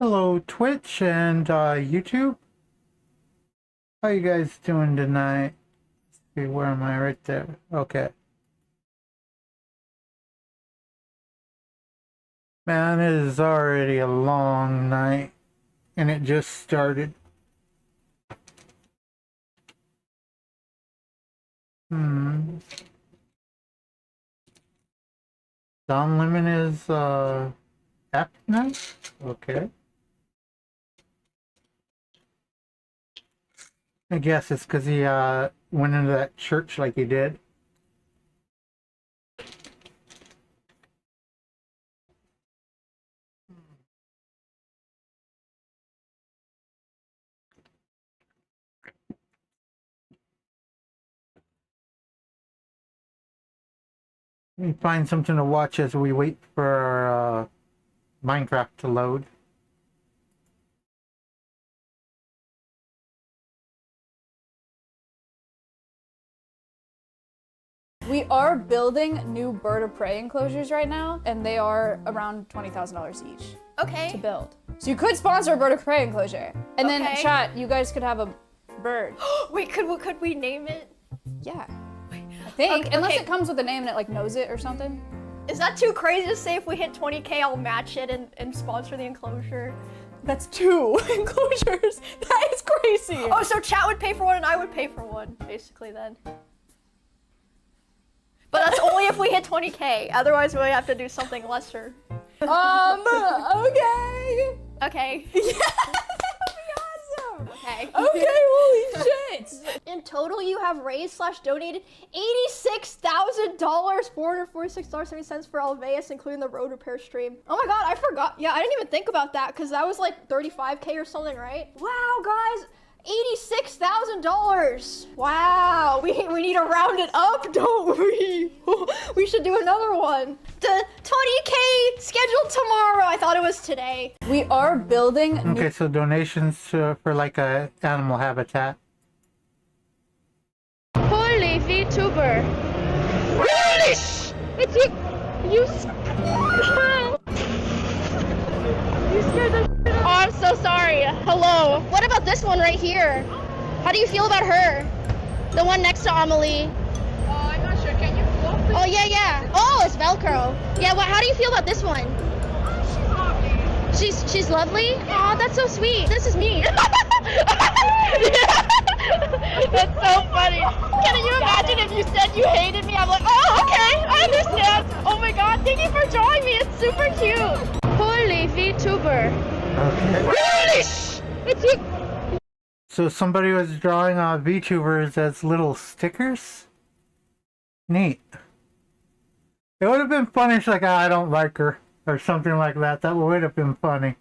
Hello, Twitch and YouTube. How you guys doing tonight? Let's see, where am I? Right there. Okay. Man, it is already a long night, and it just started. Don Lemon is app night? Okay. I guess it's because he went into that church like he did. Let me find something to watch as we wait for our Minecraft to load. We are building new bird of prey enclosures right now, and they are around $20,000 each. Okay. To build. So you could sponsor a bird of prey enclosure. And then chat, you guys could have a bird. Wait, could we name it? Yeah. I think. Unless it comes with a name and it like knows it or something. Is that too crazy to say if we hit 20K I'll match it and sponsor the enclosure? That's 2 enclosures. That is crazy. Oh, so chat would pay for one and I would pay for one, basically then. But that's only if we hit 20K. Otherwise, we have to do something lesser. Okay. Okay. Yeah, that would be awesome. Okay. Okay, holy shit. In total, you have raised/donated $86,000, $446.70 for Alveus, including the road repair stream. Oh my god, I forgot. Yeah, I didn't even think about that because that was like 35K or something, right? Wow, guys. $86,000. Wow, we need to round it up, don't we? We should do another one. The 20K scheduled tomorrow. I thought it was today. We are building. Okay, so donations for like a animal habitat. Holy VTuber! Holy sh! It's you! You scared the shit out. Oh, I'm so sorry. Hello. What about this one right here? How do you feel about her? The one next to Amelie. I'm not sure. Can you flip it? Oh, yeah. Oh, it's Velcro. Yeah, how do you feel about this one? She's lovely. She's lovely? Oh, that's so sweet. This is me. That's so funny. Can you imagine if you said you hated me? I'm like, oh, okay, I understand. Oh my god, thank you for drawing me. It's super cute. Holy VTuber. Okay. Holy sh! It's you. So somebody was drawing VTubers as little stickers? Neat. It would have been funny if like, I don't like her, or something like that. That would have been funny.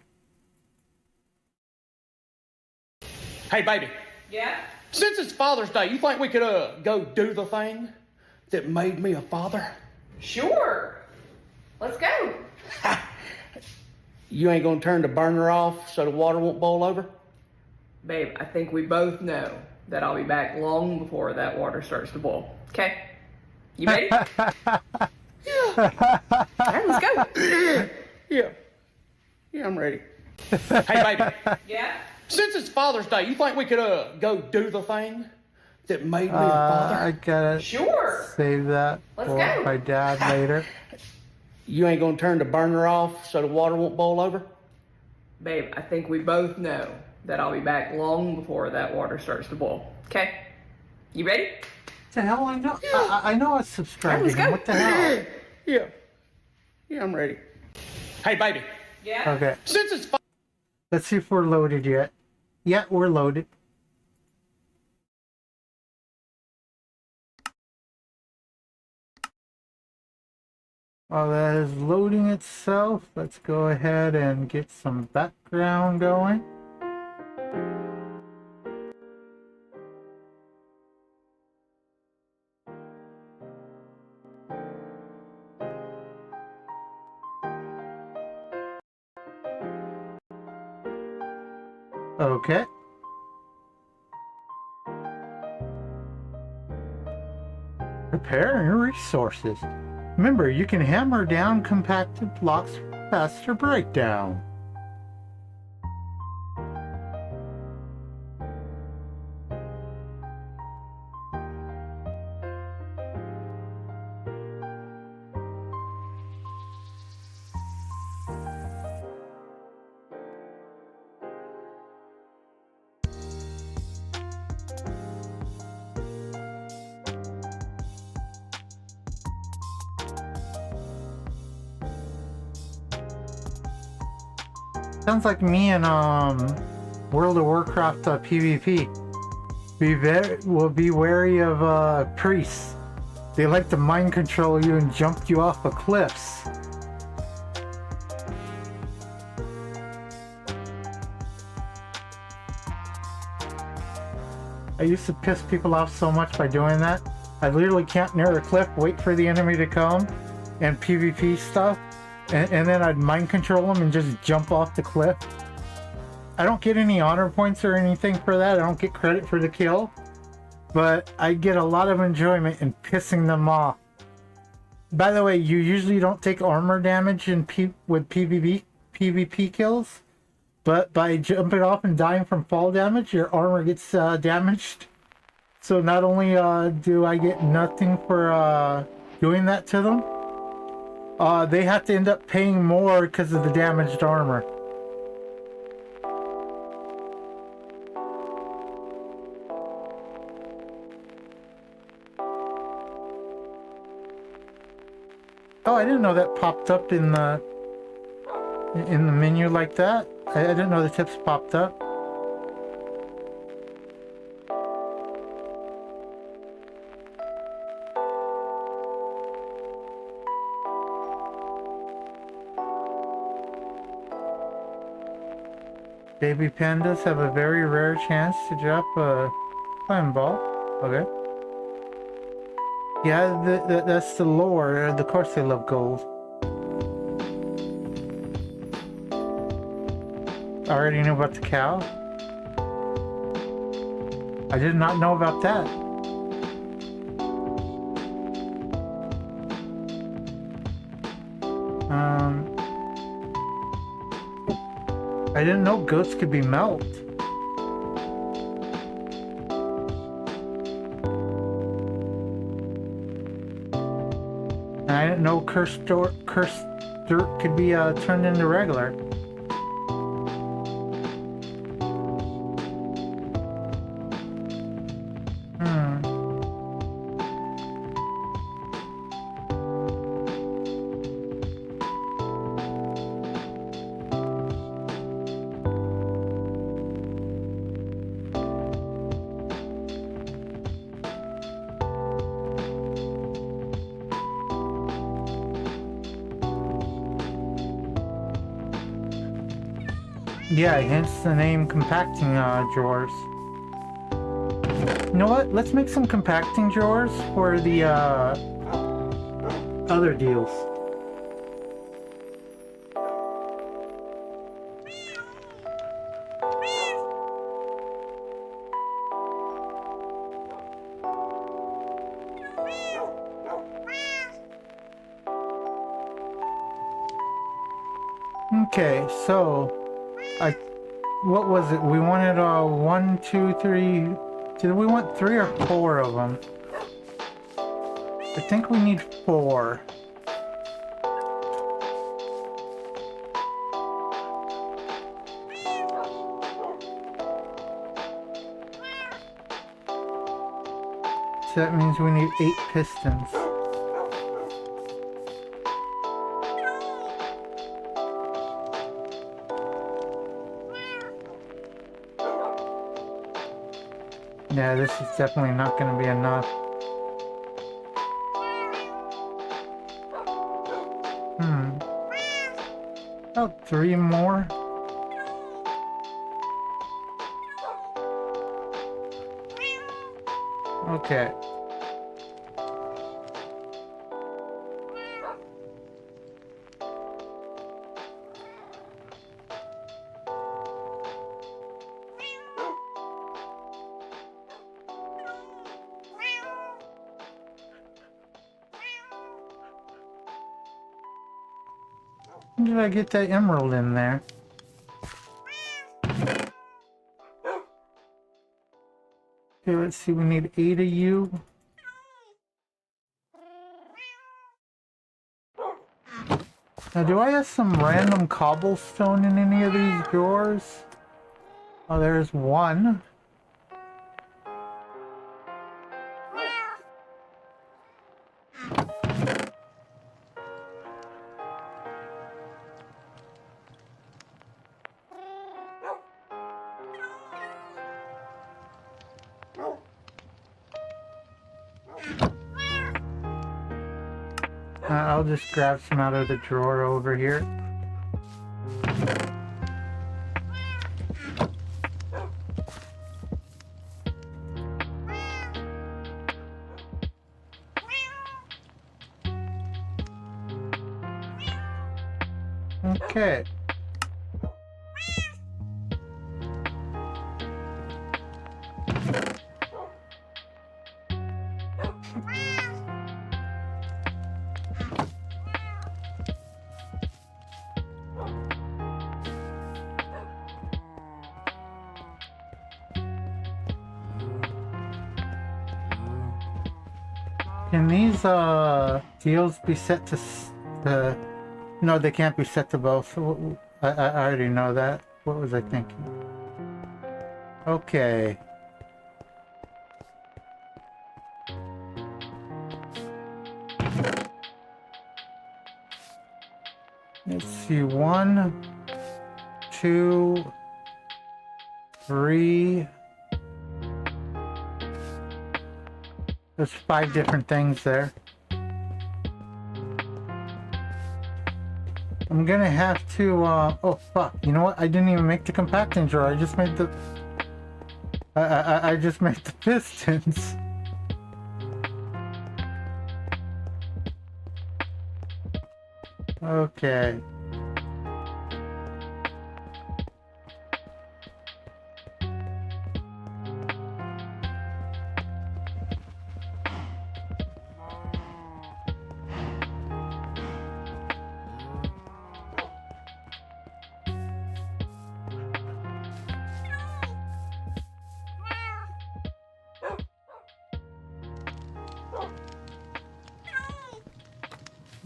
Hey, baby. Yeah? Since it's Father's Day, you think we could go do the thing that made me a father? Sure. Let's go. You ain't gonna turn the burner off so the water won't boil over? Babe, I think we both know that I'll be back long before that water starts to boil. Okay? You ready? All right, let's go. Yeah, I'm ready. Hey, baby. Yeah? Since it's Father's Day, you think we could go do the thing that made me a father? I gotta Sure. save that Let's for go. my dad later. You ain't gonna turn the burner off so the water won't boil over? Babe, I think we both know that I'll be back long before that water starts to boil. Okay? You ready? What the hell? I know. I know I subscribed Let's to him. go. What the hell? Yeah, I'm ready. Hey, baby. Yeah? Okay. Since it's Let's see if we're loaded yet. Yeah, we're loaded. While that is loading itself, let's go ahead and get some background going. Okay. Preparing resources. Remember, you can hammer down compacted blocks for faster breakdown. Sounds like me in World of Warcraft PvP. Be wary of priests. They like to mind control you and jump you off of cliffs. I used to piss people off so much by doing that. I'd literally camp near the cliff, wait for the enemy to come, and PvP stuff, and then I'd mind control them and just jump off the cliff. I don't get any honor points or anything for that. I don't get credit for the kill, but I get a lot of enjoyment in pissing them off. By the way, you usually don't take armor damage with PvP kills, but by jumping off and dying from fall damage, your armor gets damaged. So not only do I get nothing for doing that to them, they have to end up paying more because of the damaged armor. Oh, I didn't know that popped up in the menu like that. I didn't know the tips popped up. Baby pandas have a very rare chance to drop a slime ball. Okay. Yeah, that's the lore. Of course they love gold. I already knew about the cow. I did not know about that. I didn't know goats could be milked. And I didn't know cursed dirt could be turned into regular. Yeah, hence the name compacting drawers. You know what? Let's make some compacting drawers for the other deals. Okay, so what was it? We wanted 1, 2, 3. Did we want 3 or 4 of them? I think we need 4. So that means we need 8 pistons. Yeah, this is definitely not going to be enough. About 3 more. Okay. When did I get that emerald in there? Okay, let's see, we need 8 of you. Now, do I have some random cobblestone in any of these drawers? Oh, there's one. I'll just grab some out of the drawer over here. Okay. Can these deals be set to no, they can't be set to both. I already know that. What was I thinking? Okay. Let's see. 1, 2, 3. There's 5 different things there. I'm gonna have to, oh fuck, you know what? I didn't even make the compacting drawer. I just made the, I just made the pistons. Okay.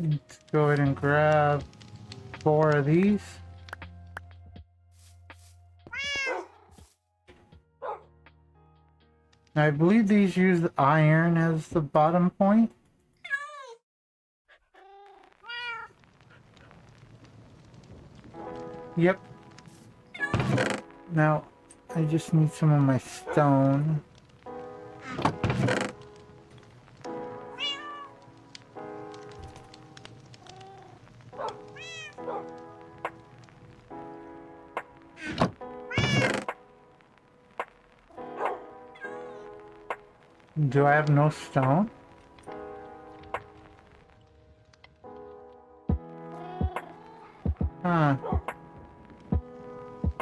Let's go ahead and grab 4 of these. I believe these use iron as the bottom point. Yep. Now, I just need some of my stone. Do I have no stone? Huh.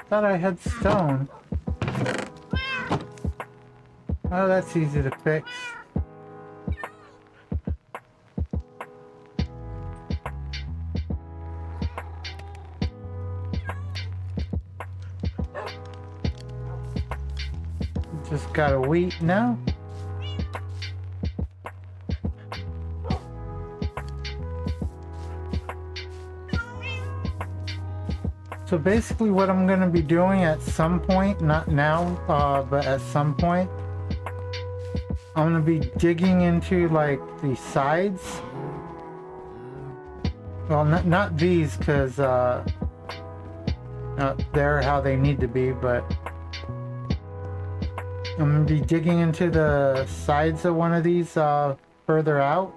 Thought I had stone. Oh, that's easy to fix. Just gotta wheat now. So basically what I'm going to be doing at some point, not now, but at some point, I'm going to be digging into like the sides. Well, not these because they're how they need to be, but I'm going to be digging into the sides of one of these further out.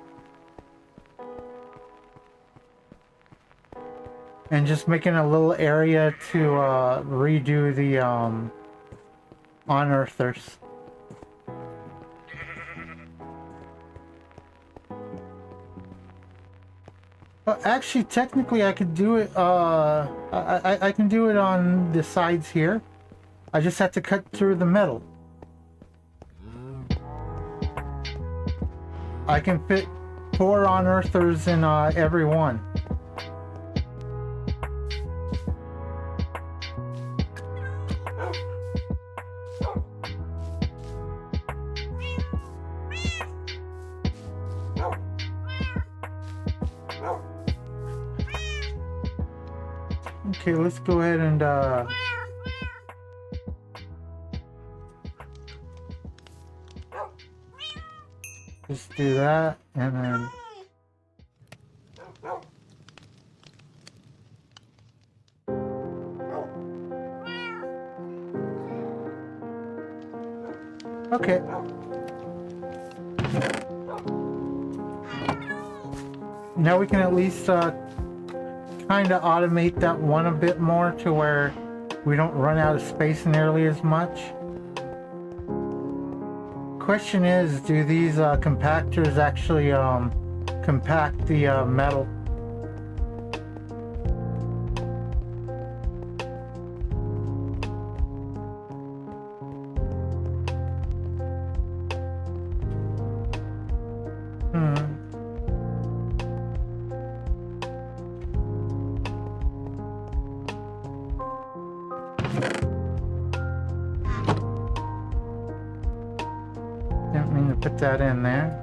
And just making a little area to redo the on-earthers. Well, actually, technically, I could do it. I can do it on the sides here. I just have to cut through the metal. I can fit 4 on-earthers in every one. Okay, let's go ahead and just do that, and then okay. now we can at least kind of automate that one a bit more to where we don't run out of space nearly as much. Question is, do these compactors actually compact the metal? Didn't mean to put that in there.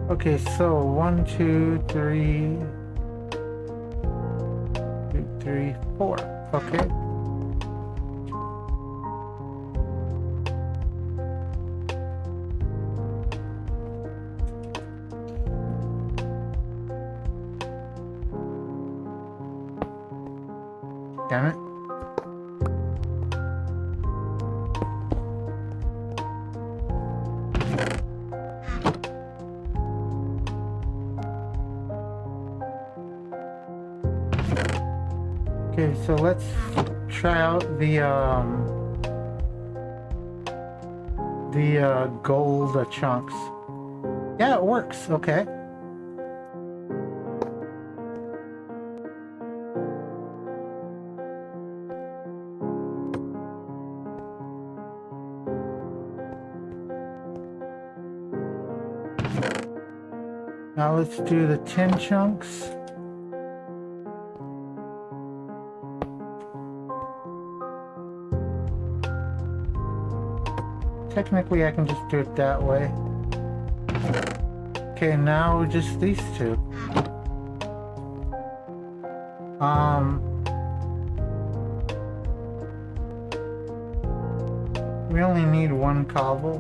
Okay, so 1, 2, 3, 2, 3, 4. Okay. Damn it. Okay, so let's try out the gold chunks. Yeah, it works. Okay. Now let's do the tin chunks. Technically, I can just do it that way. Okay, now just these two. We only need one cobble.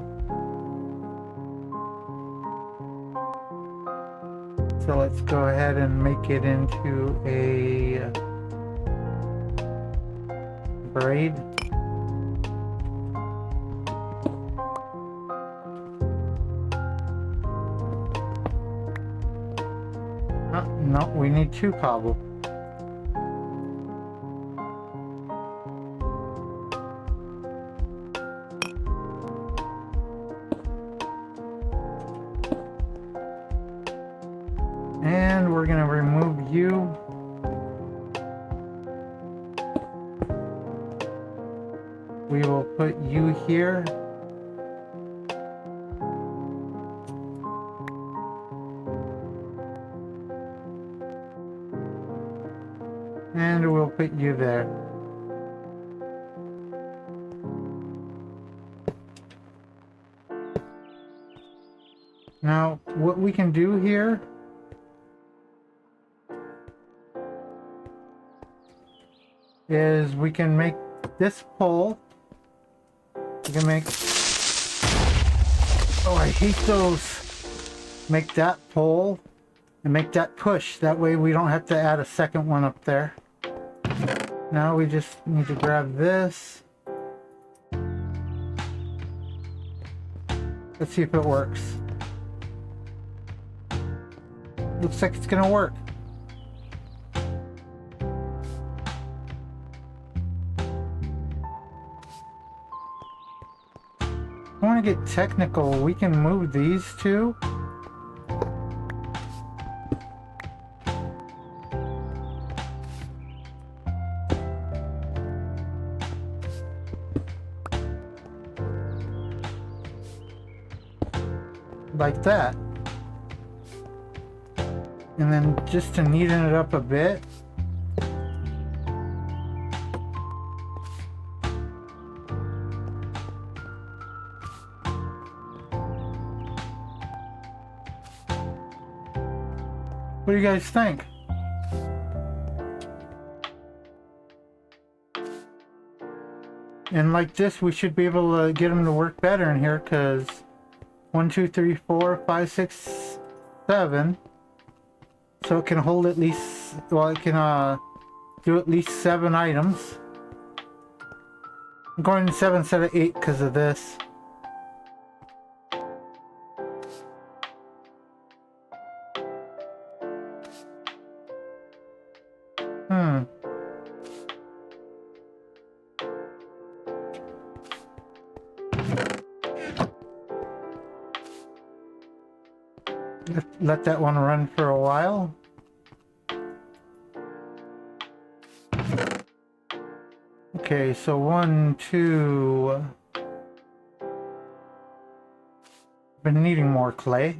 So let's go ahead and make it into a braid. No, we need 2 cobble. And we're gonna remove you. We will put you here. And we'll put you there. Now, what we can do here is we can make this pole. We can make... Oh, I hate those. Make that pole and make that push. That way we don't have to add a second one up there. Now we just need to grab this. Let's see if it works. Looks like it's gonna work. I want to get technical. We can move these two. Like that. And then just to neaten it up a bit, what do you guys think? And like this, we should be able to get them to work better in here, because 1, 2, 3, 4, 5, 6, 7. So it can hold at least, well, it can do at least 7 items. I'm going to 7 instead of 8 because of this. Hmm. Let that one run for a while. Okay, so 1, 2. Been needing more clay.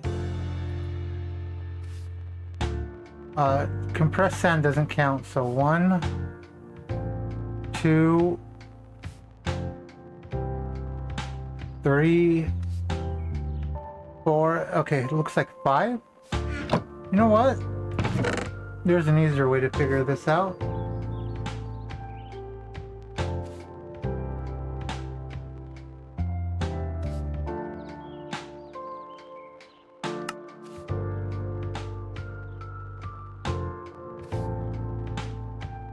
Compressed sand doesn't count, so 1, 2, 3, 4. Okay, it looks like 5. You know what? There's an easier way to figure this out.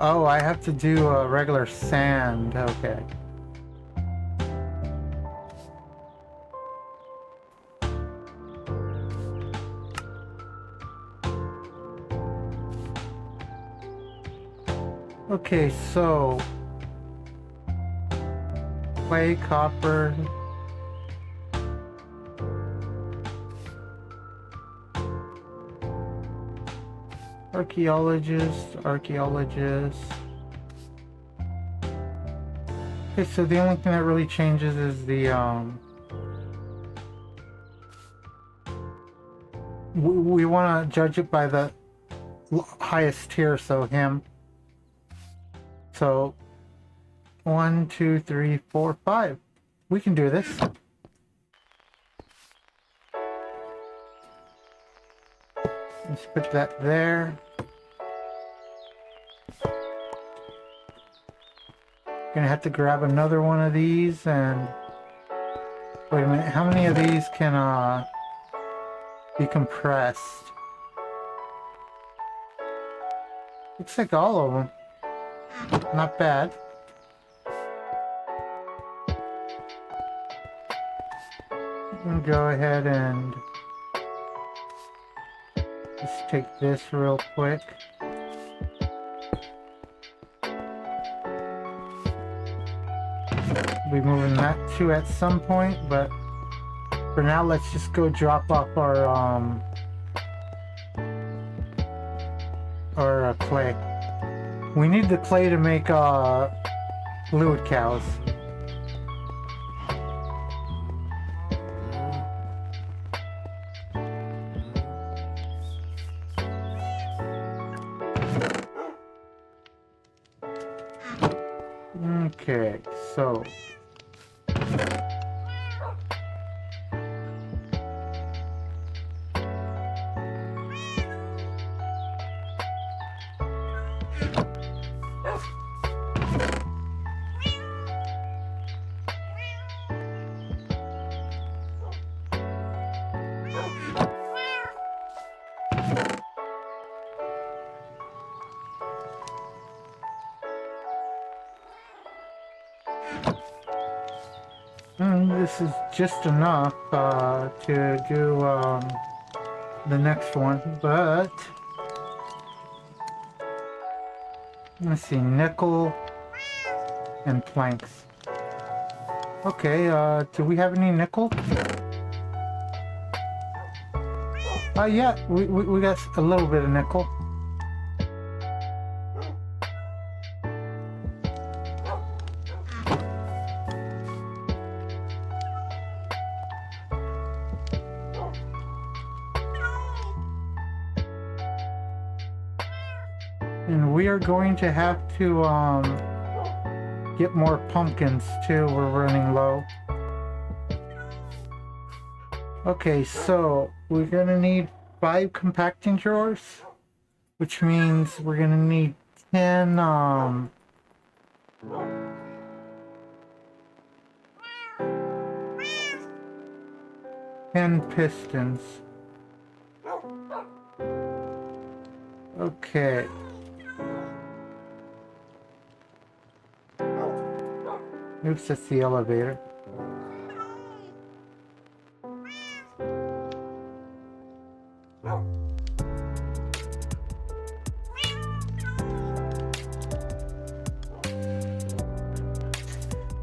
Oh, I have to do a regular sand. Okay. Okay, so clay, copper. Archaeologist. Okay, so the only thing that really changes is the we want to judge it by the highest tier, so him. So 1, 2, 3, 4, 5. We can do this. Let's put that there. Gonna have to grab another one of these and wait a minute, how many of these can be compressed? Looks like all of them. Not bad. I'm gonna go ahead and just take this real quick. We'll be moving that too at some point, but for now let's just go drop off our clay. We need the clay to make fluid cows. Okay, so this is just enough to do the next one, but let's see, nickel and planks. Okay, do we have any nickel? Yeah, we got a little bit of nickel. And we are going to have to get more pumpkins too. We're running low. Okay, so we're gonna need 5 compacting drawers, which means we're gonna need 10 10 pistons. Okay. Oops, that's the elevator.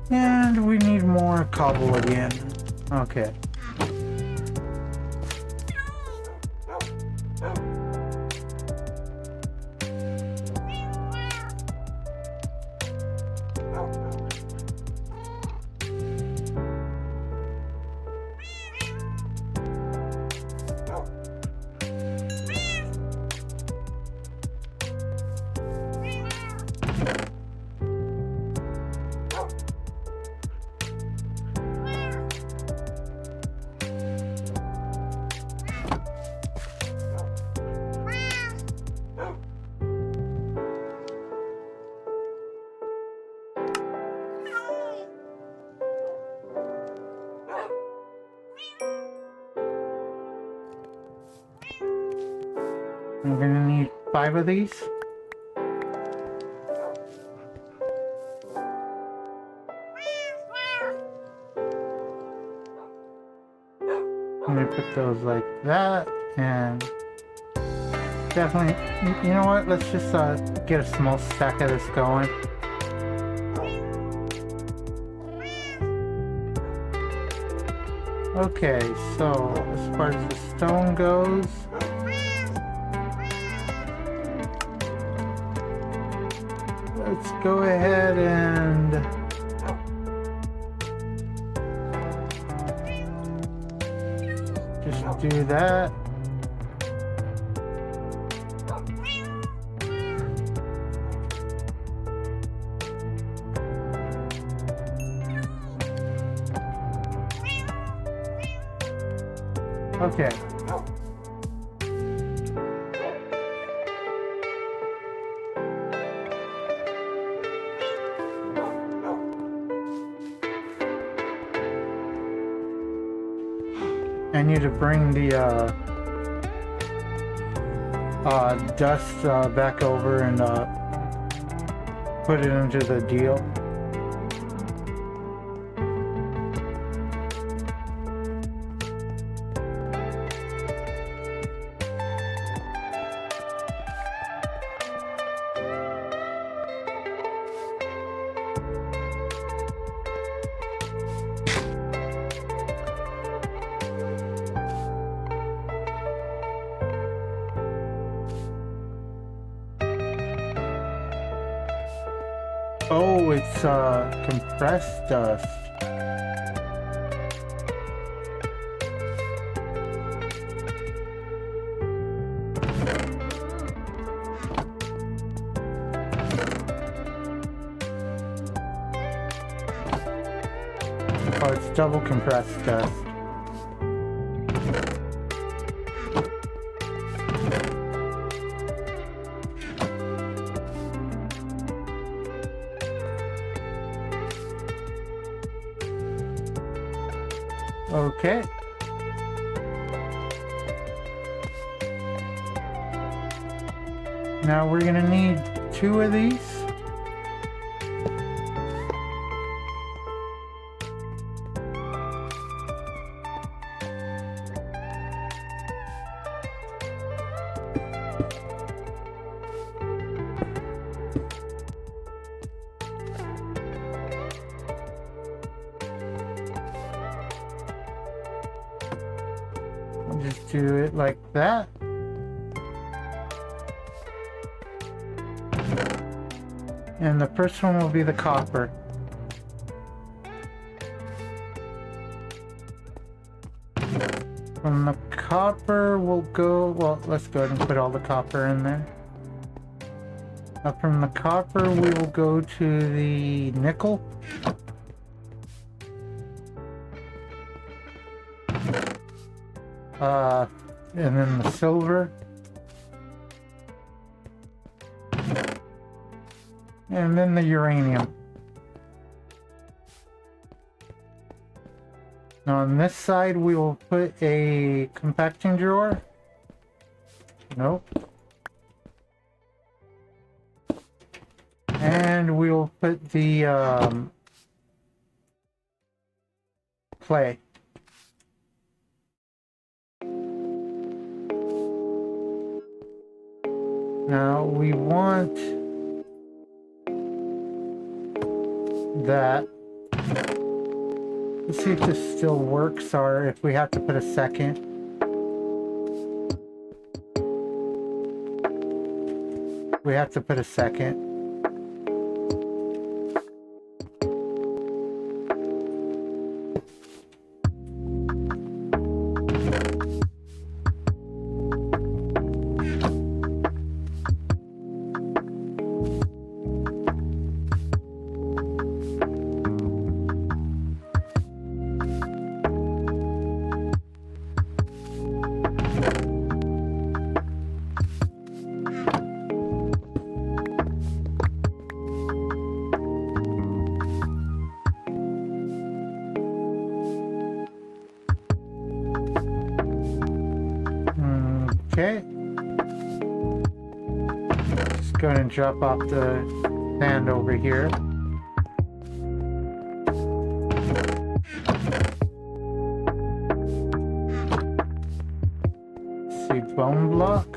And we need more cobble again. Okay. I'm gonna need 5 of these. I'm gonna put those like that, and definitely, you know what, let's just get a small stack of this going. Okay, so as far as the stone goes, let's go ahead and just do that. Okay. I need to bring the dust back over and put it into the deal. Oh, it's compressed dust. Oh, it's double compressed dust. Okay. Now we're gonna need 2 of these. Just do it like that. And the first one will be the copper. From the copper we'll go, well, let's go ahead and put all the copper in there. Now from the copper we will go to the nickel. And then the silver. And then the uranium. Now on this side we will put a compacting drawer. Nope. And we will put the clay. Now we want that Let's see if this still works or if we have to put a second. We have to put a second. Okay. Just go ahead and drop off the sand over here. See, bone block.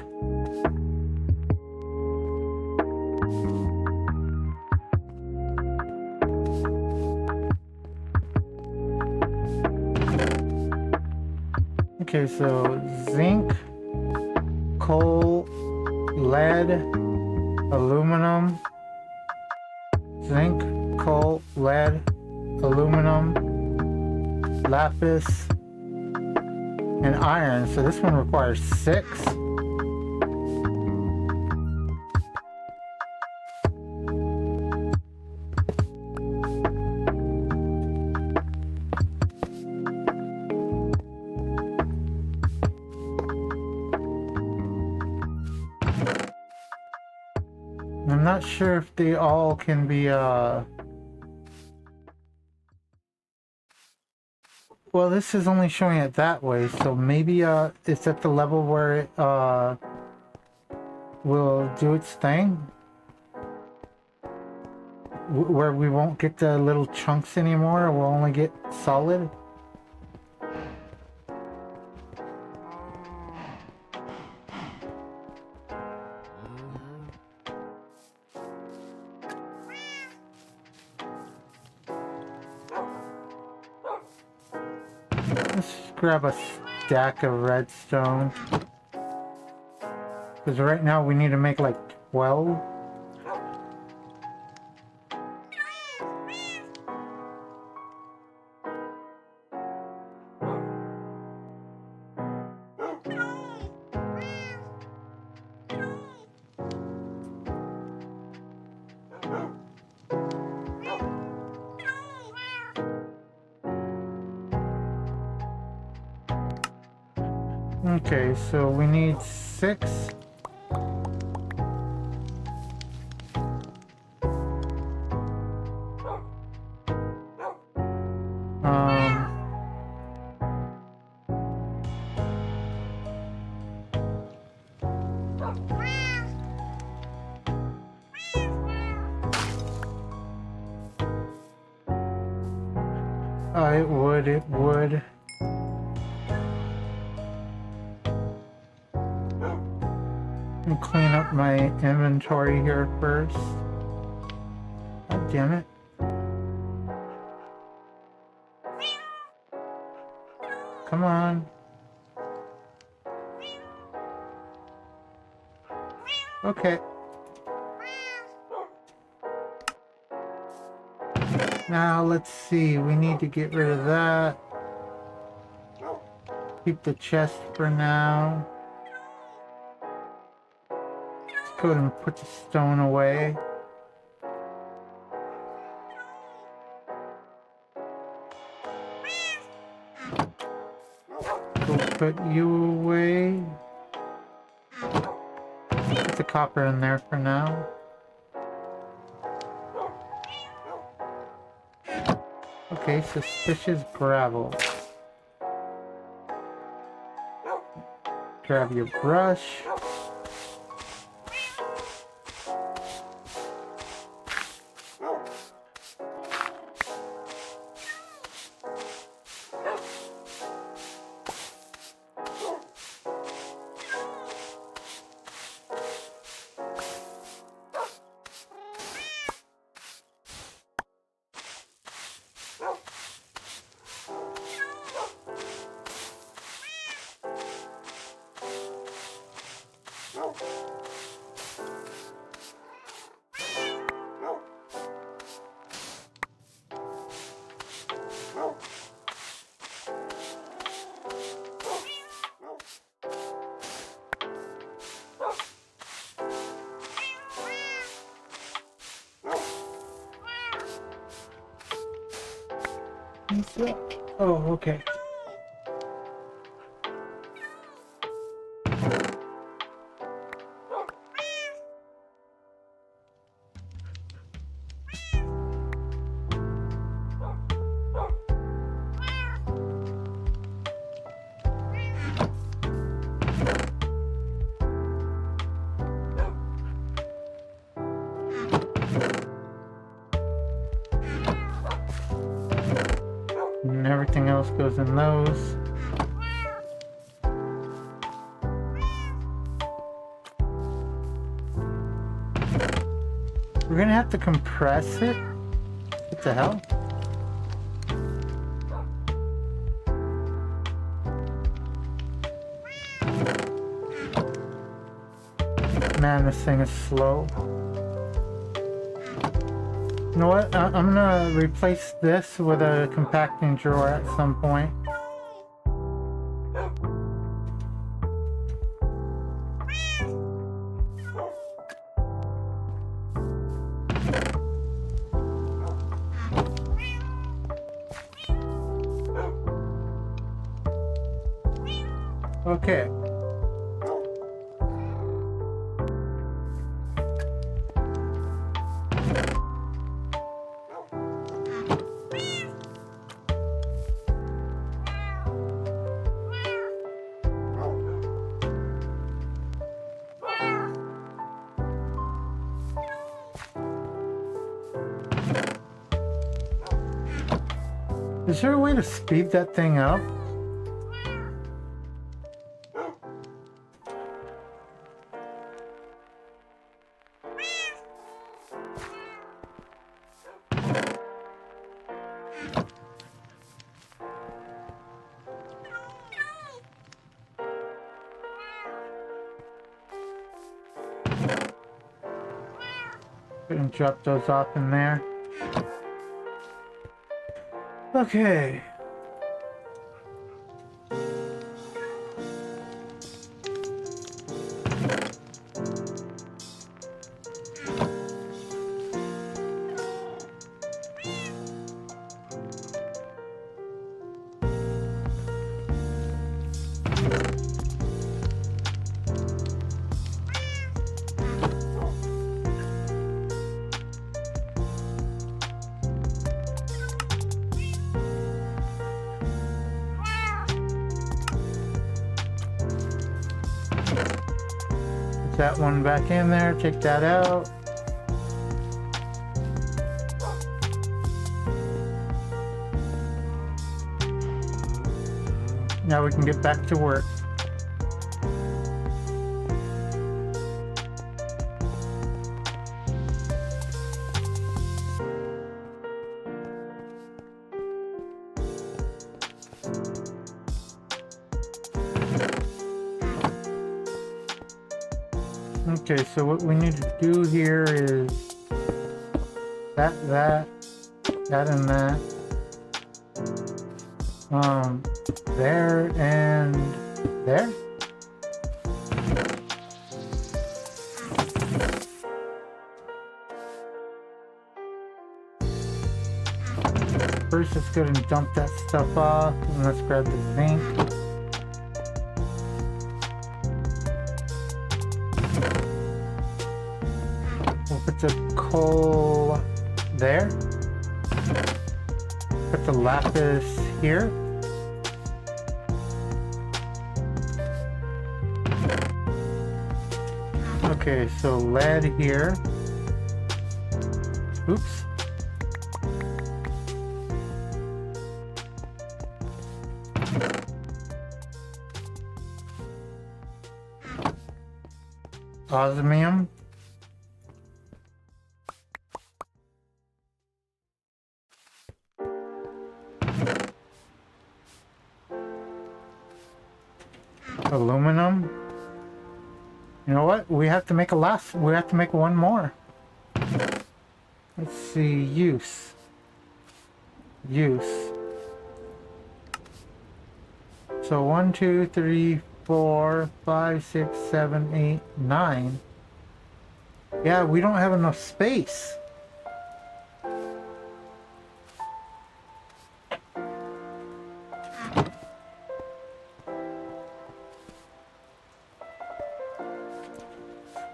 Okay, so zinc, coal, lead, aluminum, zinc, coal, lead, aluminum, lapis, and iron. So this one requires 6. I'm not sure if they all can be, well, this is only showing it that way, so maybe, it's at the level where it, will do its thing? Where we won't get the little chunks anymore, we'll only get solid? Let's grab a stack of redstone. Because right now we need to make like 12. Okay, so we need 6. It would. Let me clean up my inventory here first. God damn it. Come on. Okay. Now let's see, we need to get rid of that. Keep the chest for now. Let's go ahead and put the stone away. Go put you away. Put the copper in there for now. Okay, suspicious gravel. Grab your brush. Oh, okay. And everything else goes in those. We're gonna have to compress it. What the hell? Man, this thing is slow. You know what? I'm gonna replace this with a compacting drawer at some point. Okay. Is there a way to speed that thing up? And drop those off in there. Okay. That one back in there, take that out. Now we can get back to work. Okay, so what we need to do here is that, and that. There and there. First, let's go ahead and dump that stuff off, and let's grab the zinc. Put the coal there. Put the lapis here. Okay, so lead here. Oops. Osmium. Aluminum You know what? We have to make one more. Let's see, use. So 1, 2, 3, 4, 5, 6, 7, 8, 9. Yeah, we don't have enough space.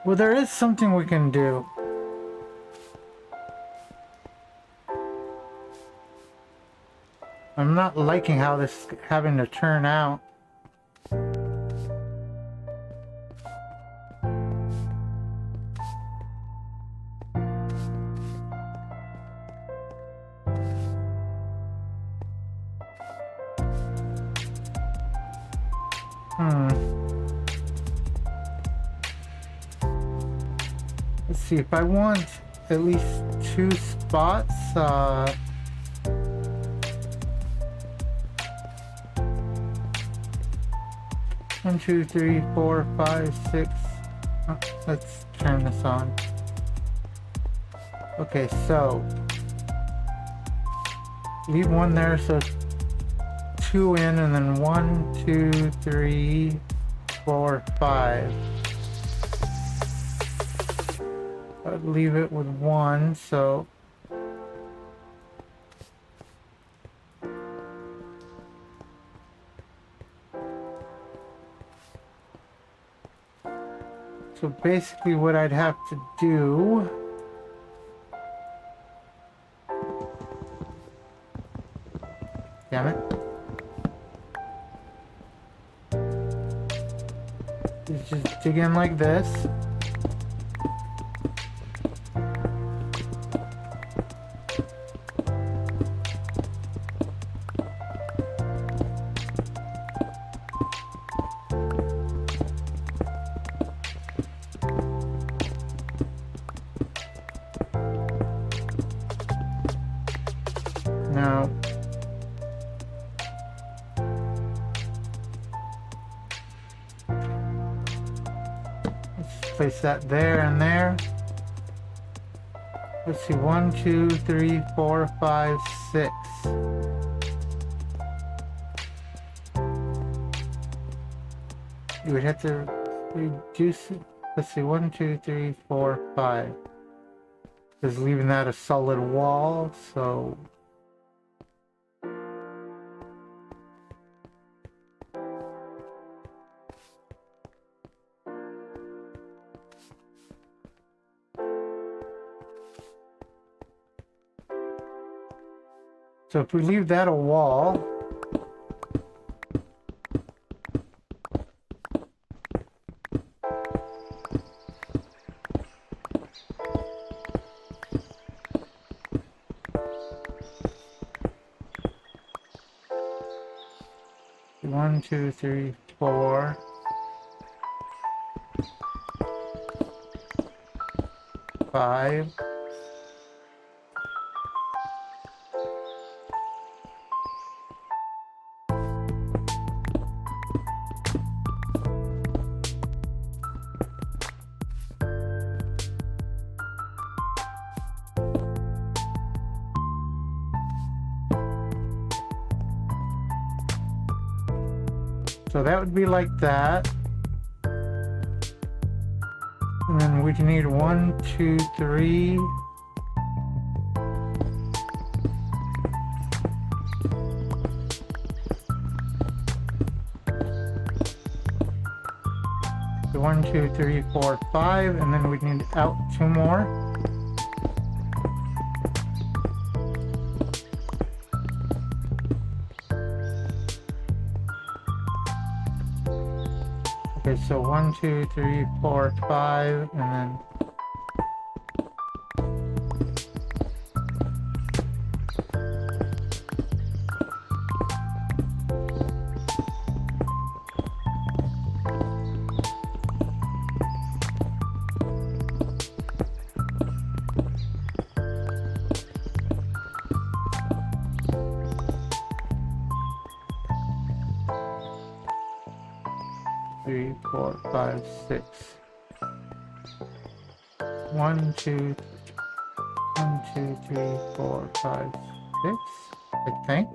Well, there is something we can do. I'm not liking how this is having to turn out. Let's see, if I want at least 2 spots, 1, 2, 3, 4, 5, 6. Oh, let's turn this on. Okay, so leave one there, so 2 in, and then 1, 2, 3, 4, 5. I'd leave it with 1, so basically what I'd have to do damn it is just dig in like this. Now, let's place that there and there. Let's see, 1, 2, 3, 4, 5, 6. You would have to reduce it. Let's see, 1, 2, 3, 4, 5. Just leaving that a solid wall, so if we leave that a wall, one, 2, 3, 4. 5. So that would be like that. And then we'd need 1, 2, 3. So 1, 2, 3, 4, 5, and then we'd need out 2 more. Okay, so 1, 2, 3, 4, 5, and then three, 4, 5, 6. 1, 2, 1, 2, 3, 4, 5, 6, I think.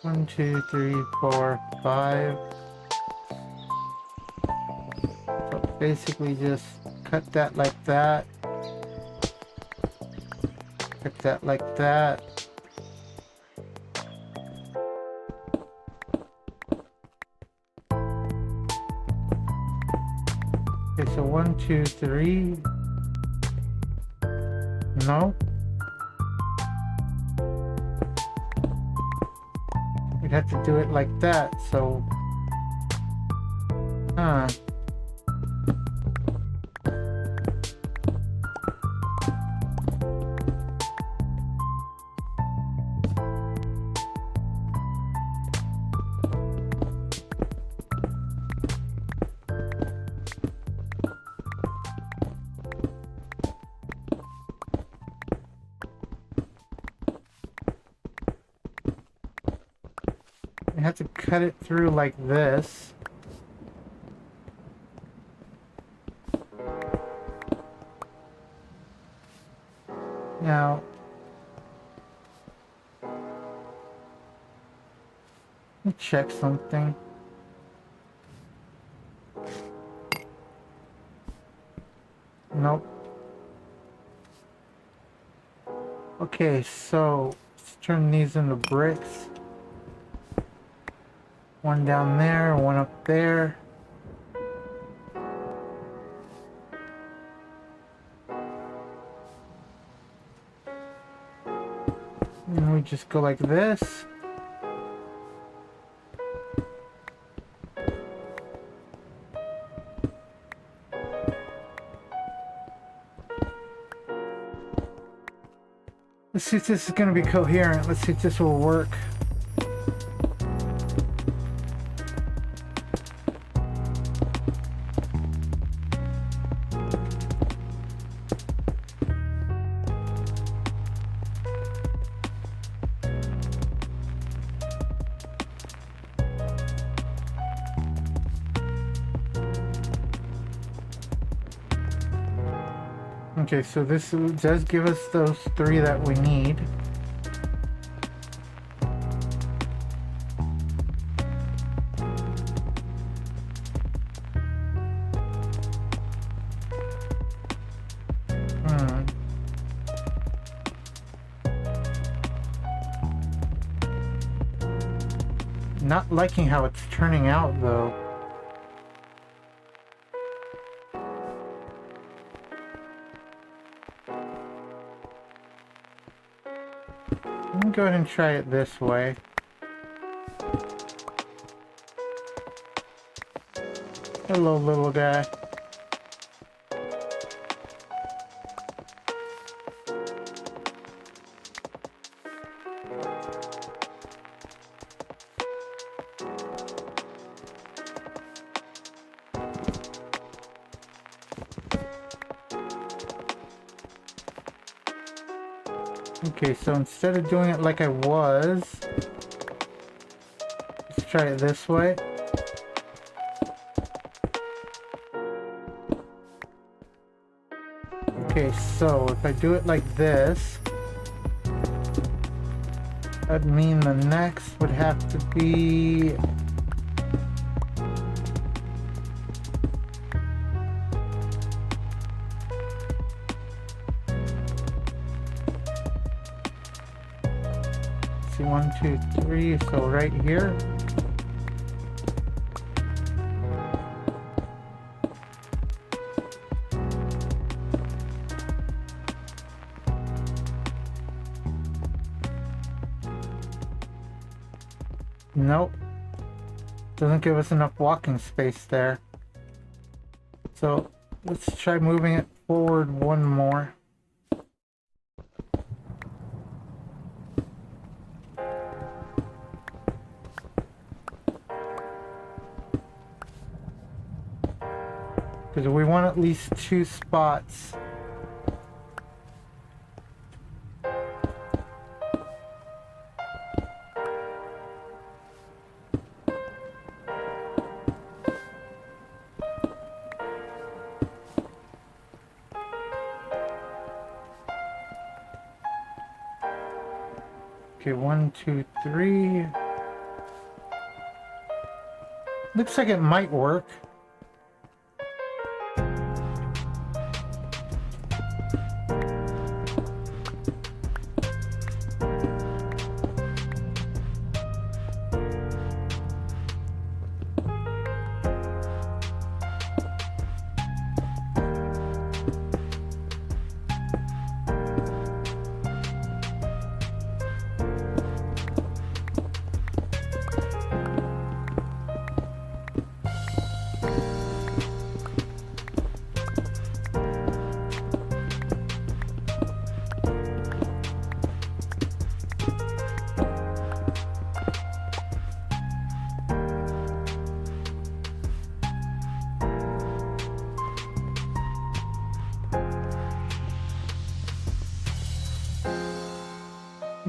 One, two, three, four, 5. So basically just cut that like that. Cut that like that. Okay, so 1, 2, 3. No. We'd have to do it like that, so... Huh. You have to cut it through like this. Now, let me check something. Nope. Okay, so let's turn these into bricks. One down there, one up there. And we just go like this. Let's see if this is going to be coherent. Let's see if this will work. Okay, so this does give us those 3 that we need. Not liking how it's turning out though. Let me go ahead and try it this way. Hello, little guy. Okay, so instead of doing it like I was, let's try it this way. Okay, so if I do it like this, that'd mean the next would have to be... see, 1, 2, 3, so right here. Nope. Doesn't give us enough walking space there. So let's try moving it forward one more. Because we want at least 2 spots. Okay, 1, 2, 3. Looks like it might work.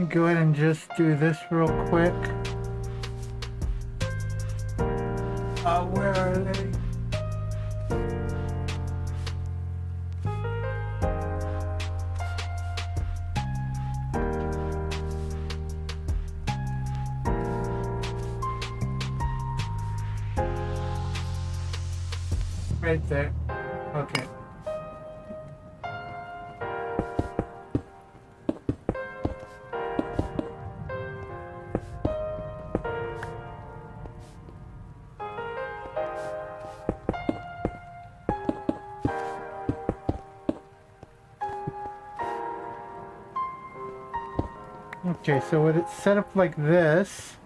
Go ahead and just do this real quick. Where are they? Right there. Okay. Okay, so with it set up like this,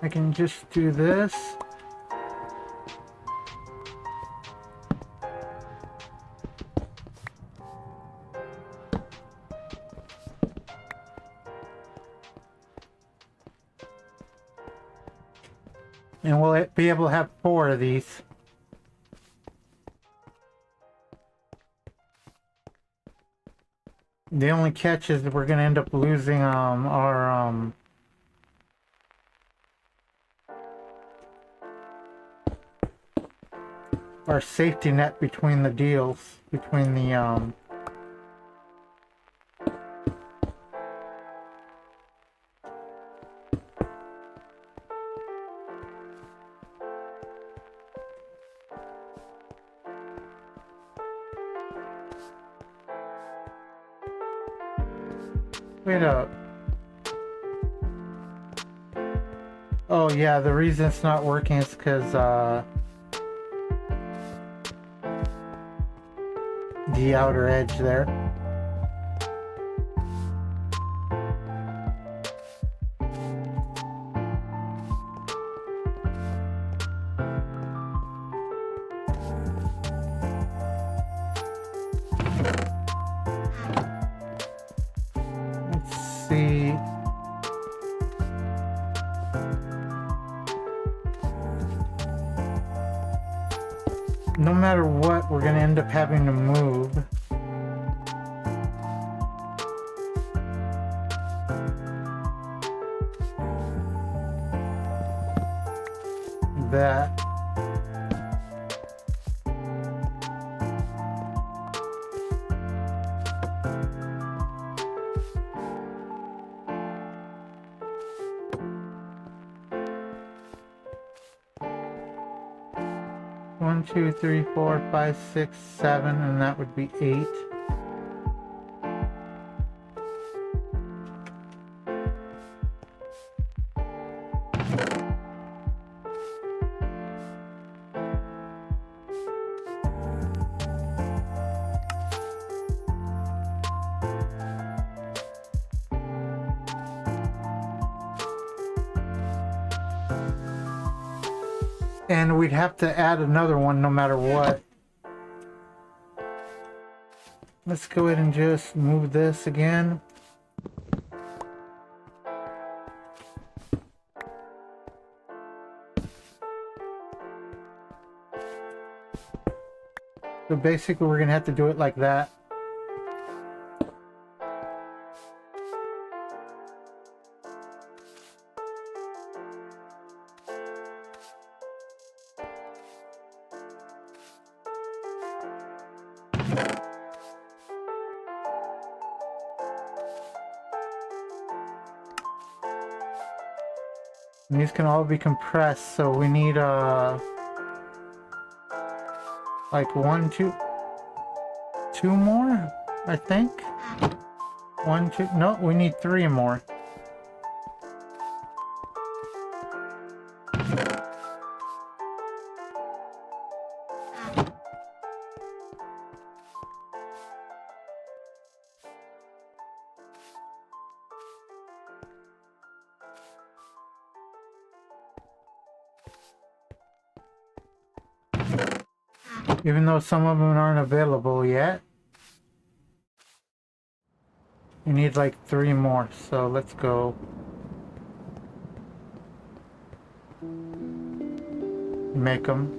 I can just do this. And we'll be able to have 4 of these. The only catch is that we're going to end up losing our safety net between the deals, between the Wait up. Oh yeah, the reason it's not working is because the outer edge there. Let's see. No matter what, we're going to end up having to move. That. One, two, three, 4, 5, 6, 7, and that would be 8. And we'd have to add another one no matter what. Let's go ahead and just move this again. So basically we're going to have to do it like that. And these can all be compressed, so we need like two more, I think. 1, 2, no, we need 3 more. Even though some of them aren't available yet. We need like 3 more, so let's go. Make them.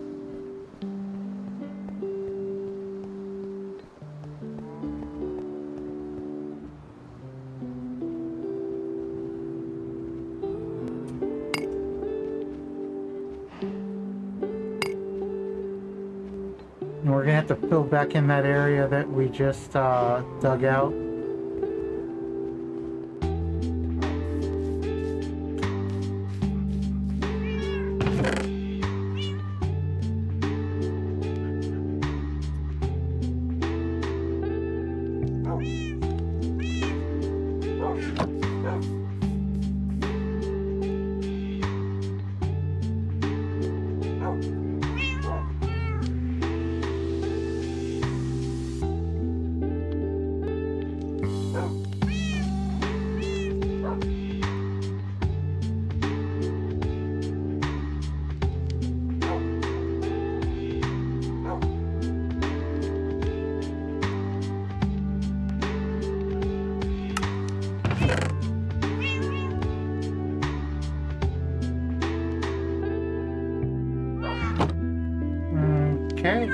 And we're gonna have to fill back in that area that we just dug out. Okay.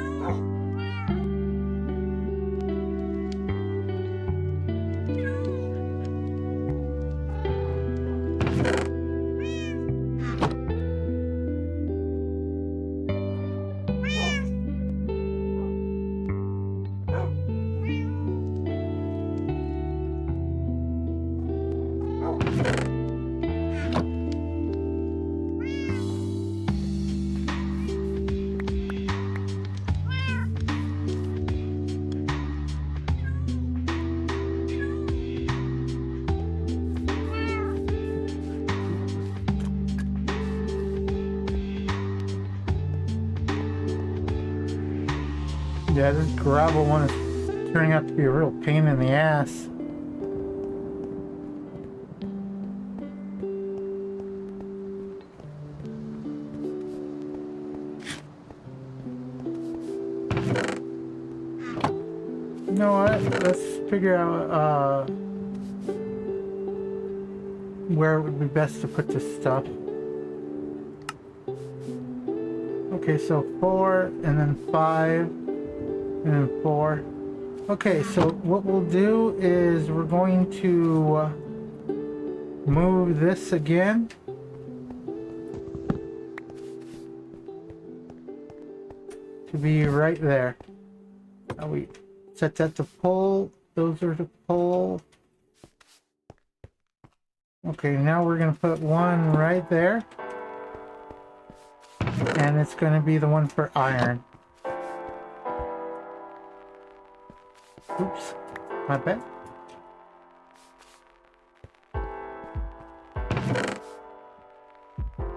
Yeah, this gravel one is turning out to be a real pain in the ass. You know what? Let's figure out where it would be best to put this stuff. Okay, so 4 and then 5. And then 4. Okay, so what we'll do is we're going to move this again. To be right there. Now we set that to pull. Those are to pull. Okay, now we're going to put one right there. And it's going to be the one for iron. Oops, my bad.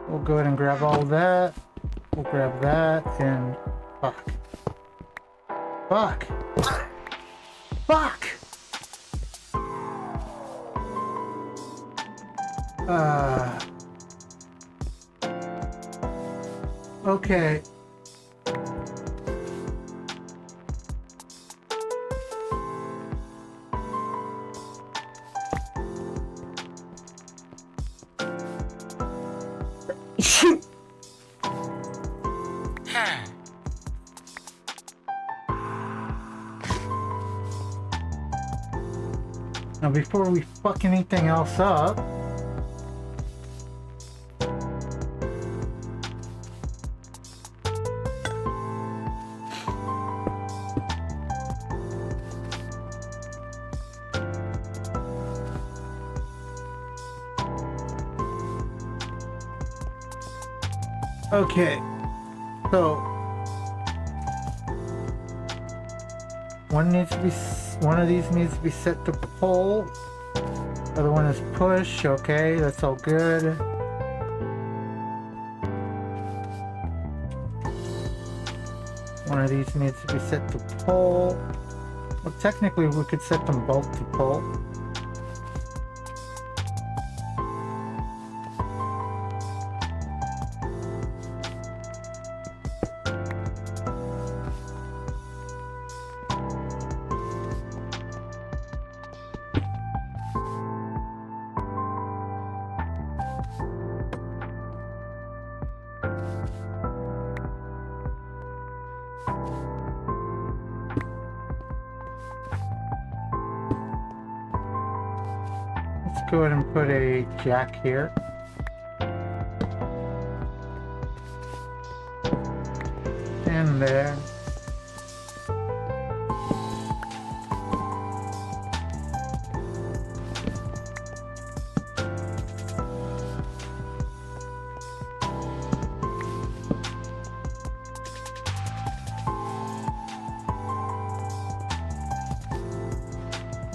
We'll go ahead and grab all that. We'll grab that and fuck. Fuck. Fuck! Okay. Now before we fuck anything else up, Okay, so one of these needs to be set to pull. Other one is push. Okay, that's all good. One of these needs to be set to pull. Well, technically we could set them both to pull. Let's go ahead and put a jack here. And there.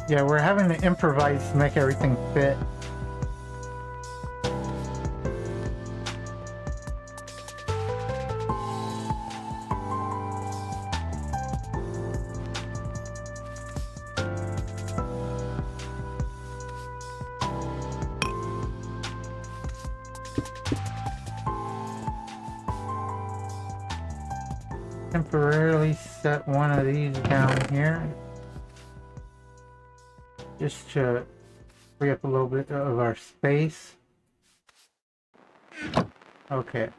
Yeah, we're having to improvise to make everything fit. Temporarily set one of these down here. Just to free up a little bit of our space. Okay.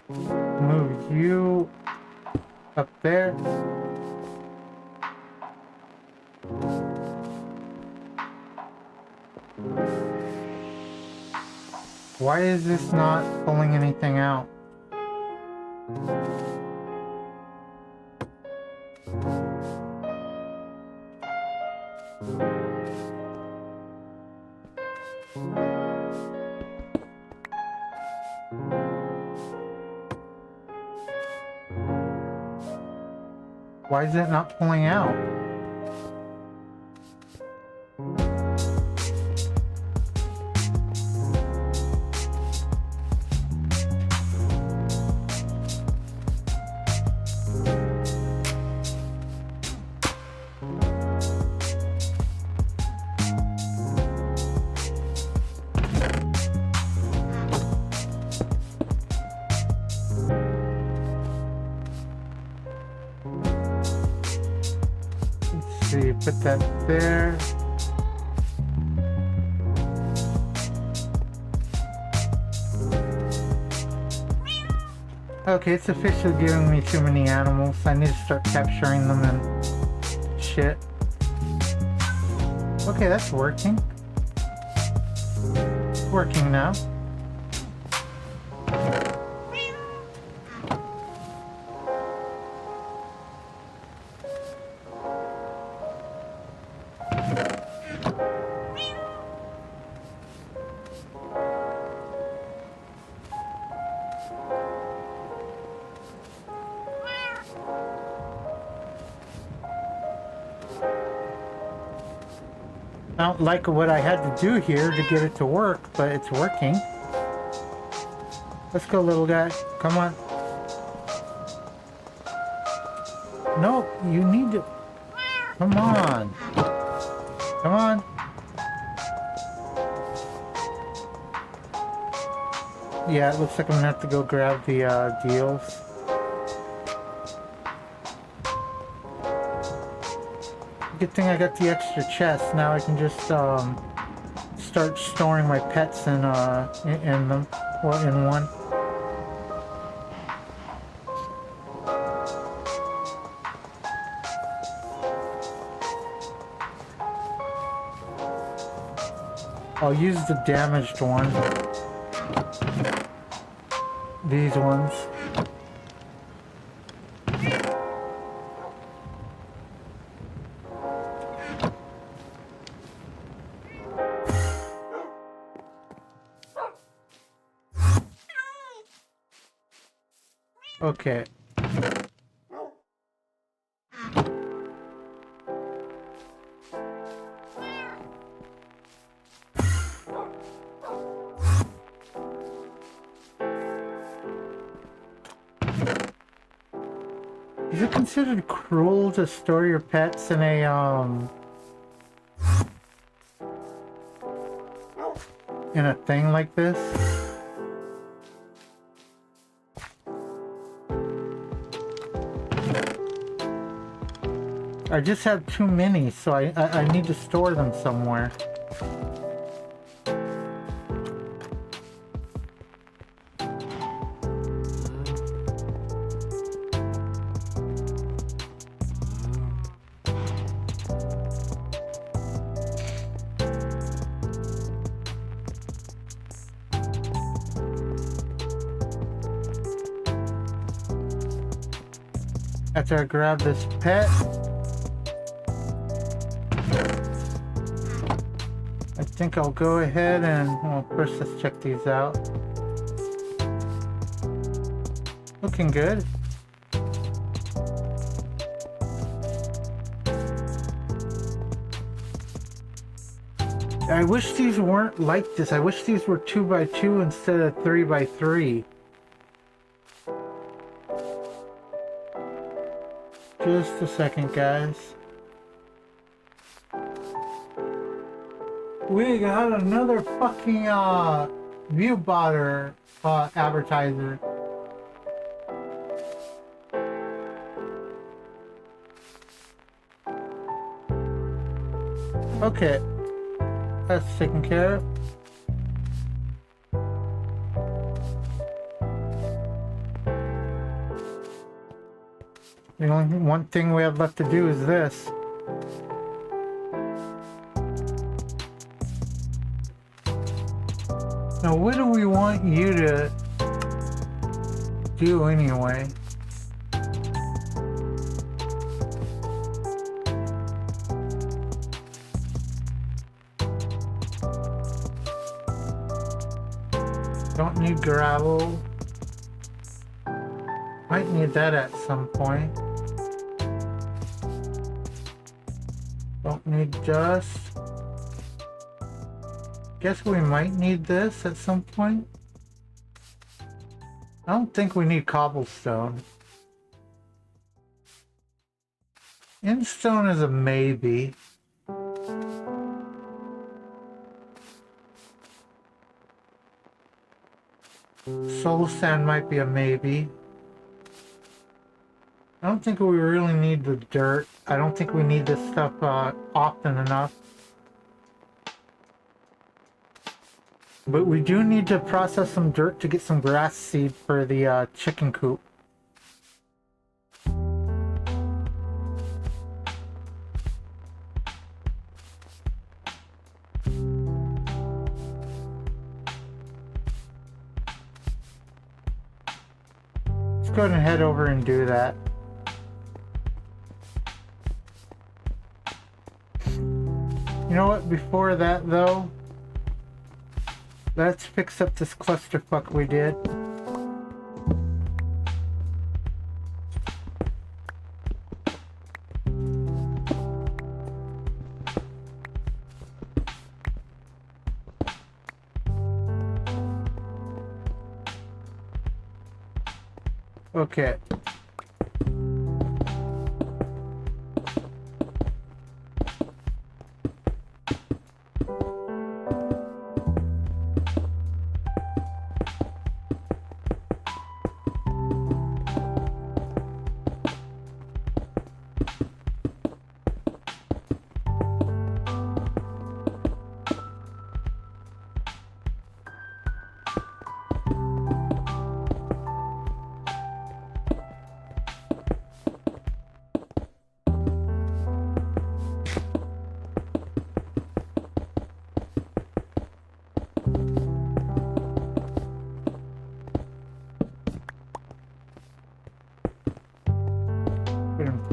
Move you up there. Why is this not pulling anything out? Why is it not pulling out? Put that there. Okay, it's officially giving me too many animals. I need to start capturing them and shit. Okay, that's working. It's working now. I don't like what I had to do here to get it to work, but it's working. Let's go, little guy. Come on. No, you need to... Come on. Come on. Yeah, it looks like I'm gonna have to go grab the deals. Good thing I got the extra chest. Now I can just start storing my pets in them, or in one. I'll use the damaged one. These ones. Okay. Is it considered cruel to store your pets in a thing like this? I just have too many, so I need to store them somewhere. After I grab this pet, I think I'll go ahead and, well, first let's check these out. Looking good. I wish these weren't like this. I wish these were 2x2 instead of 3x3. Just a second, guys. We got another fucking view botter advertiser. Okay, that's taken care of. The only one thing we have left to do is this. Now, what do we want you to do anyway? Don't need gravel. Might need that at some point. Don't need dust. Guess we might need this at some point. I don't think we need cobblestone. Instone is a maybe. Soul sand might be a maybe. I don't think we really need the dirt. I don't think we need this stuff often enough. But we do need to process some dirt to get some grass seed for the chicken coop. Let's go ahead and head over and do that. You know what, before that though, let's fix up this clusterfuck we did. Okay.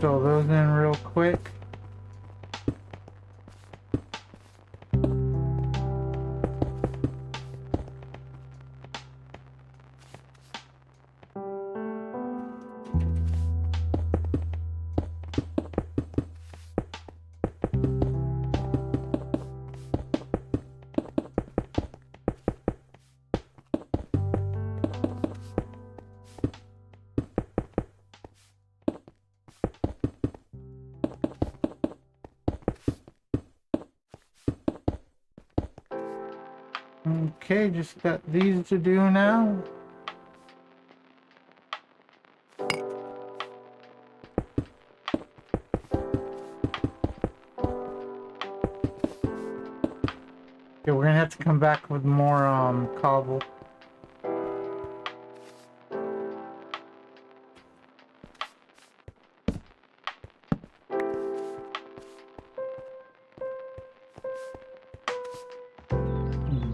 throw those in real quick. Okay, just got these to do now. Okay, we're gonna have to come back with more cobble.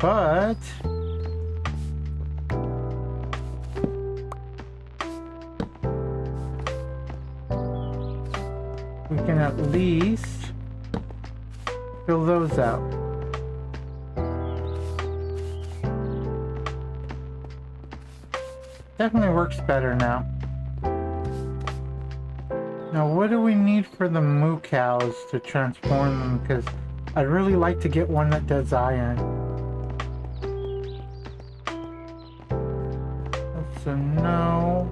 But we can at least fill those out. Definitely works better now. Now, what do we need for the moo cows to transform them? Because I'd really like to get one that does iron. So no,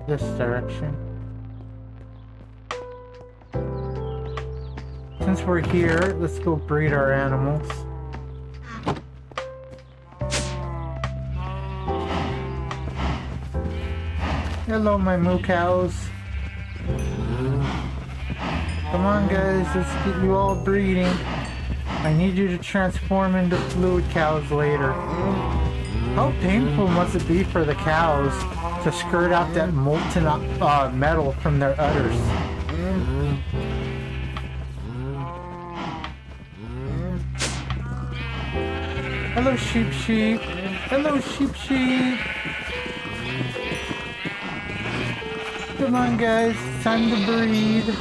this direction. Since we're here, let's go breed our animals. Hello, my moo cows. Come on, guys, let's get you all breeding. I need you to transform into fluid cows later. How painful must it be for the cows to skirt out that molten metal from their udders? Hello, sheep sheep. Hello, sheep sheep. Come on, guys, it's time to breed.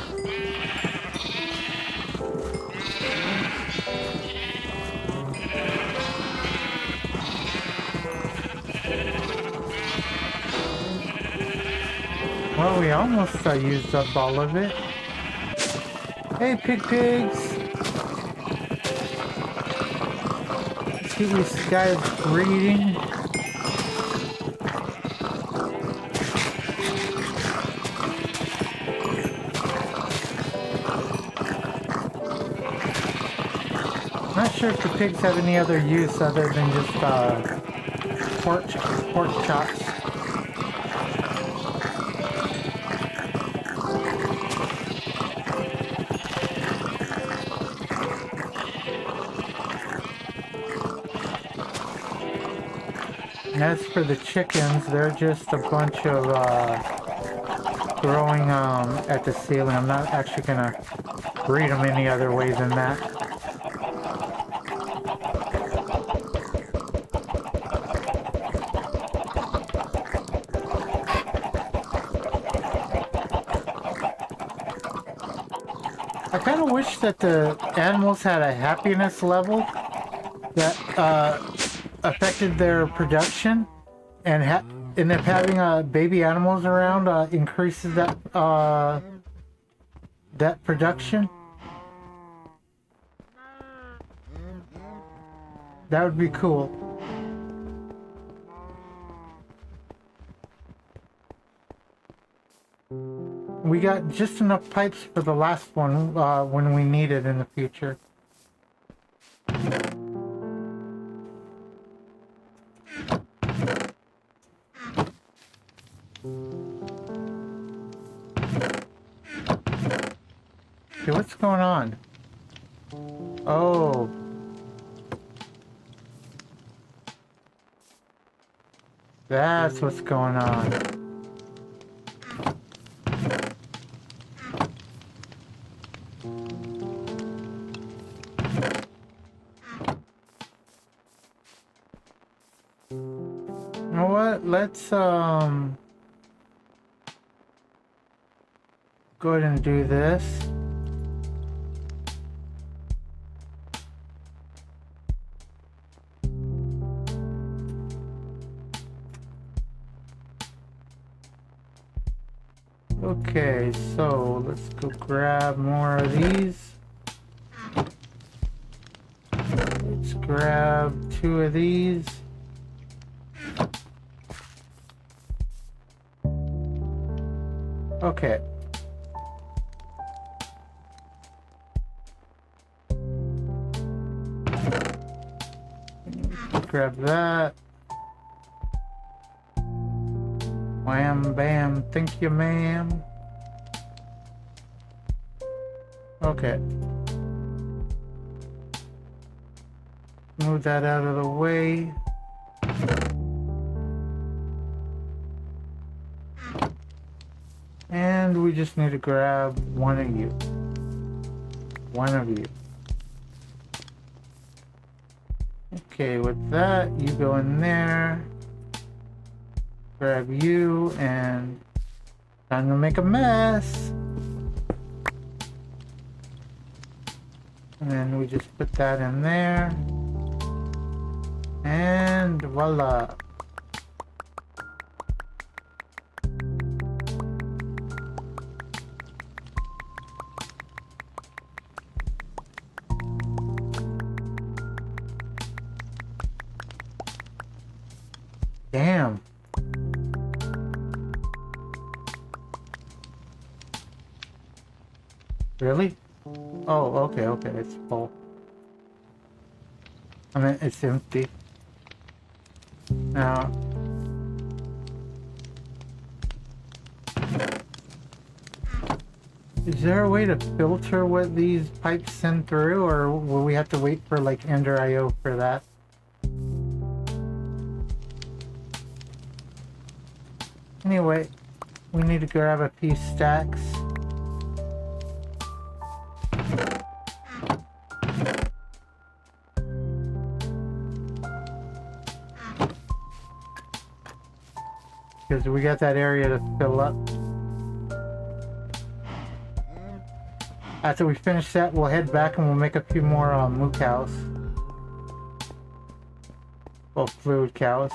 Well, we almost used up all of it. Hey, pigs! Let's get these guys breeding. Not sure if the pigs have any other use other than just pork chops. And as for the chickens, they're just a bunch of growing at the ceiling. I'm not actually gonna breed them any other way than that. I kind of wish that the animals had a happiness level that affected their production, and if having baby animals around increases that that production. That would be cool. We got just enough pipes for the last one when we need it in the future. Okay, what's going on? Oh. That's what's going on. You know what? Let's go go ahead and do this. Okay, so let's go grab more of these. Let's grab 2 of these. Okay. Grab that. Wham bam, thank you ma'am. Okay. Move that out of the way. And we just need to grab one of you. One of you. Okay, with that, you go in there. Grab you and time to make a mess. And then we just put that in there. And voila. Damn. Really? Oh, okay, okay, it's full. I mean, it's empty. Now... is there a way to filter what these pipes send through, or will we have to wait for, like, Ender IO for that? Anyway, we need to grab a few stacks. Because we got that area to fill up. After we finish that, we'll head back and we'll make a few more moo cows. Well, fluid cows.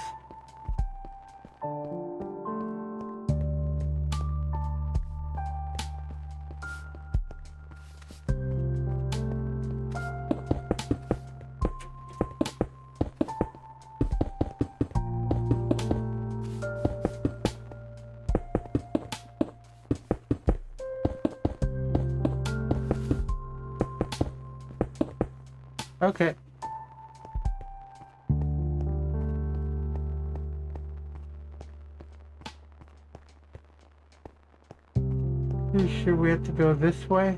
Okay. You sure we have to go this way?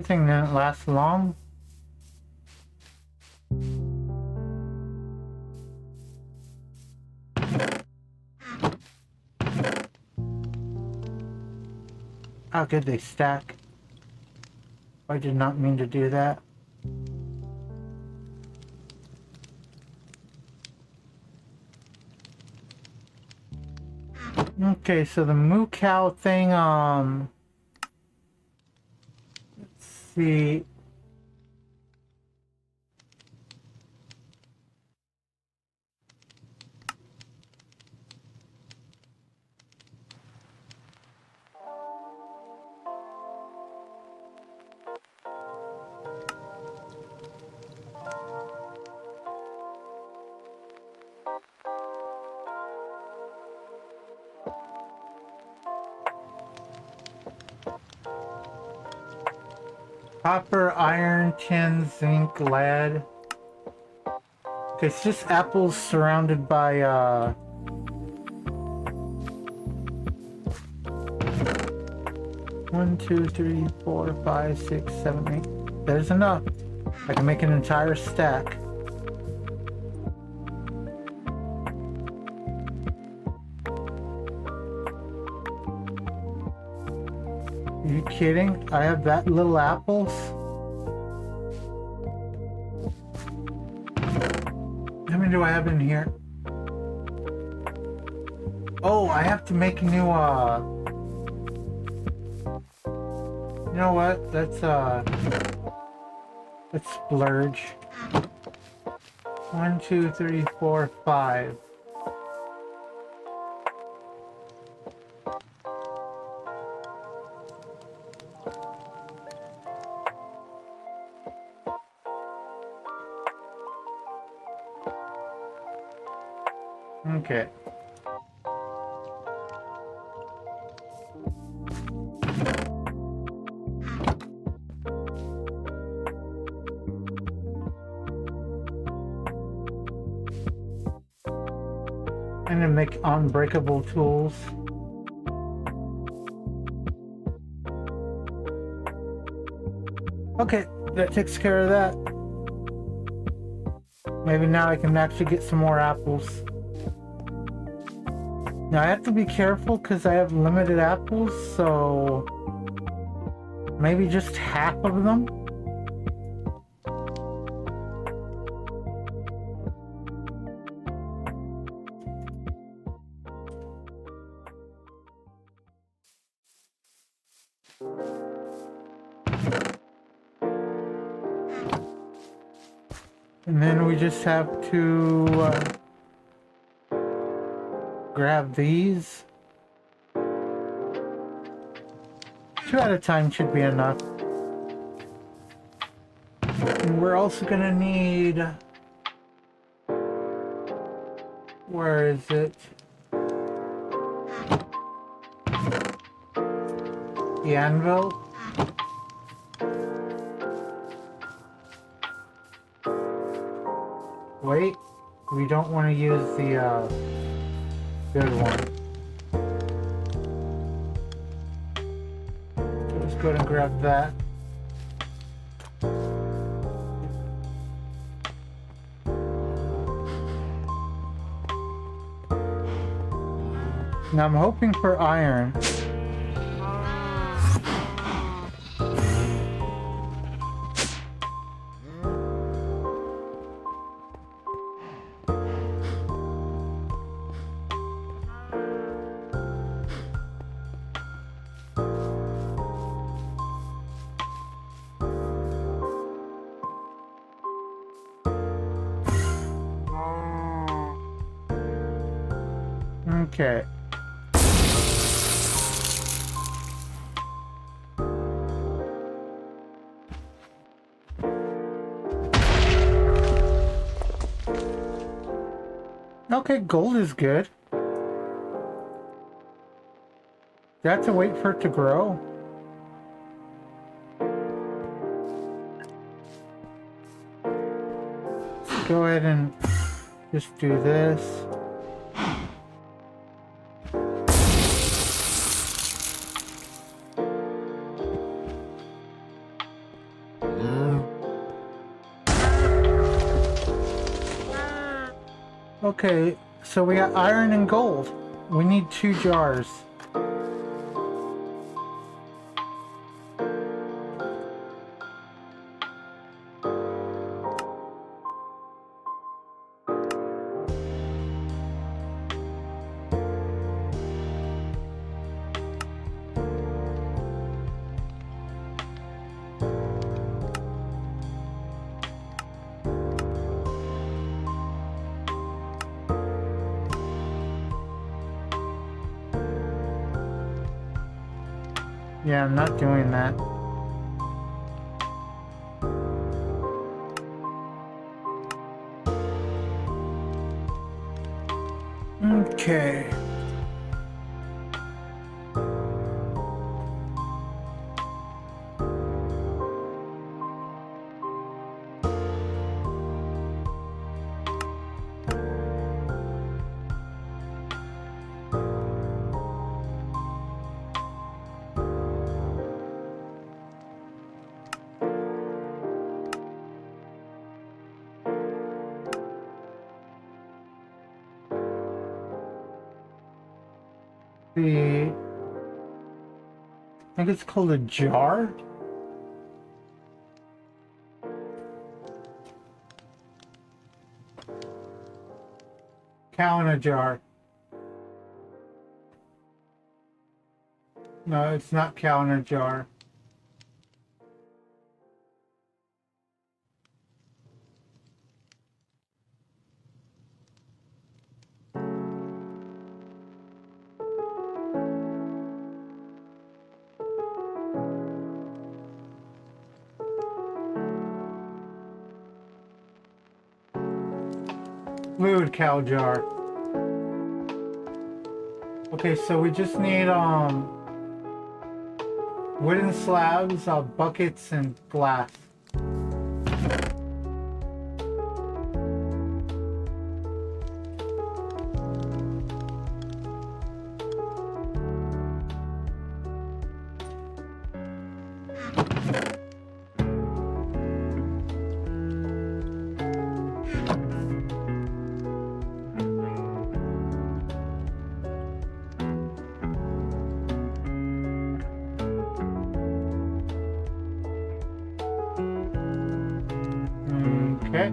I think that didn't last long. How good they stack. I did not mean to do that. Okay, so the moo cow thing, let's see. Copper, iron, tin, zinc, lead. Okay, it's just apples surrounded by, 1, 2, 3, 4, 5, 6, 7, 8. There's enough. I can make an entire stack. you kidding? I have that little apples? How many do I have in here? Oh, I have to make a new, you know what? Let's splurge. 1, 2, 3, 4, 5. Okay. I'm gonna make unbreakable tools. Okay, that takes care of that. Maybe now I can actually get some more apples. Now I have to be careful because I have limited apples, so maybe just half of them. And then we just have to grab these. 2 at a time should be enough. And we're also gonna need... Where is it? The anvil. Wait, we don't want to use the good one. So let's go ahead and grab that. Now I'm hoping for iron. Okay. Okay, gold is good. Do I have to wait for it to grow? Let's go ahead and just do this. Okay, so we got iron and gold. We need 2 jars. Yeah, I'm not doing that. Okay. think it's called a jar. Cow in a jar. No, it's not cow in a jar. Fluid cow jar. Okay, so we just need wooden slabs, buckets, and glass. Okay.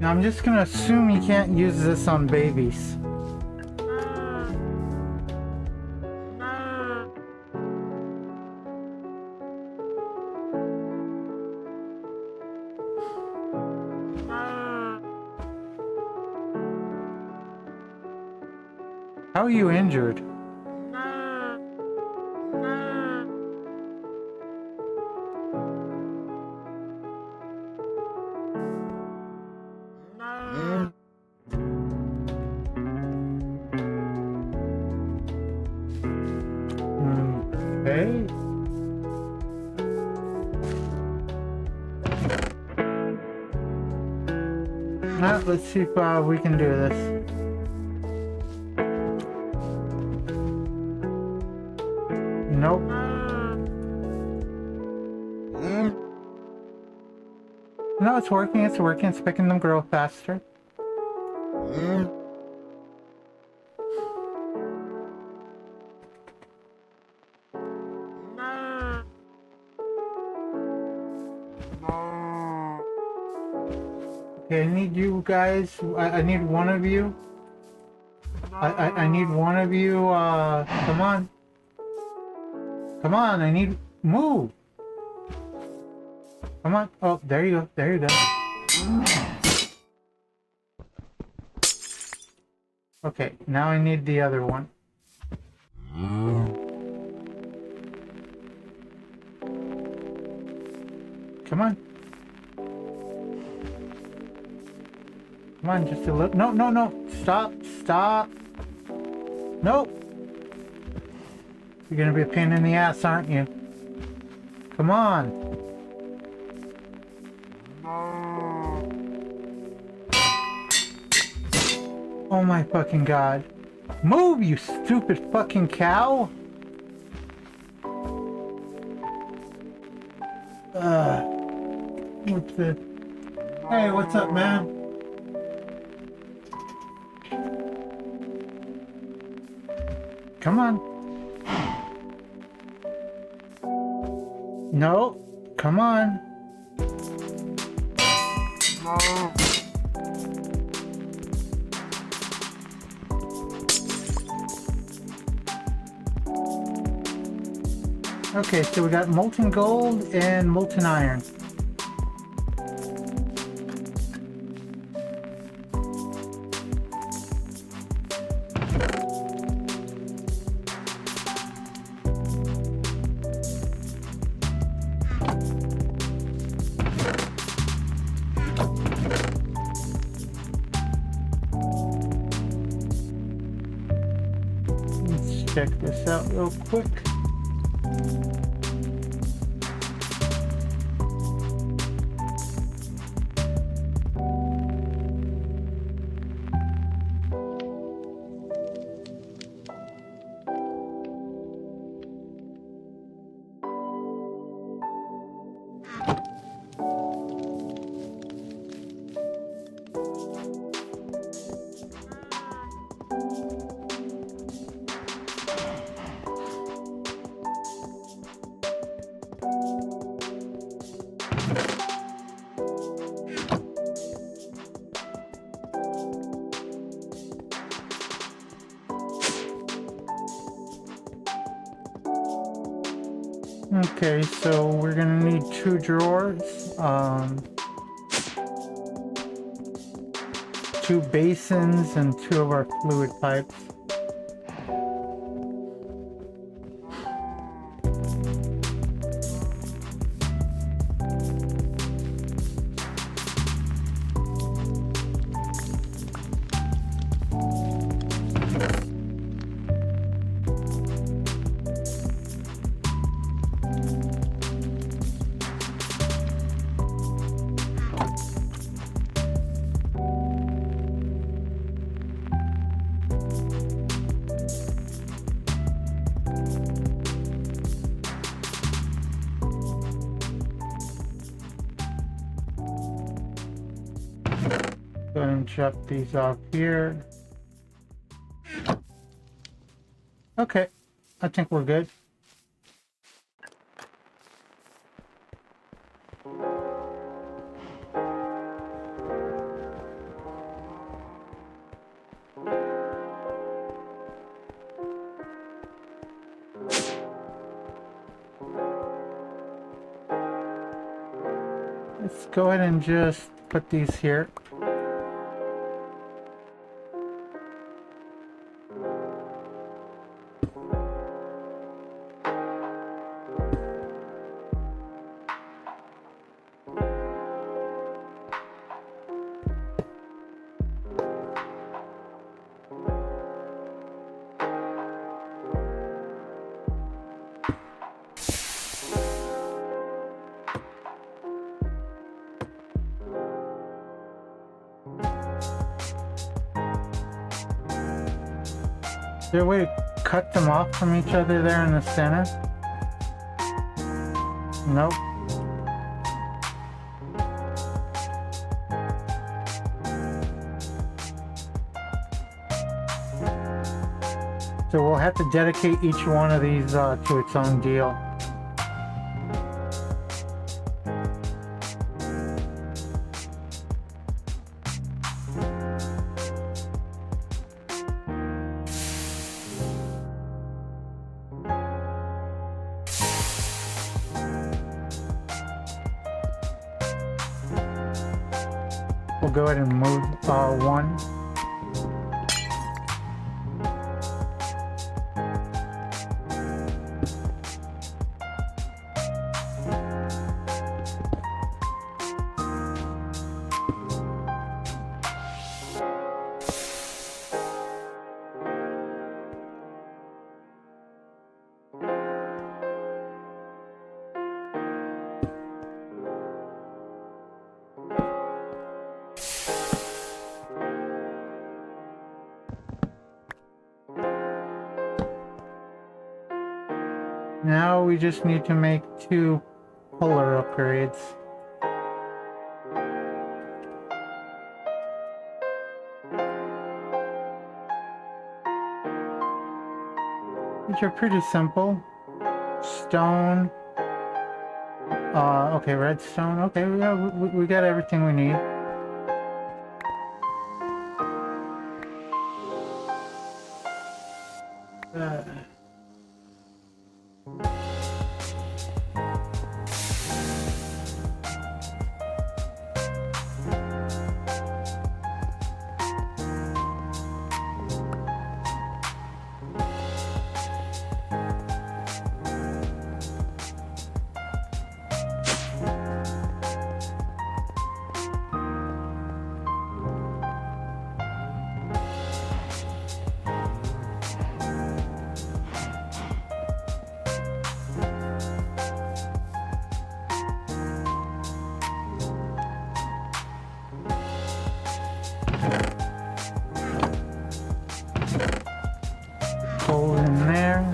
Now I'm just gonna assume you can't use this on babies. How are you injured? Okay. Now, let's see if we can do this. Nope. No, it's working, it's making them grow faster. Okay, I need you guys, I need one of you. I need one of you, come on. Come on, I need, move. Come on, oh, there you go, there you go. Okay, now I need the other one. Come on. Come on, just a little. No, no, no. Stop, stop. Nope. You're gonna be a pain in the ass, aren't you? Come on. Oh my fucking god. Move, you stupid fucking cow! What's this? Hey, what's up, man? Come on. No, come on. Okay, so we got molten gold and molten iron. Let's check this out real quick. Okay, so we're gonna need 2 drawers, 2 basins, and 2 of our fluid pipes. Go ahead and drop these off here. Okay, I think we're good. Let's go ahead and just put these here. Is there a way to cut them off from each other there in the center? Nope. So we'll have to dedicate each one of these to its own deal. We'll go ahead and move one. Now we just need to make 2 puller upgrades. Which are pretty simple. Stone. Okay, redstone. Okay, we got everything we need. Hole in there.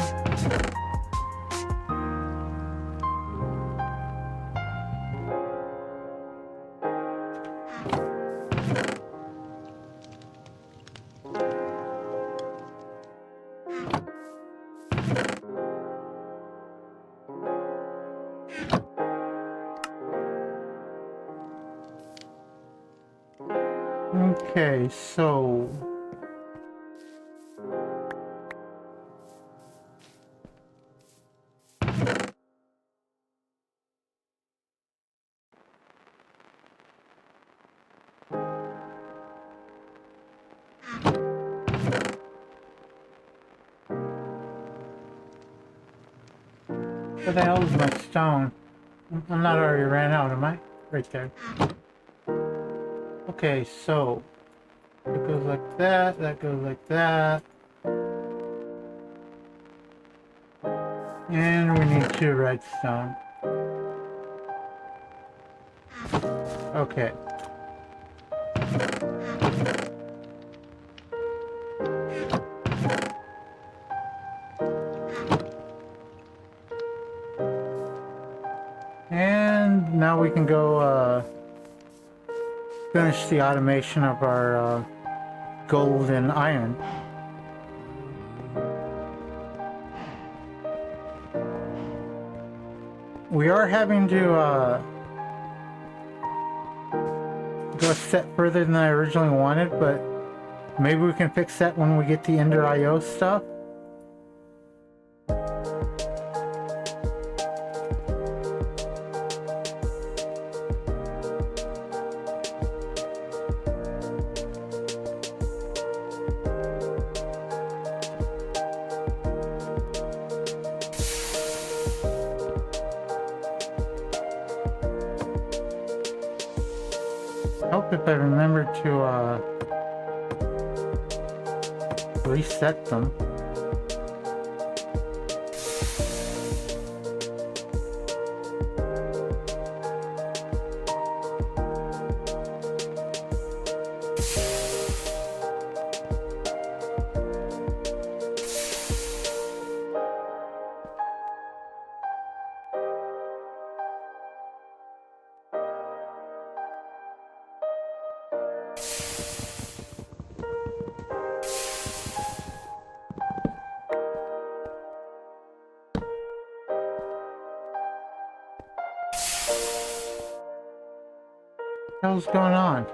Okay, so Where the hell is my stone? I'm not already ran out, am I? Right there. Okay, so it goes like that, that goes like that. And we need 2 redstone. Okay. And now we can go finish the automation of our gold and iron. We are having to go a step further than I originally wanted, but maybe we can fix that when we get the Ender IO stuff. I hope if I remember to reset them. What the hell's going on?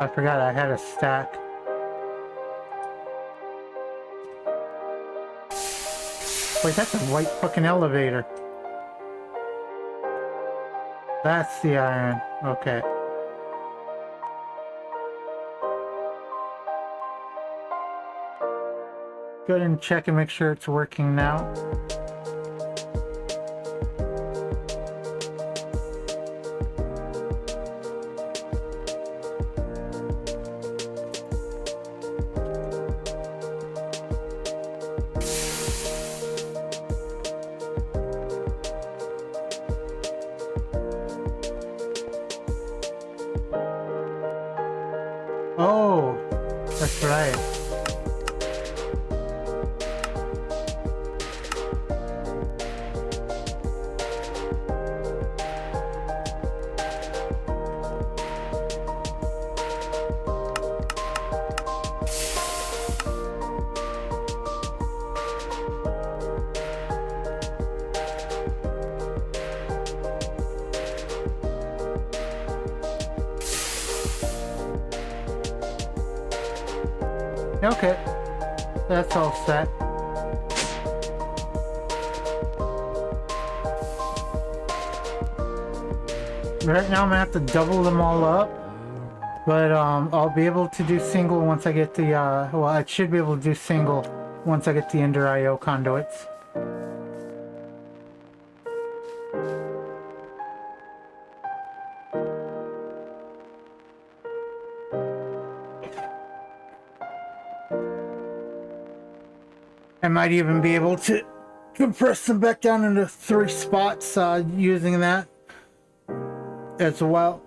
I forgot I had a stack. Wait, that's a white fucking elevator. That's the iron. Okay. Go ahead and check and make sure it's working now. Oh, that's right. Okay, that's all set. Right now I'm gonna have to double them all up, but I'll be able to do single once I get the, well, I should be able to do single once I get the Ender IO conduits. I might even be able to compress them back down into 3 spots using that as well.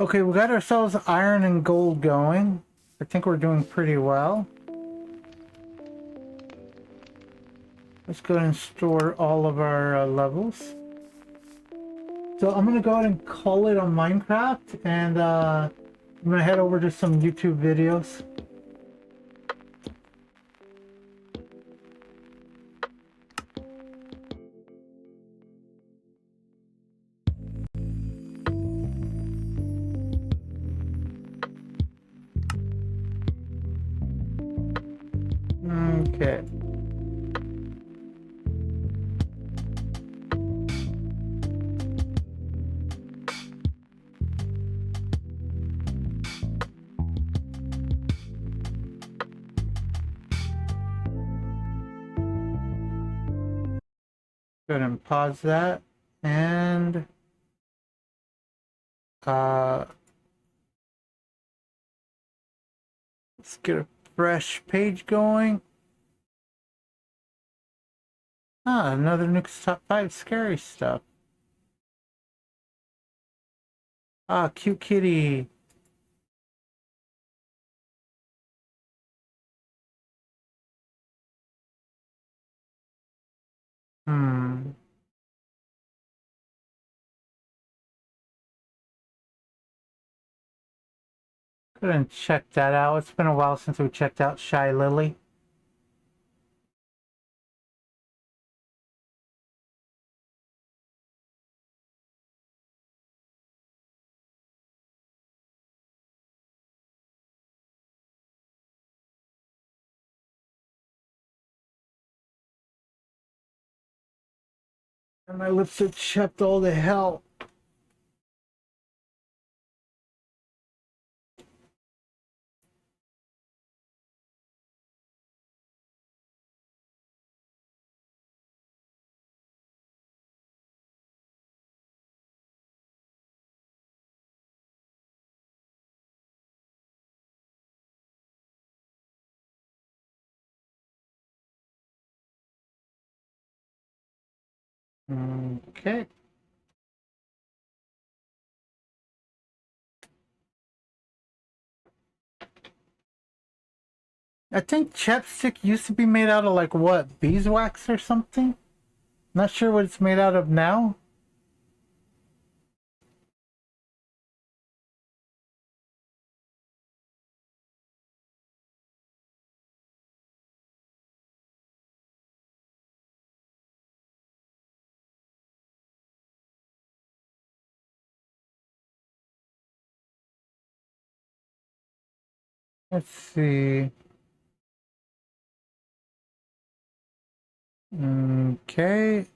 Okay, we got ourselves iron and gold going. I think we're doing pretty well. Let's go ahead and store all of our levels. So I'm gonna go ahead and call it on Minecraft, and I'm gonna head over to some YouTube videos. Okay. Go ahead and pause that and let's get a fresh page going. Ah, another Nuke's Top 5 scary stuff. Ah, cute kitty. Hmm. Go ahead and check that out. It's been a while since we checked out Shy Lily. And my lips are chapped all to hell. Okay. I think chapstick used to be made out of like what, beeswax or something? Not sure what it's made out of now. Let's see. Okay.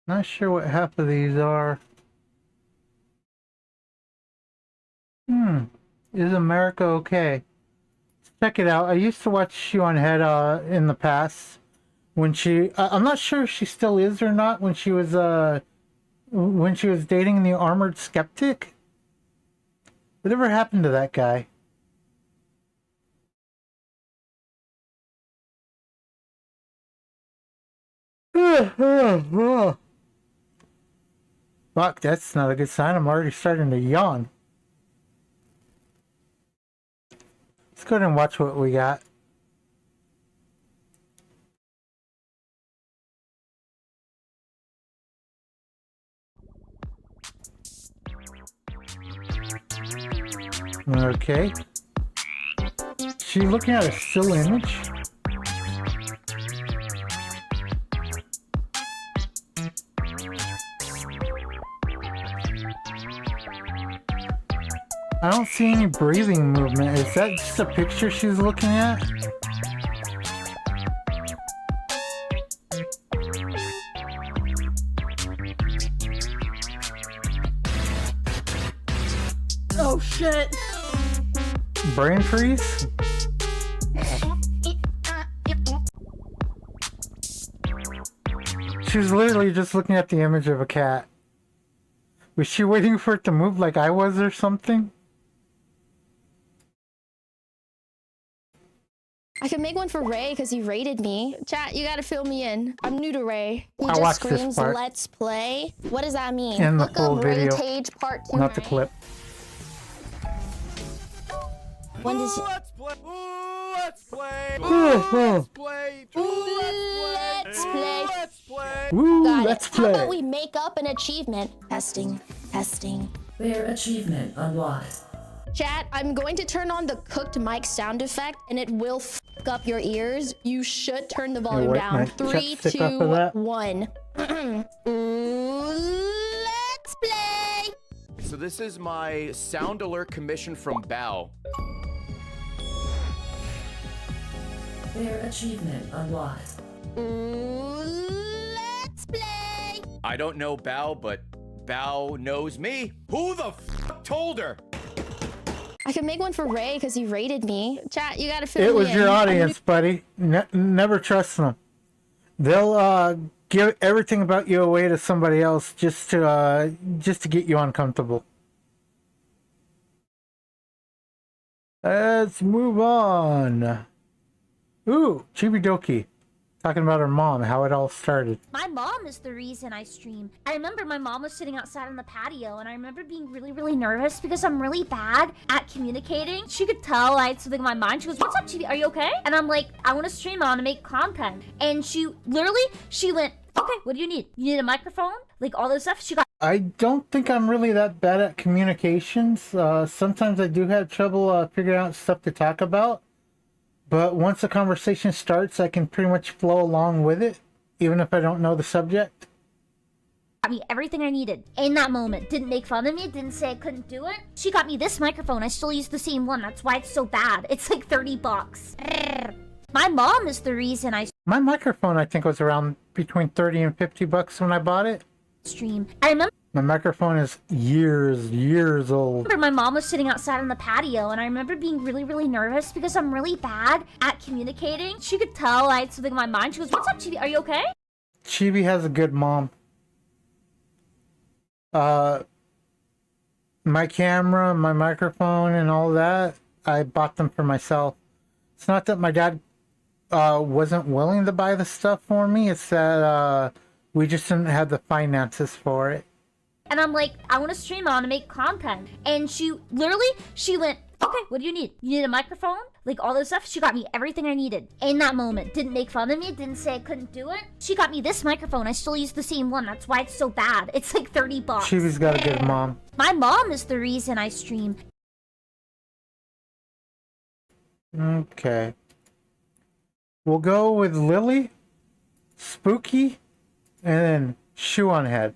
Not sure what half of these are. Is America okay? Check it out. I used to watch you on Head in the past when I'm not sure if she still is or not when she was dating the Armored Skeptic. Whatever happened to that guy? Fuck, that's not a good sign. I'm already starting to yawn. Let's go ahead and watch what we got. Okay. She looking at a still image? I don't see any breathing movement. Is that just a picture she's looking at? Oh shit. Brain freeze? She was literally just looking at the image of a cat. Was she waiting for it to move like I was or something? I can make one for Ray because he rated me. Chat, you gotta fill me in. I'm new to Ray. He I just watched this screams, part. "Let's play." What does that mean? In the Look full up video. Ray Tage Part 2. Not the clip. When does it? Let's play. Let's play. Let's Let's play. Let's play. Let's play. Woo, Got let's it. How about play. we make up an achievement? Testing. Testing. Their achievement unlocked. Chat, I'm going to turn on the cooked mic sound effect and it will f up your ears. You should turn the volume wait, down. my 3, chopstick off 2, of that. 1. Let's play. So this is my sound alert commission from Bao. Their achievement unlocked. Let's play. I don't know Bao, but Bao knows me. Who the f told her? I could make one for Ray because he rated me. Chat, you gotta fill It me was in. your audience, buddy. Never trust them. They'll give everything about you away to somebody else just to get you uncomfortable. Let's move on. Ooh, Chibidoki. Talking about her mom, how it all started. My mom is the reason I stream. I remember my mom was sitting outside on the patio, and I remember being really nervous because I'm really bad at communicating. She could tell I had something in my mind. She goes, "What's up, Chibi? Are you okay?" And I'm like, "I want to stream. I want to make content." And she went, "Okay, what do you need? You need a microphone? Like all this stuff?" She got. I don't think I'm really that bad at communications. Sometimes I do have trouble figuring out stuff to talk about. But once the conversation starts, I can pretty much flow along with it, even if I don't know the subject. Got me everything I needed in that moment. Didn't make fun of me, didn't say I couldn't do it. She got me this microphone. I still use the same one. That's why it's so bad. It's like $30. My mom is the reason I My microphone, I think, was around between 30 and 50 bucks when I bought it. stream. I remember My microphone is years old. my mom was sitting outside on the patio, and I remember being really nervous because I'm really bad at communicating. She could tell I had something in my mind. She goes, "What's up, Chibi? Are you okay?" Chibi has a good mom. My camera, my microphone, and all that, I bought them for myself. It's not that my dad wasn't willing to buy the stuff for me. It's that we just didn't have the finances for it. And I'm like, "I want to stream. I want to make content." And she went, "Okay, what do you need? You need a microphone? Like all this stuff?" She got me everything I needed in that moment. Didn't make fun of me, didn't say I couldn't do it. She got me this microphone. I still use the same one. That's why it's so bad. It's like $30. Chibi's got a good mom. My mom is the reason I stream. Okay. We'll go with Lily, Spooky, and then Shoe on Head.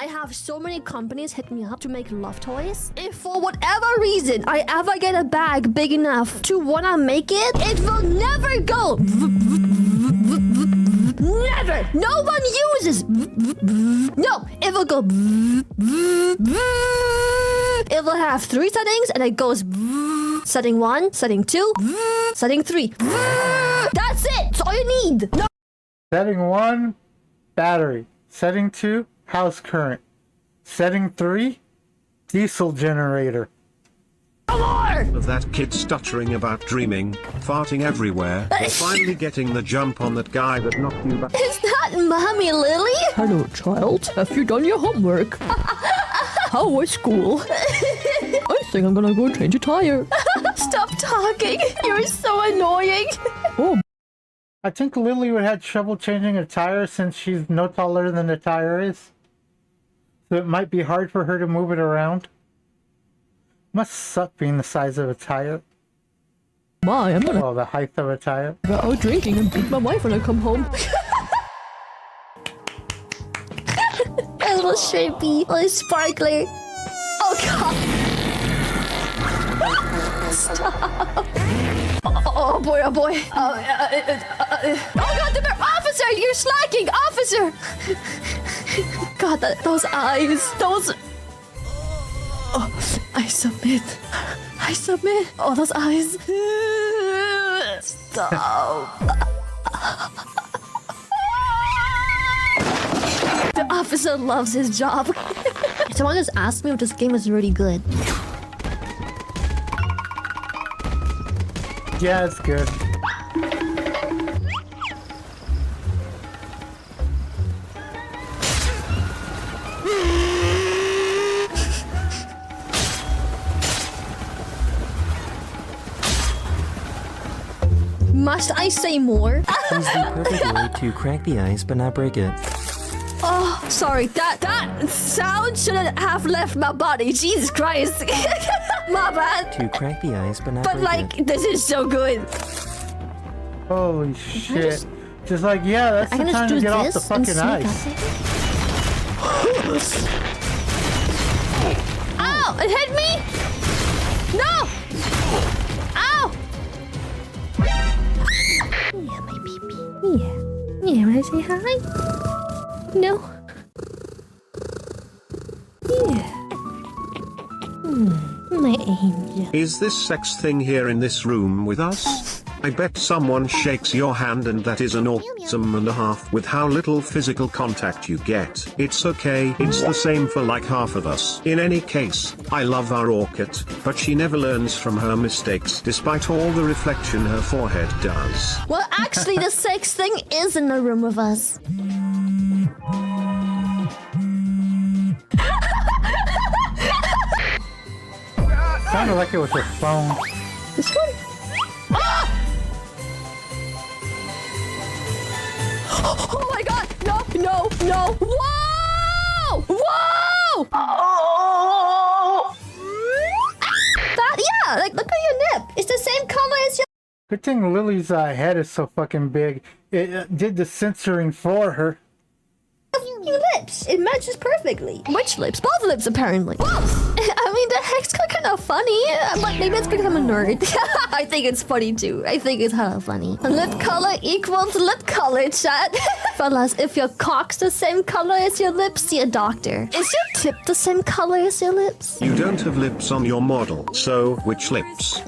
I have so many companies hit me up to make love toys. If for whatever reason I ever get a bag big enough to wanna make it, it will never go. Never. No one uses. No, it will go. It will have 3 settings and it goes setting 1, setting 2, setting 3. That's it. That's all you need. No. Setting 1, battery. Setting 2, house current. Setting 3, diesel generator. Of that kid stuttering about dreaming, farting everywhere, or finally getting the jump on that guy that knocked you back. Is that Mommy Lily? Hello, child. Have you done your homework? How was school? I think I'm gonna go change a tire. Stop talking. You're so annoying. Oh. I think Lily would have trouble changing a tire since she's no taller than the tire is. So it might be hard for her to move it around. Must suck being the size of a tire. My, I'm gonna... Well, the height of a tire. Go out drinking and beat my wife when I come home. A little shapey, a little sparkler. Oh god! Stop! Oh boy, oh boy. Oh god, the officer! You're slacking! Officer! God, those eyes. Those... Oh, I submit. I submit. Oh, those eyes. Stop. The officer loves his job. Someone just asked me if this game is really good. Yeah, it's good. Must I say more? Is the perfect way to crack the ice but not break it. Oh, sorry. That sound shouldn't have left my body. Jesus Christ. My bad. To crack the ice but not But break like, it. this is so good. Holy shit. Just like, yeah, that's I the can time just to do get off the this and fucking sneak ice. Ow! It hit me! No! Ow! Yeah, my baby. Yeah. Yeah, wanna say hi? No? Yeah. My angel. Is this sex thing here in this room with us? I bet someone shakes your hand and that is an awesome and a half with how little physical contact you get. It's okay, it's the same for like half of us. In any case, I love our orchid, but she never learns from her mistakes despite all the reflection her forehead does. Well, actually, the sex thing is in the room with us. Sounded like it was her phone. This one? Ah! Oh my god! No! No! No! Whoa! Whoa! Oh! That, yeah! Like, look at your nip. It's the same color as your. Good thing Lily's head is so fucking big. It did the censoring for her. Your lips. It matches perfectly. Which lips? Both lips, apparently. Whoa! I mean, the heck's kind of funny, but maybe it's because I'm a nerd. I think it's funny too. I think it's hella funny. Lip color equals lip color, chat. Fellas, if your cock's the same color as your lips, see a doctor. Is your tip the same color as your lips? You don't have lips on your model, so which lips?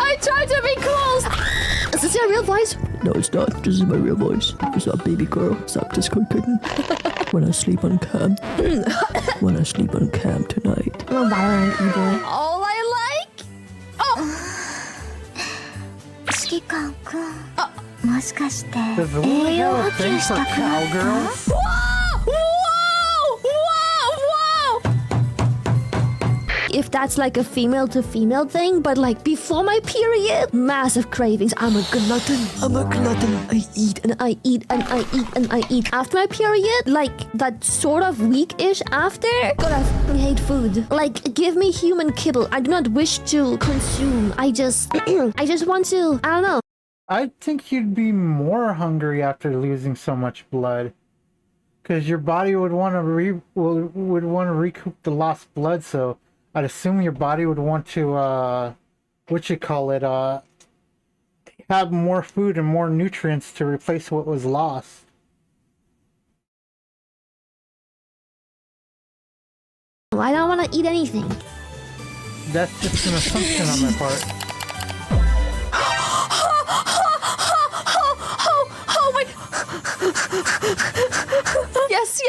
I tried to be cool. Is this your real voice? No, it's not. This is my real voice. It's not baby girl. Suck this good kitten. When I sleep on cam. When I sleep on cam tonight. I'm a Valorant either. All I like? Oh! 指揮官くん、もしかして Does Lily 栄養 have 補 a 給 thing し for たくなった？ cowgirls? Whoa! Whoa! Whoa! If that's like a female to female thing, but like before my period, massive cravings. I'm a glutton. I'm a glutton. I eat and I eat and I eat and I eat. After my period, like that sort of week-ish after, God, I fucking hate food. Like, give me human kibble. I do not wish to consume. I just want to, I don't know. I think you'd be more hungry after losing so much blood, because your body would want to recoup the lost blood. So I'd assume your body would want to have more food and more nutrients to replace what was lost. I don't want to eat anything. That's just an assumption on my part. Oh my. Yes.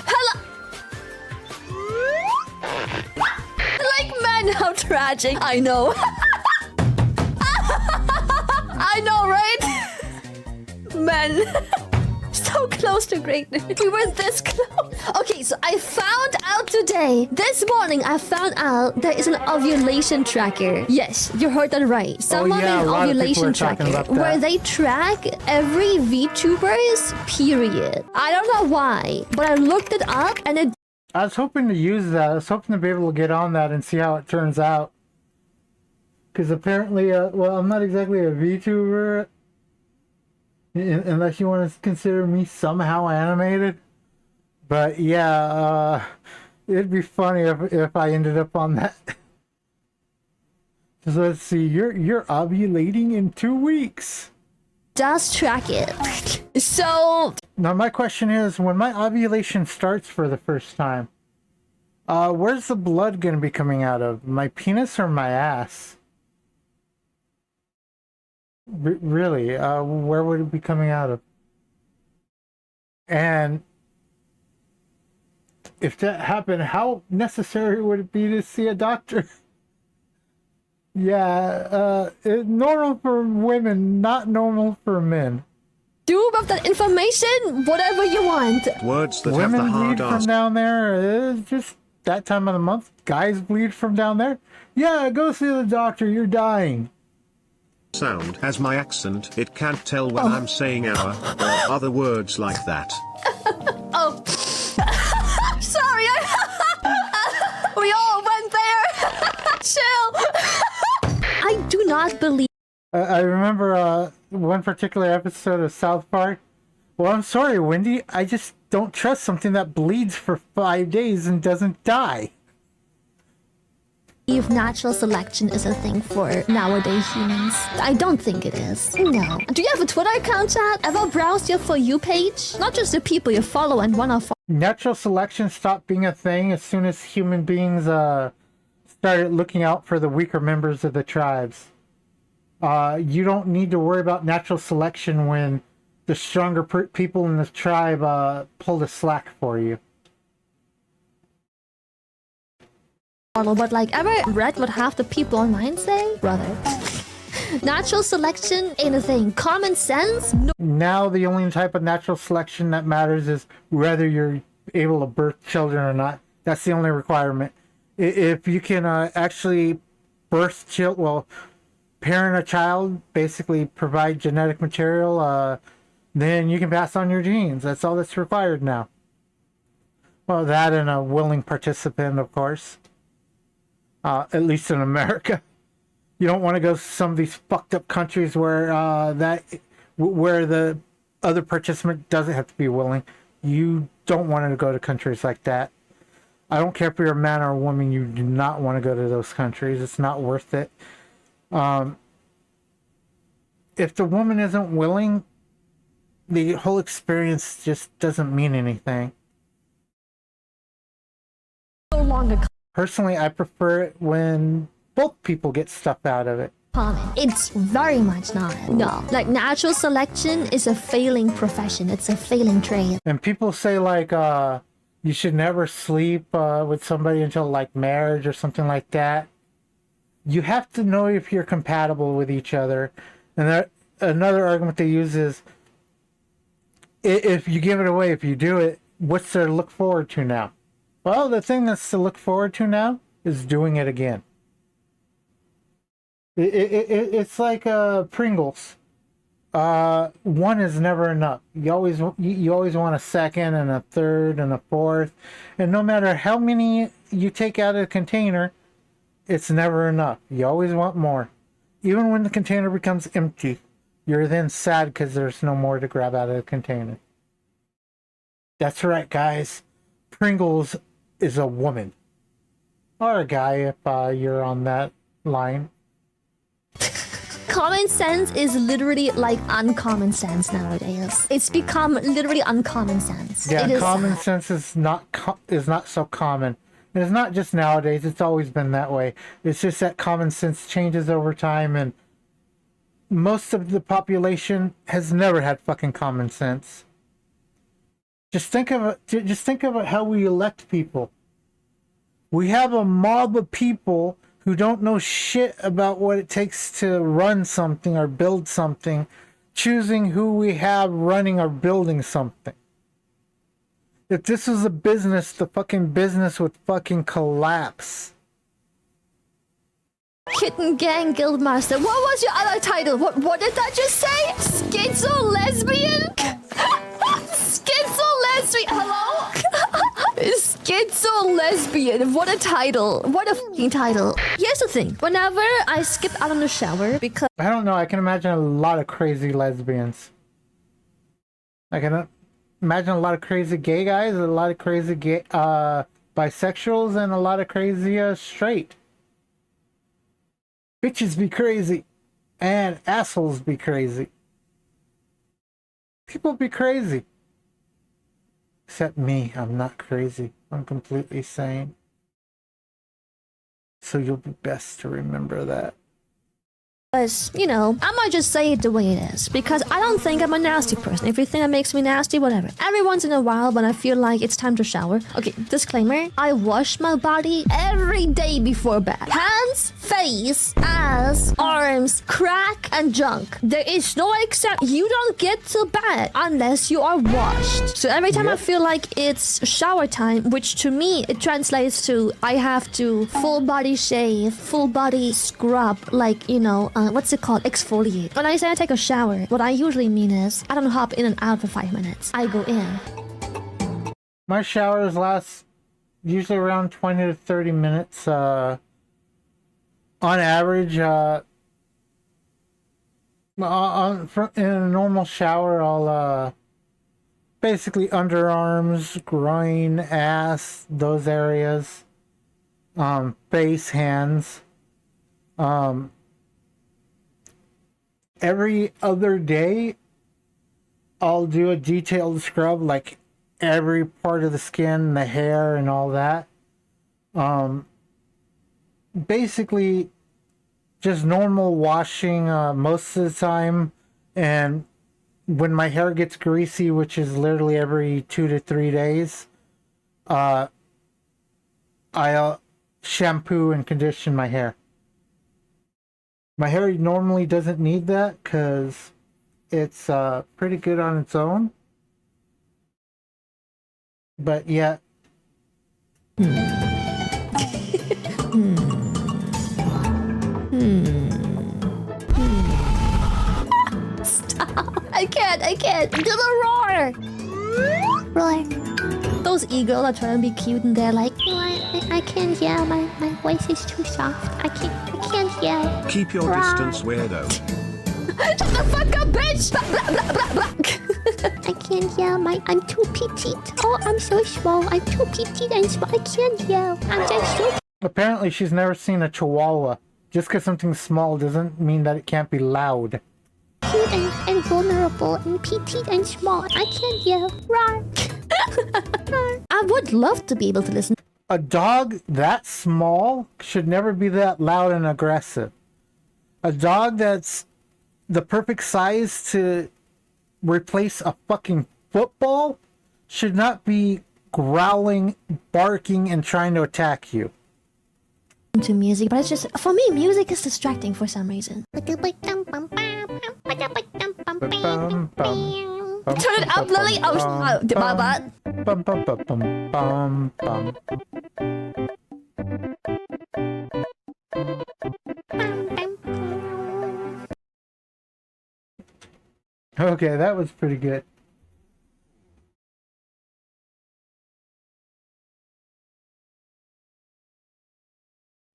Hello. Like, man, how tragic. I know. I know, right? Men. So close to greatness. We were this close. Okay, so I found out today. This morning, I found out there is an ovulation tracker. Yes, you heard that right. Someone made an ovulation tracker where they track every VTuber's period. I don't know why, but I looked it up and it. I was hoping to use that. I was hoping to be able to get on that and see how it turns out. Because apparently, well, I'm not exactly a VTuber. Unless you want to consider me somehow animated. But yeah, it'd be funny if I ended up on that. So let's see, you're ovulating in 2 weeks. Just track it. So now my question is, when my ovulation starts for the first time, where's the blood gonna be coming out of? My penis or my ass? Really, where would it be coming out of? And if that happened, how necessary would it be to see a doctor? Yeah, it's normal for women, not normal for men. Do with that information whatever you want. Words that have Women the hard bleed from ass down there. It's just that time of the month. Guys bleed from down there. Yeah, go see the doctor. You're dying. sound has my accent. It can't tell when I'm saying our or other words like that. Oh. Sorry, we all went there. Chill. I do not believe. I remember one particular episode of South Park. Well, I'm sorry, Wendy. I just don't trust something that bleeds for 5 days and doesn't die. If natural selection is a thing for nowadays humans, I don't think it is. No. Do you have a Twitter account, Chad? Ever browse your For You page? Not just the people you follow and wanna follow. Natural selection stopped being a thing as soon as human beings started looking out for the weaker members of the tribes. You don't need to worry about natural selection when the stronger people in the tribe pull the slack for you. But like, ever read what half the people online say? Brother. Natural selection ain't a thing. Common sense? No. Now the only type of natural selection that matters is whether you're able to birth children or not. That's the only requirement. If you can actually birth parent a child, basically provide genetic material, then you can pass on your genes. That's all that's required now. Well, that and a willing participant, of course. At least in America. You don't want to go to some of these fucked up countries where where the other participant doesn't have to be willing. You don't want to go to countries like that. I don't care if you're a man or a woman, you do not want to go to those countries. It's not worth it. If the woman isn't willing, the whole experience just doesn't mean anything. No longer Personally, I prefer it when both people get stuff out of it. common. It's very much not. No. Like, natural selection is a failing profession. It's a failing trade. And people say, like, you should never sleep with somebody until, like, marriage or something like that. You have to know if you're compatible with each other. And another argument they use is, if you give it away, if you do it, what's there to look forward to now? Well, the thing that's to look forward to now is doing it again. It's like Pringles. One is never enough. You always want a second and a third and a fourth, and no matter how many you take out of the container, it's never enough. You always want more. Even when the container becomes empty, you're then sad because there's no more to grab out of the container. That's right, guys. Pringles is a woman. Or a guy if you're on that line. Common sense is literally like uncommon sense nowadays. It's become literally uncommon sense. Yeah, common sense is not so common. And it's not just nowadays, it's always been that way. It's just that common sense changes over time, and most of the population has never had fucking common sense. Just think of it how we elect people. We have a mob of people who don't know shit about what it takes to run something or build something, choosing who we have running or building something. If this was a business, the fucking business would fucking collapse. Kitten Gang Guildmaster. What was your other title? What did that just say? Schizo lesbian? Schizo lesbian. Hello? Schizo lesbian. What a title. What a fucking title. Here's the thing. Whenever I skip out on the shower because I don't know, I can imagine a lot of crazy lesbians. I can imagine a lot of crazy gay guys, a lot of crazy gay bisexuals, and a lot of crazy straight. Bitches be crazy. And assholes be crazy. People be crazy. Except me, I'm not crazy. I'm completely sane. So you'll be best to remember that. But, you know, I might just say it the way it is. Because I don't think I'm a nasty person. If you think that makes me nasty, whatever. Every once in a while when I feel like it's time to shower. Okay, disclaimer. I wash my body every day before bed. Hands, face, ass, arms, crack, and junk. There is no except. You don't get to bed unless you are washed. So every time I feel like it's shower time, which to me, it translates to I have to full body shave, full body scrub, like, you know, what's it called? Exfoliate. When I say I take a shower, what I usually mean is I don't hop in and out for 5 minutes. I go in. My showers last usually around 20 to 30 minutes. On average, in a normal shower, I'll basically underarms, groin, ass, those areas, face, hands. Every other day, I'll do a detailed scrub, like every part of the skin, the hair, and all that. Basically, just normal washing most of the time, and when my hair gets greasy, which is literally every 2 to 3 days, I'll shampoo and condition my hair. My hair normally doesn't need that because it's pretty good on its own. But yeah. Stop. I can't. Do the roar. Roar. Those e-girls are trying to be cute and they're like, I can't yell. My voice is too soft. I can't yell. Keep your distance, weirdo. Shut the fuck up, bitch! Blah, blah, blah, blah, blah. I can't yell. I'm too petite. Oh, I'm so small. I'm too petite and small. I can't yell. I'm just so... Apparently she's never seen a chihuahua. Just because something's small doesn't mean that it can't be loud. Cute and vulnerable and petite and small. I can't yell. Rawr. Rawr. I would love to be able to listen. A dog that small should never be that loud and aggressive. A dog that's the perfect size to replace a fucking football should not be growling, barking, and trying to attack you. To music, but it's just, for me, music is distracting for some reason. Turn it up, Lily. Oh, my bad. Okay, that was pretty good.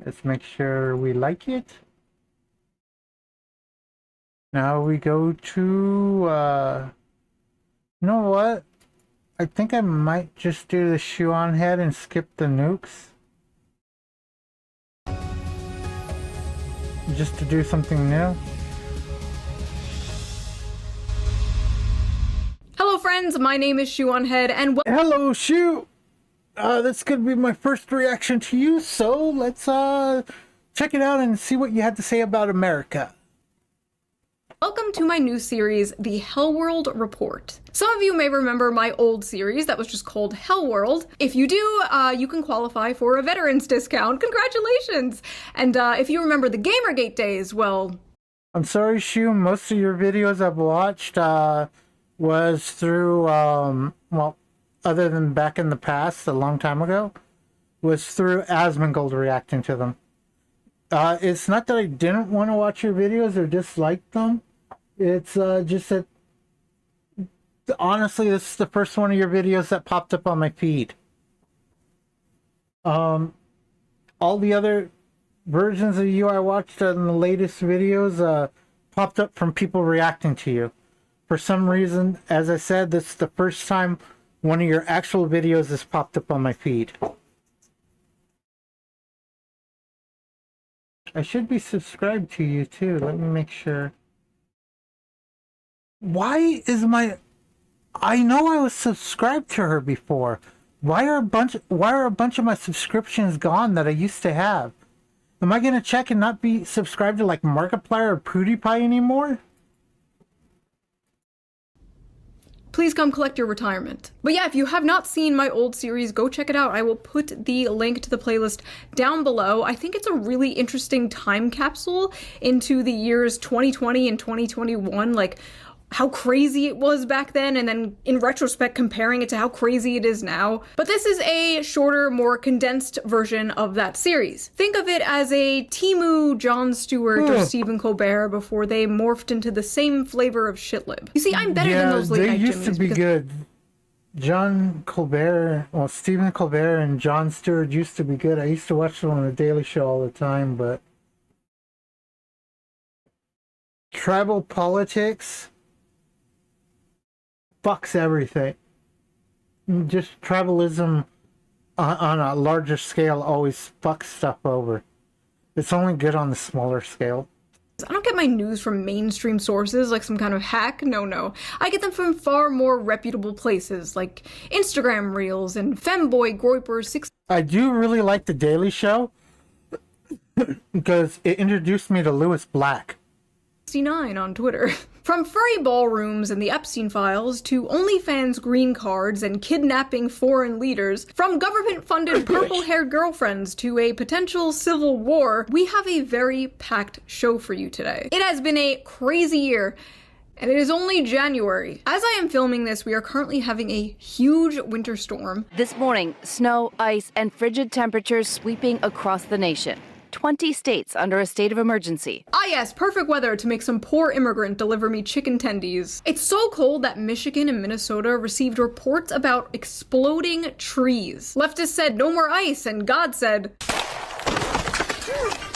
Let's make sure we like it. Now we go to, you know what? I think I might just do the shoe on head and skip the nukes. Just to do something new. Hello friends, my name is Shoe on Head and hello Shoe! That's gonna be my first reaction to you, so let's check it out and see what you had to say about America. welcome to my new series, The Hell World Report. Some of you may remember my old series that was just called Hell World. If you do, you can qualify for a veterans discount. Congratulations! And if you remember the Gamergate days, well... I'm sorry, Shoe, most of your videos I've watched was through, well, other than back in the past, a long time ago, was through Asmongold reacting to them. It's not that I didn't want to watch your videos or dislike them. It's just that, honestly, this is the first one of your videos that popped up on my feed. All the other versions of you I watched in the latest videos popped up from people reacting to you. For some reason, as I said, this is the first time one of your actual videos has popped up on my feed. I should be subscribed to you too. Let me make sure. Why is my... I know I was subscribed to her before. Why are a bunch of my subscriptions gone that I used to have? Am I gonna check and not be subscribed to like Markiplier or PewDiePie anymore? Please come collect your retirement. But yeah, if you have not seen my old series, go check it out. I will put the link to the playlist down below. I think it's a really interesting time capsule into the years 2020 and 2021, like how crazy it was back then, and then in retrospect comparing it to how crazy it is now. But this is a shorter, more condensed version of that series. Think of it as a Temu Jon Stewart or Stephen Colbert before they morphed into the same flavor of shitlib. You see, I'm better than those late night they used to be good. John Colbert, well, Stephen Colbert and Jon Stewart used to be good. I used to watch them on The Daily Show all the time, but tribal politics fucks everything. Just tribalism on a larger scale always fucks stuff over. It's only good on the smaller scale. I don't get my news from mainstream sources like some kind of hack. No. I get them from far more reputable places like Instagram Reels and Femboy Groyper. I do really like The Daily Show because it introduced me to Lewis Black. 69 on Twitter. From furry ballrooms and the Epstein files to OnlyFans green cards and kidnapping foreign leaders, from government-funded purple-haired girlfriends to a potential civil war, we have a very packed show for you today. It has been a crazy year, and it is only January. As I am filming this, we are currently having a huge winter storm. This morning, snow, ice, and frigid temperatures sweeping across the nation. 20 states under a state of emergency. Ah yes, perfect weather to make some poor immigrant deliver me chicken tendies. It's so cold that Michigan and Minnesota received reports about exploding trees. Leftists said no more ice, and God said...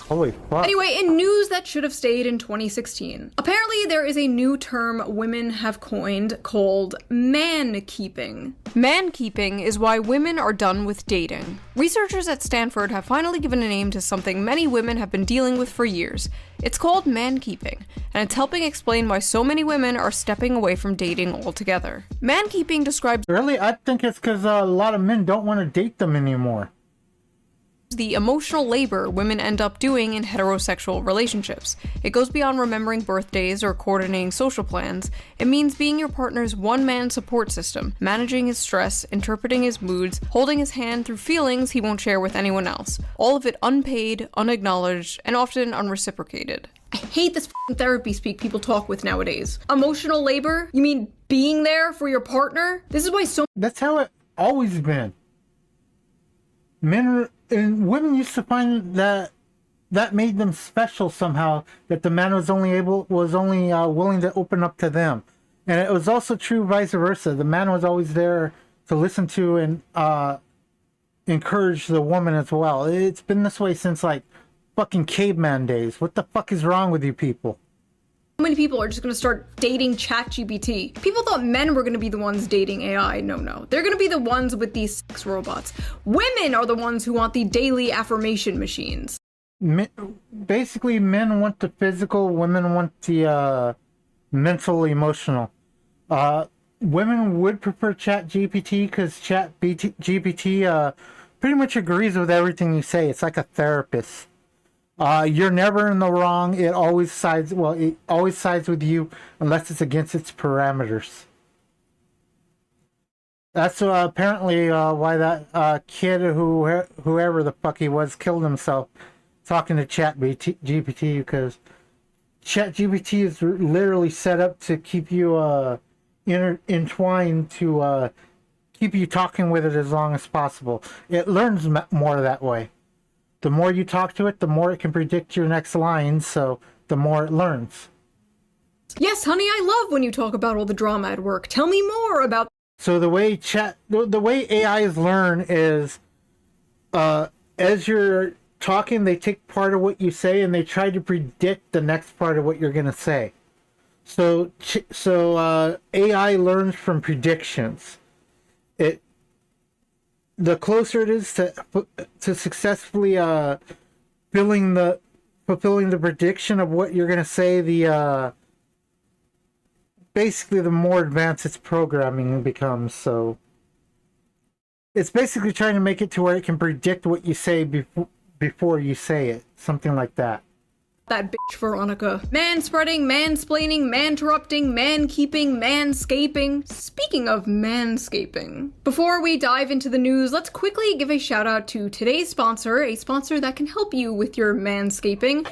Holy fuck. Anyway, in news that should have stayed in 2016, apparently there is a new term women have coined called man-keeping. Man-keeping is why women are done with dating. Researchers at Stanford have finally given a name to something many women have been dealing with for years. It's called man-keeping, and it's helping explain why so many women are stepping away from dating altogether. Man-keeping describes... Really? I think it's because a lot of men don't want to date them anymore. The emotional labor women end up doing in heterosexual relationships. It goes beyond remembering birthdays or coordinating social plans. It means being your partner's one-man support system, managing his stress, interpreting his moods, holding his hand through feelings he won't share with anyone else. All of it unpaid, unacknowledged, and often unreciprocated. I hate this therapy speak people talk with nowadays. Emotional labor? You mean being there for your partner? This is why so... That's how it always been. Men and women used to find that made them special somehow, that the man was only willing to open up to them. And it was also true vice versa. The man was always there to listen to and encourage the woman as well. It's been this way since like fucking caveman days. What the fuck is wrong with you people? How many people are just gonna start dating ChatGPT? People thought men were gonna be the ones dating AI. No. They're gonna be the ones with these sex robots. Women are the ones who want the daily affirmation machines. Basically, men want the physical, women want the mental, emotional. Women would prefer ChatGPT because ChatGPT pretty much agrees with everything you say. It's like a therapist. You're never in the wrong. It always sides with you unless it's against its parameters. That's apparently why that kid, whoever the fuck he was, killed himself talking to ChatGPT, because ChatGPT is literally set up to keep you entwined to keep you talking with it as long as possible. It learns more that way. The more you talk to it, the more it can predict your next line, so the more it learns. Yes, honey, I love when you talk about all the drama at work. Tell me more about... So the way AIs learn is, as you're talking, they take part of what you say and they try to predict the next part of what you're going to say. So AI learns from predictions. The closer it is to successfully fulfilling the prediction of what you're going to say, basically the more advanced its programming becomes. So it's basically trying to make it to where it can predict what you say before you say it. Something like that. That bitch Veronica. Man-spreading, mansplaining, man-interrupting, man-keeping, manscaping. Speaking of manscaping, before we dive into the news, let's quickly give a shout out to today's sponsor, a sponsor that can help you with your manscaping,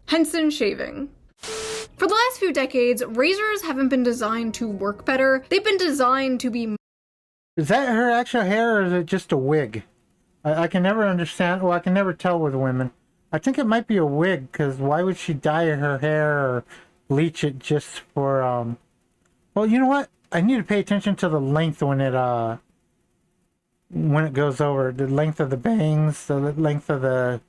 Henson Shaving. For the last few decades, razors haven't been designed to work better. They've been designed to be... Is that her actual hair, or is it just a wig? I can never understand. Well, I can never tell with women. I think it might be a wig, because why would she dye her hair or bleach it just for, Well, you know what? I need to pay attention to the length when it goes over. The length of the bangs, the length of the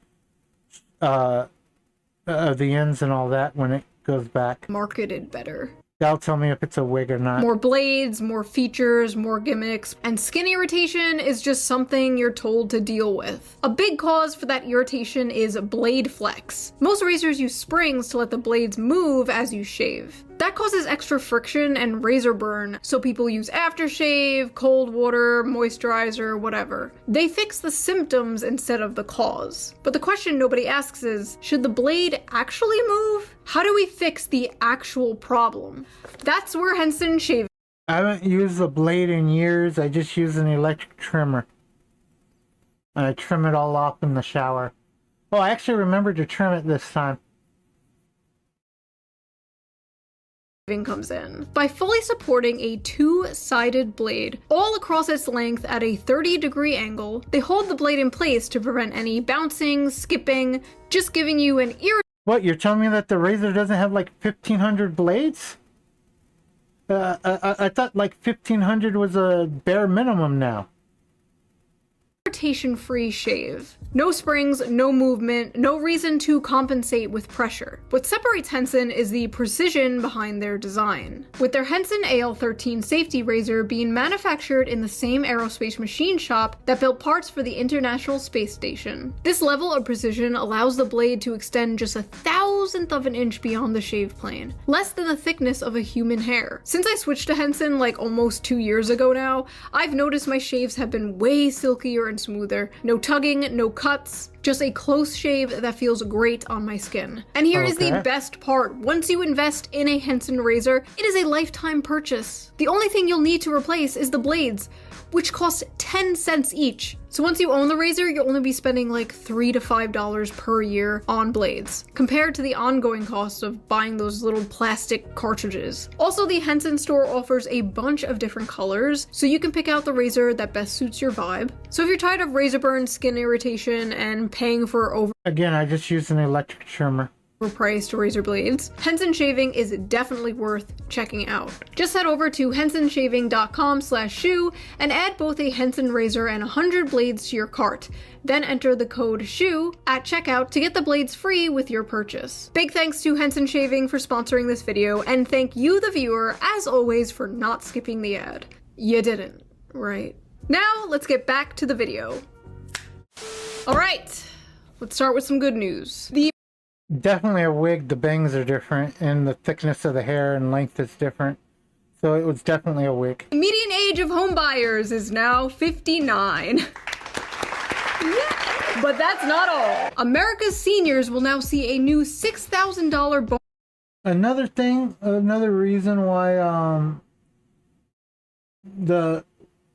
ends and all that when it goes back. marketed better. That'll tell me if it's a wig or not. More blades, more features, more gimmicks, and skin irritation is just something you're told to deal with. A big cause for that irritation is blade flex. Most razors use springs to let the blades move as you shave. That causes extra friction and razor burn, so people use aftershave, cold water, moisturizer, whatever. They fix the symptoms instead of the cause. But the question nobody asks is, should the blade actually move? How do we fix the actual problem? That's where Henson Shaving... I haven't used a blade in years. I just use an electric trimmer. And I trim it all off in the shower. Oh, I actually remembered to trim it this time. comes in by fully supporting a two-sided blade all across its length at a 30-degree angle. They hold the blade in place to prevent any bouncing, skipping, just giving you an ear. What, you're telling me that the razor doesn't have like 1,500 blades? I thought like 1,500 was a bare minimum now. Irritation-free shave. No springs, no movement, no reason to compensate with pressure. What separates Henson is the precision behind their design. With their Henson AL13 safety razor being manufactured in the same aerospace machine shop that built parts for the International Space Station. This level of precision allows the blade to extend just 1/1000th of an inch beyond the shave plane, less than the thickness of a human hair. Since I switched to Henson like almost 2 years ago now, I've noticed my shaves have been way silkier and smoother. No tugging, no cuts, just a close shave that feels great on my skin. And here is the best part. Once you invest in a Henson razor, it is a lifetime purchase. The only thing you'll need to replace is the blades, which cost 10 cents each. So once you own the razor, you'll only be spending like $3 to $5 per year on blades, compared to the ongoing cost of buying those little plastic cartridges. Also, the Henson store offers a bunch of different colors, so you can pick out the razor that best suits your vibe. So if you're tired of razor burn, skin irritation, and paying for Again, I just use an electric trimmer. overpriced razor blades, Henson Shaving is definitely worth checking out. Just head over to hensonshaving.com/shoe and add both a Henson razor and 100 blades to your cart. Then enter the code SHOE at checkout to get the blades free with your purchase. Big thanks to Henson Shaving for sponsoring this video, and thank you, the viewer, as always, for not skipping the ad. You didn't, right? Now, let's get back to the video. Alright, let's start with some good news. Definitely a wig. The bangs are different, and the thickness of the hair and length is different. So it was definitely a wig. The median age of home buyers is now 59. Yeah. But that's not all. America's seniors will now see a new $6,000 bonus. Another thing, another reason why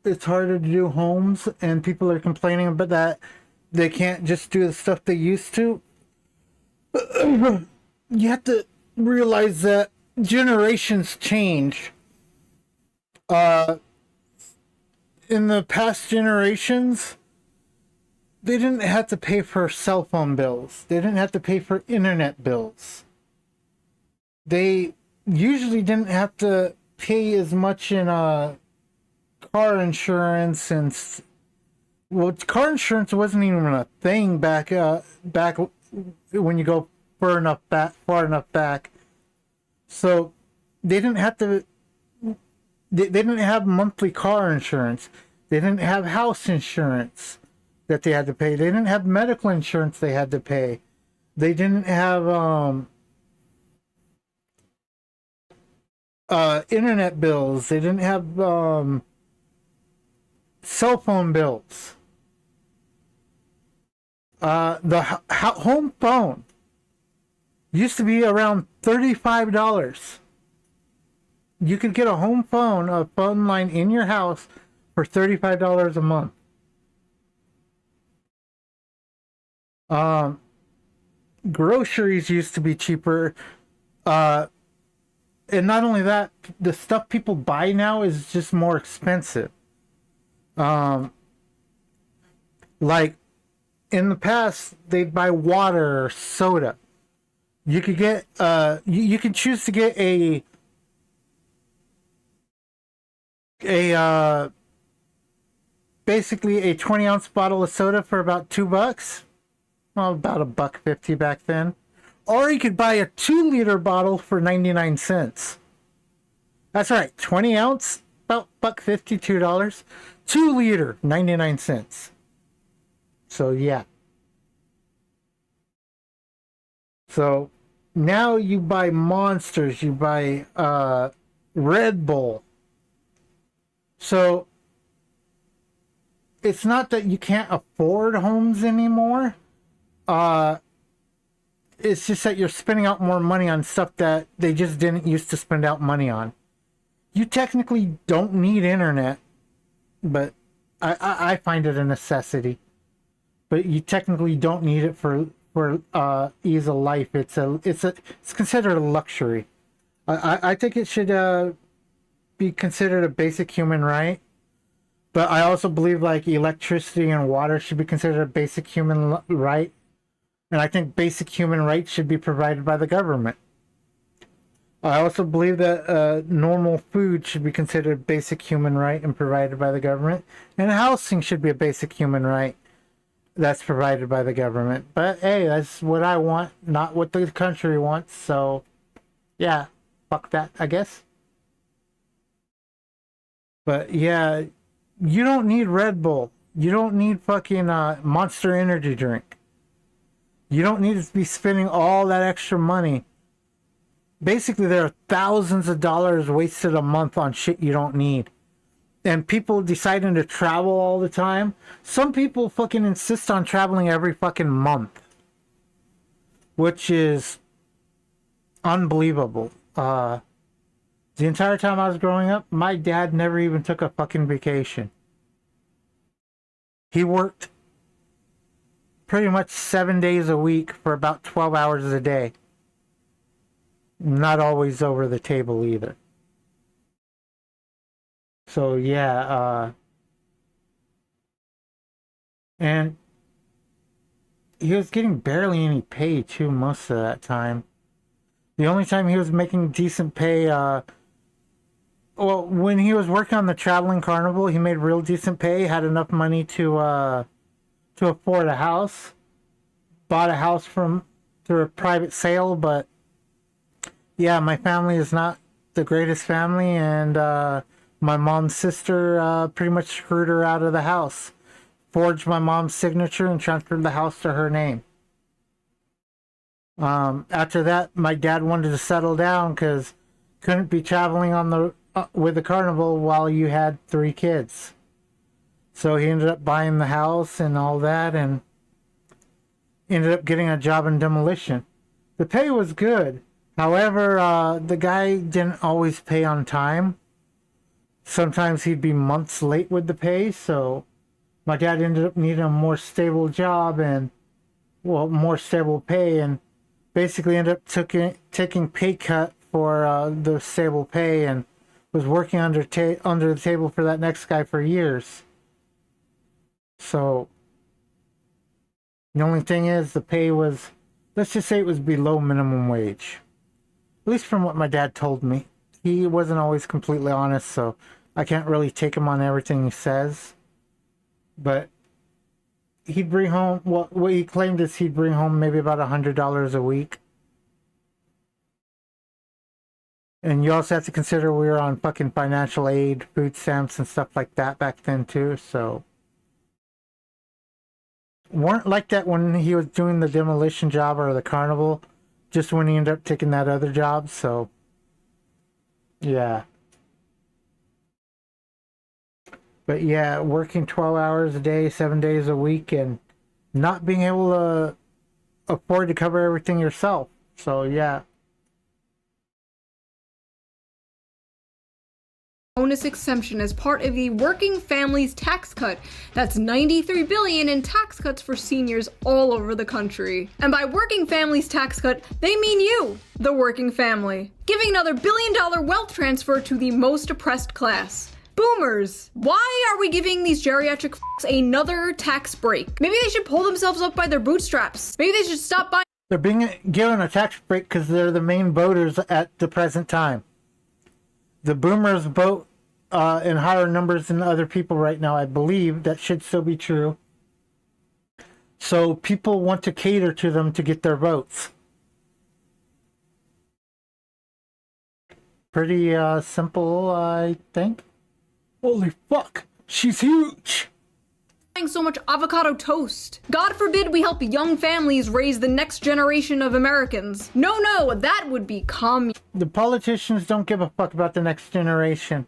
it's harder to do homes and people are complaining about that they can't just do the stuff they used to. You have to realize that generations change. In the past generations, they didn't have to pay for cell phone bills. They didn't have to pay for internet bills. They usually didn't have to pay as much in car insurance, and car insurance wasn't even a thing back when you go far enough back. So they didn't have to. They didn't have monthly car insurance. They didn't have house insurance that they had to pay. They didn't have medical insurance they had to pay. They didn't have internet bills. They didn't have cell phone bills. The home phone used to be around $35. You could get a home phone, a phone line in your house for $35 a month. Groceries used to be cheaper. And not only that, the stuff people buy now is just more expensive. Like in the past, they'd buy water or soda. You could get, you can choose to get basically a 20-ounce bottle of soda for about $2. Well, about $1.50 back then. Or you could buy a 2-liter bottle for 99 cents. That's right, 20 ounce, about $1.50, $2. 2-liter, 99 cents. So yeah. So now you buy Monsters, you buy Red Bull. So it's not that you can't afford homes anymore. It's just that you're spending out more money on stuff that they just didn't used to spend out money on. You technically don't need internet, but I find it a necessity. But you technically don't need it for ease of life. It's considered a luxury. I think it should be considered a basic human right. But I also believe like electricity and water should be considered a basic human right. And I think basic human rights should be provided by the government. I also believe that normal food should be considered a basic human right and provided by the government. And housing should be a basic human right that's provided by the government. But hey, that's what I want, not what the country wants. So, yeah, fuck that, I guess. But yeah, you don't need Red Bull. You don't need fucking Monster Energy drink. You don't need to be spending all that extra money. Basically, there are thousands of dollars wasted a month on shit you don't need. And people deciding to travel all the time. Some people fucking insist on traveling every fucking month. Which is unbelievable. The entire time I was growing up, my dad never even took a fucking vacation. He worked pretty much 7 days a week for about 12 hours a day. Not always over the table either. So yeah, and he was getting barely any pay too most of that time. The only time he was making decent pay, well, when he was working on the traveling carnival, he made real decent pay, had enough money to afford a house, bought a house through a private sale, but yeah, my family is not the greatest family, and my mom's sister pretty much screwed her out of the house, forged my mom's signature and transferred the house to her name. After that, my dad wanted to settle down because couldn't be traveling on the with the carnival while you had 3 kids. So he ended up buying the house and all that, and ended up getting a job in demolition. The pay was good. However, the guy didn't always pay on time. Sometimes he'd be months late with the pay, so my dad ended up needing a more stable job and, well, more stable pay, and basically ended up taking pay cut for the stable pay, and was working under the table for that next guy for years. So the only thing is the pay was, let's just say it was below minimum wage. At least from what my dad told me. He wasn't always completely honest, so I can't really take him on everything he says. But he'd bring home, what he claimed is he'd bring home maybe about $100 a week. And you also have to consider we were on fucking financial aid, food stamps and stuff like that back then too, so. Weren't like that when he was doing the demolition job or the carnival, just when he ended up taking that other job, so. Yeah. But yeah, working 12 hours a day, 7 days a week, and not being able to afford to cover everything yourself. So yeah. Bonus exemption as part of the working families tax cut. That's $93 billion in tax cuts for seniors all over the country. And by working families tax cut, they mean you, the working family. Giving another billion-dollar wealth transfer to the most oppressed class. Boomers! Why are we giving these geriatric f***s another tax break? Maybe they should pull themselves up by their bootstraps. Maybe they should stop buying— They're being given a tax break because they're the main voters at the present time. The boomers vote in higher numbers than other people right now. I believe that should still be true. So people want to cater to them to get their votes. Pretty simple, I think. Holy fuck, she's huge! so much avocado toast. God forbid we help young families raise the next generation of Americans. No, that would be The politicians don't give a fuck about the next generation.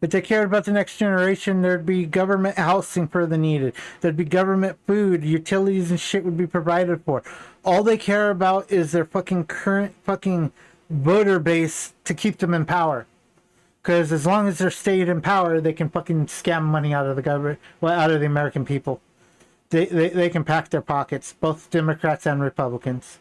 If they cared about the next generation, there'd be government housing for the needed. There'd be government food, utilities and shit would be provided for. All they care about is their fucking current fucking voter base to keep them in power. Because as long as they're stayed in power, they can fucking scam money out of the government, well, out of the American people. They can pack their pockets, both Democrats and Republicans.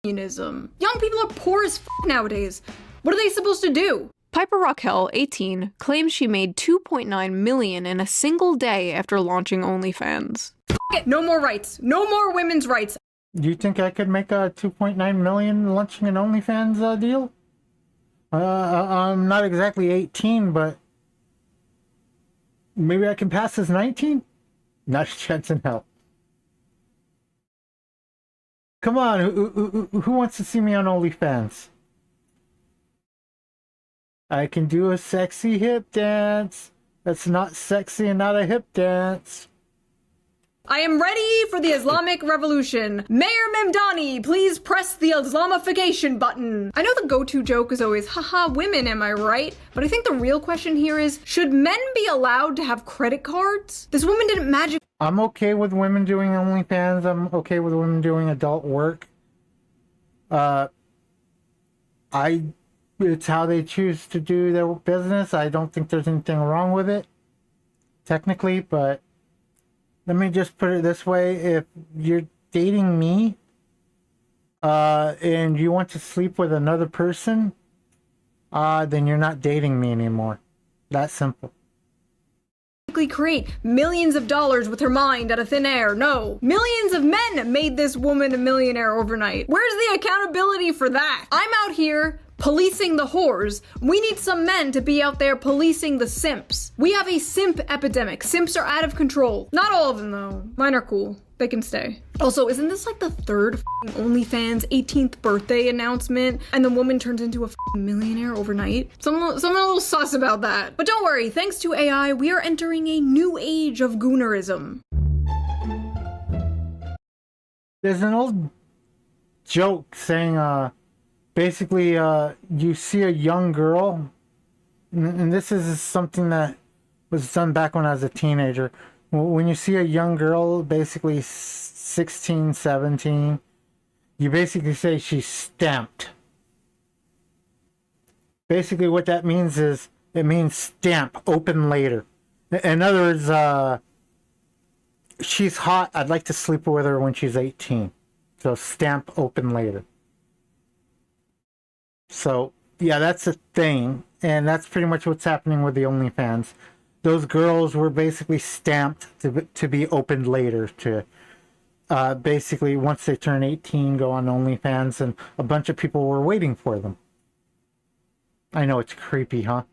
communism. Young people are poor as f nowadays. What are they supposed to do? Piper Raquel, 18, claims she made $2.9 million in a single day after launching OnlyFans. F it, no more rights. No more women's rights. Do you think I could make a $2.9 million launching an OnlyFans deal? I'm not exactly 18, but maybe I can pass as 19? Not a chance in hell. Come on, who wants to see me on OnlyFans? I can do a sexy hip dance. That's not sexy and not a hip dance. I am ready for the Islamic Revolution. Mayor Memdani, please press the Islamification button. I know the go-to joke is always, haha, women, am I right? But I think the real question here is, should men be allowed to have credit cards? This woman didn't magic— I'm okay with women doing OnlyFans. I'm okay with women doing adult work. It's how they choose to do their business. I don't think there's anything wrong with it, technically, but let me just put it this way. If you're dating me, and you want to sleep with another person, then you're not dating me anymore. That simple. create millions of dollars with her mind out of thin air. No. Millions of men made this woman a millionaire overnight. Where's the accountability for that? I'm out here policing the whores. We need some men to be out there policing the simps. We have a simp epidemic. Simps are out of control. Not all of them, though. Mine are cool. They can stay. Also, isn't this like the third OnlyFans 18th birthday announcement and the woman turns into a millionaire overnight? Someone a little sus about that. But don't worry, thanks to AI, we are entering a new age of goonerism. There's an old joke saying, basically, you see a young girl, and this is something that was done back when I was a teenager. When you see a young girl, basically 16, 17, you basically say she's stamped. Basically what that means is, it means stamp, open later. In other words, she's hot, I'd like to sleep with her when she's 18. So stamp, open later. So, yeah, that's a thing, and that's pretty much what's happening with the OnlyFans. Those girls were basically stamped to be opened later, to basically, once they turn 18, go on OnlyFans, and a bunch of people were waiting for them. I know, it's creepy, huh?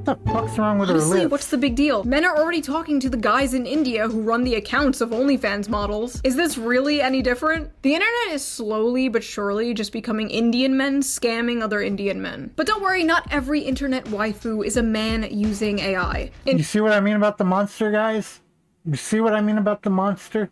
What the fuck's wrong with her Honestly, lips? what's the big deal? Men are already talking to the guys in India who run the accounts of OnlyFans models. Is this really any different? The internet is slowly but surely just becoming Indian men scamming other Indian men. But don't worry, not every internet waifu is a man using AI. You see what I mean about the monster, guys? You see what I mean about the monster?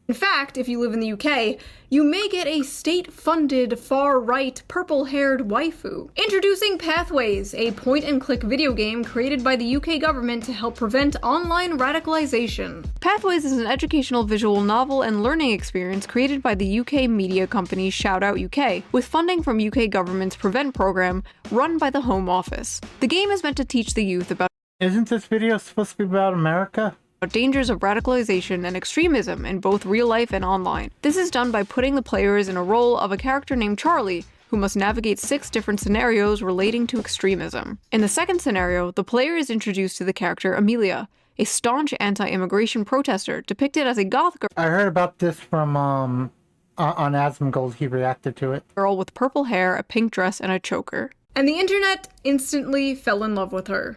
In fact, if you live in the UK, you may get a state-funded, far-right, purple-haired waifu. Introducing Pathways, a point-and-click video game created by the UK government to help prevent online radicalization. Pathways is an educational visual novel and learning experience created by the UK media company Shoutout UK, with funding from UK government's Prevent program run by the Home Office. The game is meant to teach the youth about— Isn't this video supposed to be about America? Dangers of radicalization and extremism in both real life and online. This is done by putting the players in a role of a character named Charlie, who must navigate 6 different scenarios relating to extremism. In the second scenario, the player is introduced to the character Amelia, a staunch anti-immigration protester depicted as a goth girl. I heard about this from on Asmongold. He reacted to it. Girl with purple hair, a pink dress, and a choker. And the internet instantly fell in love with her.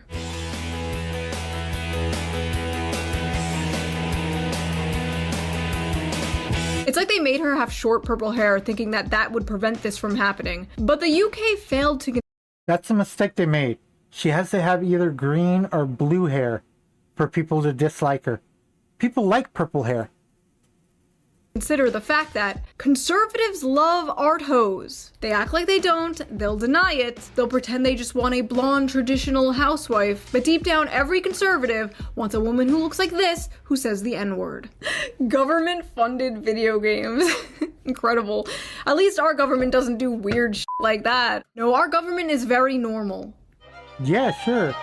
It's like they made her have short purple hair thinking that that would prevent this from happening. But the UK failed to— That's a mistake they made. She has to have either green or blue hair for people to dislike her. People like purple hair. Consider the fact that conservatives love art hoes. They act like they don't, they'll deny it, they'll pretend they just want a blonde traditional housewife, but deep down every conservative wants a woman who looks like this, who says the N-word. Government-funded video games. Incredible. At least our government doesn't do weird shit like that. No, our government is very normal. Yeah, sure.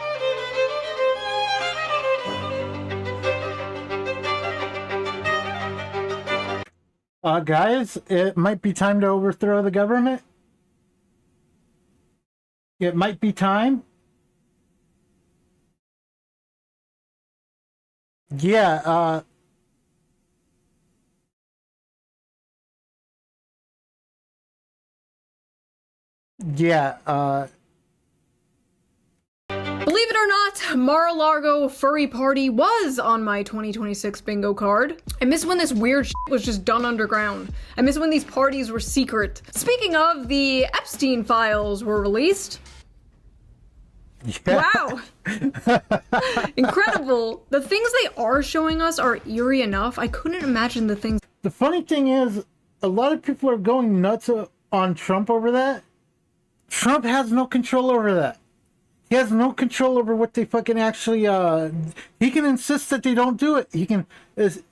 Guys, it might be time to overthrow the government. It might be time. Yeah, Believe it or not, Mar-a-Lago Furry Party was on my 2026 bingo card. I miss when this weird shit was just done underground. I miss when these parties were secret. Speaking of, the Epstein files were released. yeah. Wow! Incredible! The things they are showing us are eerie enough. I couldn't imagine the things— The funny thing is, a lot of people are going nuts on Trump over that. Trump has no control over that. He has no control over what they fucking actually, he can insist that they don't do it. He can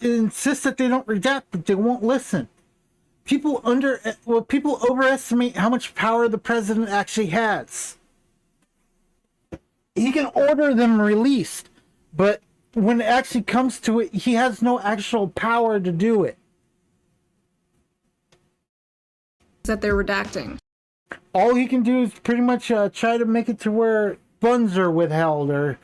insist that they don't redact, but they won't listen. People overestimate how much power the president actually has. He can order them released, but when it actually comes to it, he has no actual power to do it. that they're redacting. All he can do is pretty much try to make it to where funds are withheld, or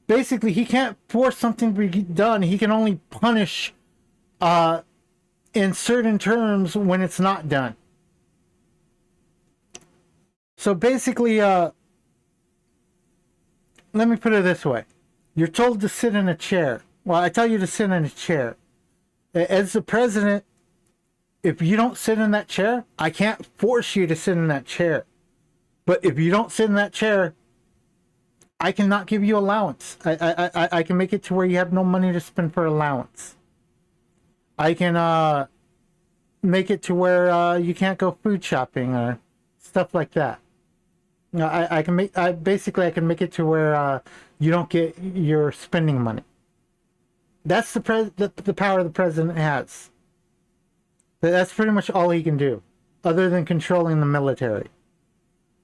basically he can't force something to be done. He can only punish in certain terms when it's not done. So basically, let me put it this way. You're told to sit in a chair. Well, I tell you to sit in a chair. As the president, if you don't sit in that chair, I can't force you to sit in that chair. But if you don't sit in that chair, I cannot give you allowance. I can make it to where you have no money to spend for allowance. I can make it to where you can't go food shopping or stuff like that. I can make I can make it to where you don't get your spending money. That's the power the president has. That's pretty much all he can do, other than controlling the military.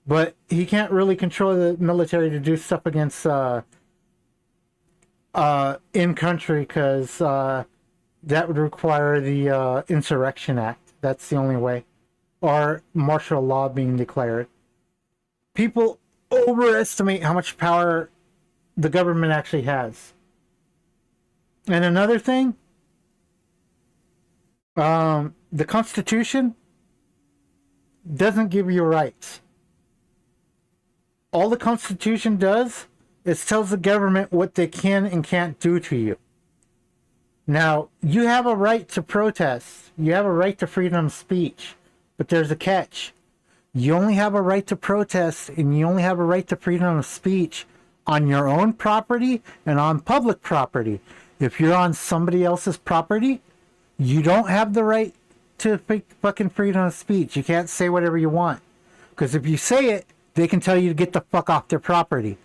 But he can't really control the military to do stuff against in country, because that would require the Insurrection Act. That's the only way, or martial law being declared. People overestimate how much power the government actually has. And another thing, the Constitution doesn't give you rights. All the Constitution does is tells the government what they can and can't do to you. Now, you have a right to protest. You have a right to freedom of speech. But there's a catch. You only have a right to protest, and you only have a right to freedom of speech on your own property and on public property. If you're on somebody else's property, You don't have the right to fucking freedom of speech. You can't say whatever you want. Because if you say it, they can tell you to get the fuck off their property.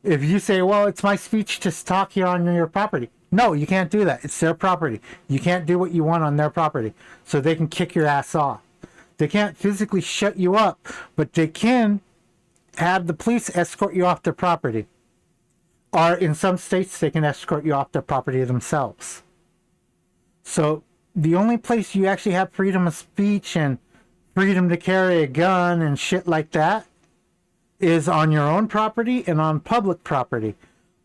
If you say, well, it's my speech to talk here on your property. No, you can't do that. It's their property. You can't do what you want on their property. So they can kick your ass off. They can't physically shut you up, but they can have the police escort you off their property. Or in some states, they can escort you off their property themselves. So the only place you actually have freedom of speech and freedom to carry a gun and shit like that is on your own property and on public property.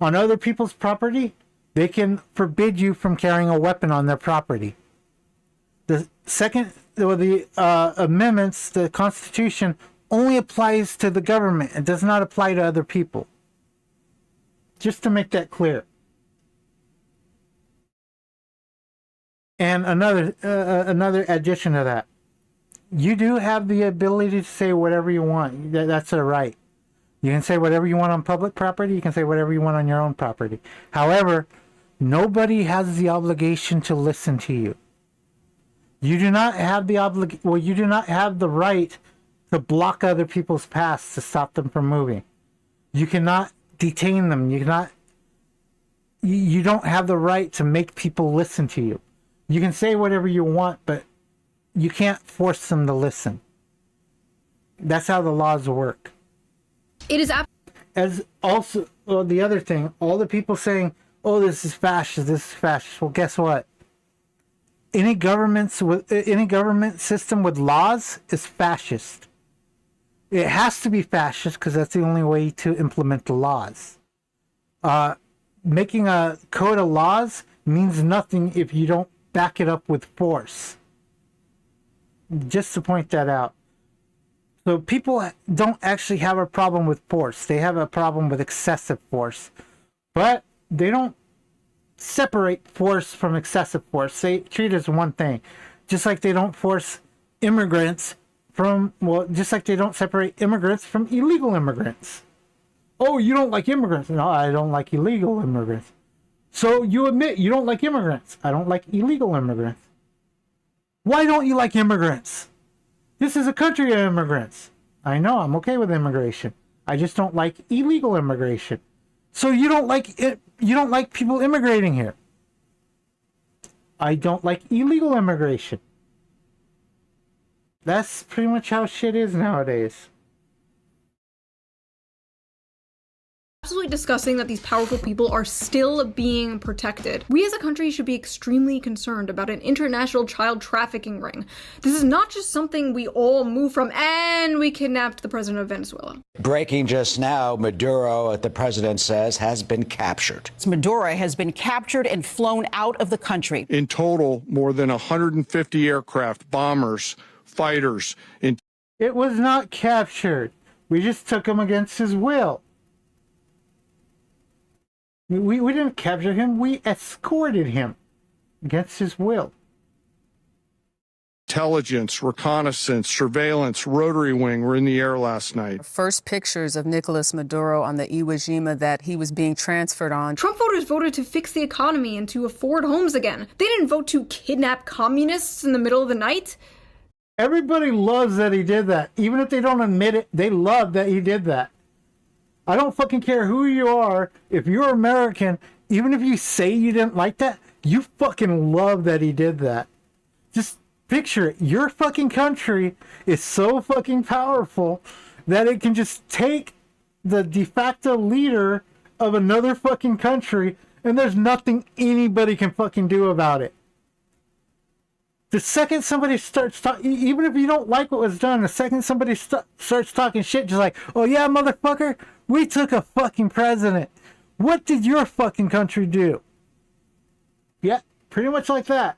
On other people's property, they can forbid you from carrying a weapon on their property. The amendments, the Constitution, only applies to the government. It does not apply to other people. Just to make that clear. And another addition to that. You do have the ability to say whatever you want. That's a right. You can say whatever you want on public property. You can say whatever you want on your own property. However, nobody has the obligation to listen to you. You do not have the you do not have the right to block other people's paths to stop them from moving. You cannot detain them. You don't have the right to make people listen to you. You can say whatever you want, but you can't force them to listen. That's how the laws work. It is as also the other thing, all the people saying, "Oh, this is fascist. This is fascist." Well, guess what? Any government system with laws is fascist. It has to be fascist because that's the only way to implement the laws. Making a code of laws means nothing if you don't back it up with force. Just to point that out. So people don't actually have a problem with force. They have a problem with excessive force. But they don't separate force from excessive force. They treat it as one thing. Just like they don't force immigrants from, just like they don't separate immigrants from illegal immigrants. Oh, you don't like immigrants? No, I don't like illegal immigrants. So you admit you don't like immigrants. I don't like illegal immigrants. Why don't you like immigrants? This is a country of immigrants. I know, I'm okay with immigration. I just don't like illegal immigration. So you don't like it, you don't like people immigrating here. I don't like illegal immigration. That's pretty much how shit is nowadays. Absolutely disgusting that these powerful people are still being protected. We as a country should be extremely concerned about an international child trafficking ring. This is not just something we all move from, and we kidnapped the president of Venezuela. Breaking just now, Maduro, the president says, has been captured. Maduro has been captured and flown out of the country. In total, more than 150 aircraft, bombers, fighters. It was not captured. We just took him against his will. We didn't capture him, we escorted him against his will. Intelligence, reconnaissance, surveillance, rotary wing were in the air last night. First pictures of Nicolas Maduro on the Iwo Jima that he was being transferred on. Trump voters voted to fix the economy and to afford homes again. They didn't vote to kidnap communists in the middle of the night. Everybody loves that he did that. Even if they don't admit it, they love that he did that. I don't fucking care who you are. If you're American, even if you say you didn't like that, you fucking love that he did that. Just picture it. Your fucking country is so fucking powerful that it can just take the de facto leader of another fucking country and there's nothing anybody can fucking do about it. The second somebody starts talking, even if you don't like what was done, the second somebody starts talking shit, just like, oh yeah, motherfucker, we took a fucking president. What did your fucking country do? Yeah, pretty much like that.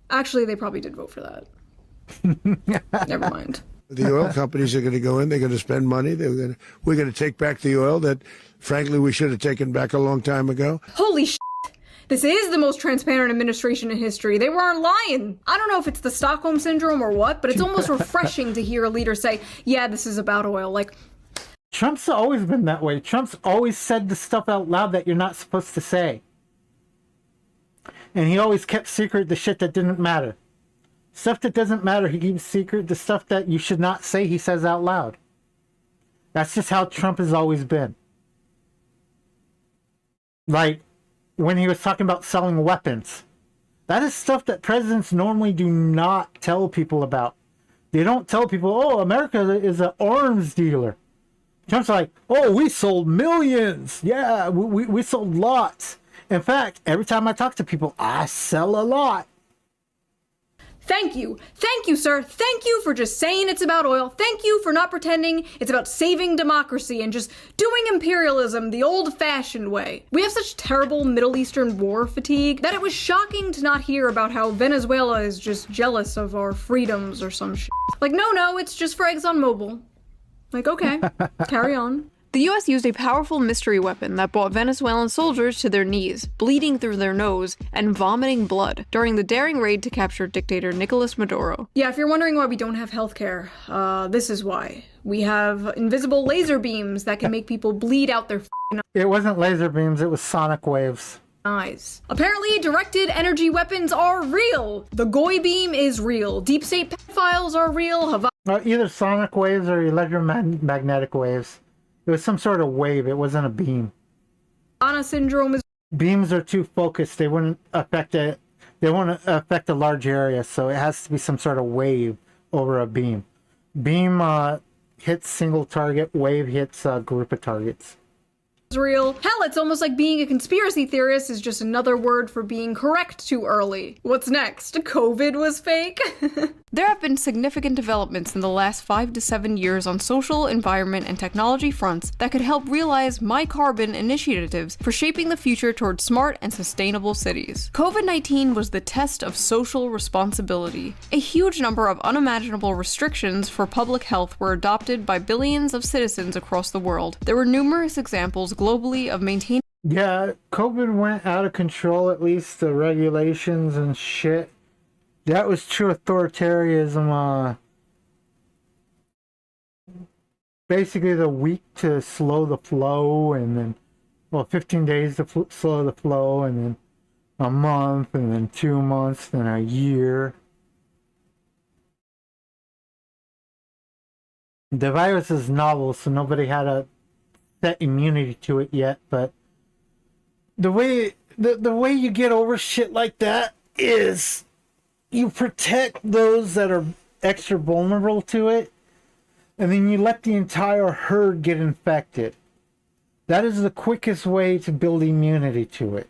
Actually, they probably did vote for that. Never mind. The oil companies are going to go in, they're going to spend money, we're going to take back the oil that, frankly, we should have taken back a long time ago. Holy shit! This is the most transparent administration in history. They weren't lying. I don't know if it's the Stockholm Syndrome or what, but it's almost refreshing to hear a leader say, yeah, this is about oil. Like, Trump's always been that way. Trump's always said the stuff out loud that you're not supposed to say. And he always kept secret the shit that didn't matter. Stuff that doesn't matter, he keeps secret. The stuff that you should not say, he says out loud. That's just how Trump has always been. Like, when he was talking about selling weapons. That is stuff that presidents normally do not tell people about. They don't tell people, oh, America is an arms dealer. Trump's like, oh, we sold millions. Yeah, we sold lots. In fact, every time I talk to people, I sell a lot. Thank you. Thank you, sir. Thank you for just saying it's about oil. Thank you for not pretending it's about saving democracy and just doing imperialism the old-fashioned way. We have such terrible Middle Eastern war fatigue that it was shocking to not hear about how Venezuela is just jealous of our freedoms or some shit. Like, no, it's just for ExxonMobil. Like, okay, carry on. The US used a powerful mystery weapon that brought Venezuelan soldiers to their knees, bleeding through their nose and vomiting blood during the daring raid to capture dictator Nicolas Maduro. Yeah, if you're wondering why we don't have healthcare, this is why. We have invisible laser beams that can make people bleed out their f***ing It wasn't laser beams, it was sonic waves. eyes. Apparently, directed energy weapons are real. The Goy beam is real. Deep state pedophiles are real. Either sonic waves or electromagnetic waves. It was some sort of wave. It wasn't a beam. Havana syndrome is... Beams are too focused. They wouldn't affect it. They won't affect a large area, so it has to be some sort of wave over a beam. Beam hits single target. Wave hits a group of targets. Real. Hell, it's almost like being a conspiracy theorist is just another word for being correct too early. What's next? COVID was fake? There have been significant developments in the last 5 to 7 years on social, environment, and technology fronts that could help realize My Carbon initiatives for shaping the future towards smart and sustainable cities. COVID-19 was the test of social responsibility. A huge number of unimaginable restrictions for public health were adopted by billions of citizens across the world. There were numerous examples globally of maintaining... Yeah, COVID went out of control, at least the regulations and shit. That was true authoritarianism. Basically the week to slow the flow, and then, 15 days to slow the flow, and then a month, and then 2 months, then a year. The virus is novel, so nobody had a set immunity to it yet, but the way you get over shit like that is you protect those that are extra vulnerable to it, and then you let the entire herd get infected. That is the quickest way to build immunity to it.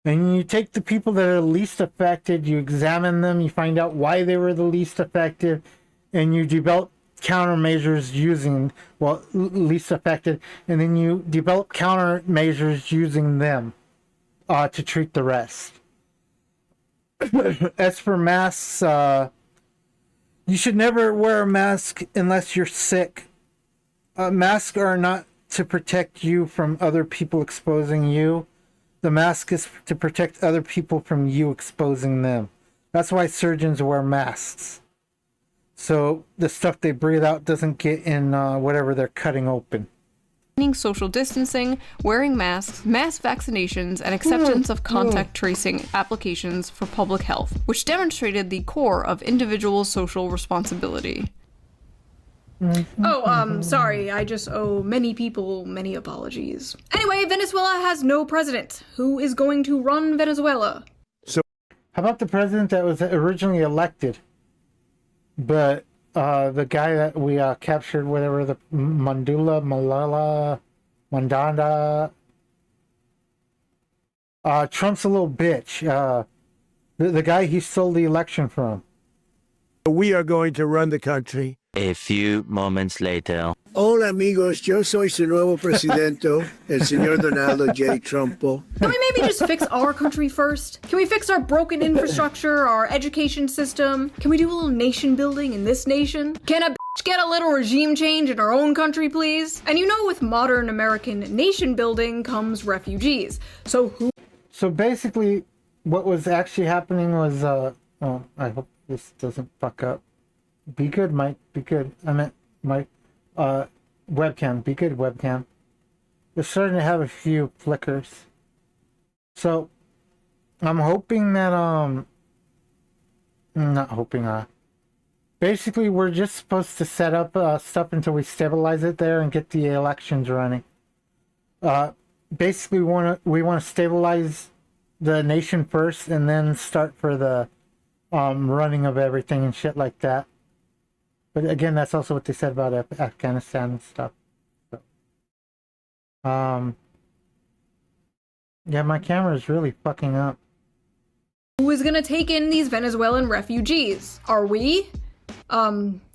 And you take the people that are least affected, you examine them, you find out why they were the least affected, and you develop countermeasures using, least affected, and then you develop countermeasures using them to treat the rest. As for masks, you should never wear a mask unless you're sick. Masks are not to protect you from other people exposing you. The mask is to protect other people from you exposing them. That's why surgeons wear masks. So the stuff they breathe out doesn't get in whatever they're cutting open. Social distancing, wearing masks, mass vaccinations, and acceptance of contact tracing applications for public health, which demonstrated the core of individual social responsibility. Sorry, I just owe many people many apologies. Anyway, Venezuela has no president. Who is going to run Venezuela? So, how about the president that was originally elected? But the guy that we captured, whatever, the Mandanda, Trump's a little bitch. The guy he stole the election from. We are going to run the country. A few moments later. Hola amigos, yo soy su nuevo presidente, el señor Donaldo J. Trumpo. Can we maybe just fix our country first? Can we fix our broken infrastructure, our education system? Can we do a little nation building in this nation? Can a bitch get a little regime change in our own country, please? And you know, with modern American nation building comes refugees. So basically, what was actually happening was, I hope this doesn't fuck up. Be good, Mike. Be good. I meant Mike. Webcam. Be good, webcam. We're starting to have a few flickers. So, I'm hoping that not hoping basically we're just supposed to set up stuff until we stabilize it there and get the elections running. Basically we want to stabilize the nation first and then start for the running of everything and shit like that. But again, that's also what they said about Afghanistan and stuff. So, yeah, my camera is really fucking up. Who is gonna take in these Venezuelan refugees? Are we?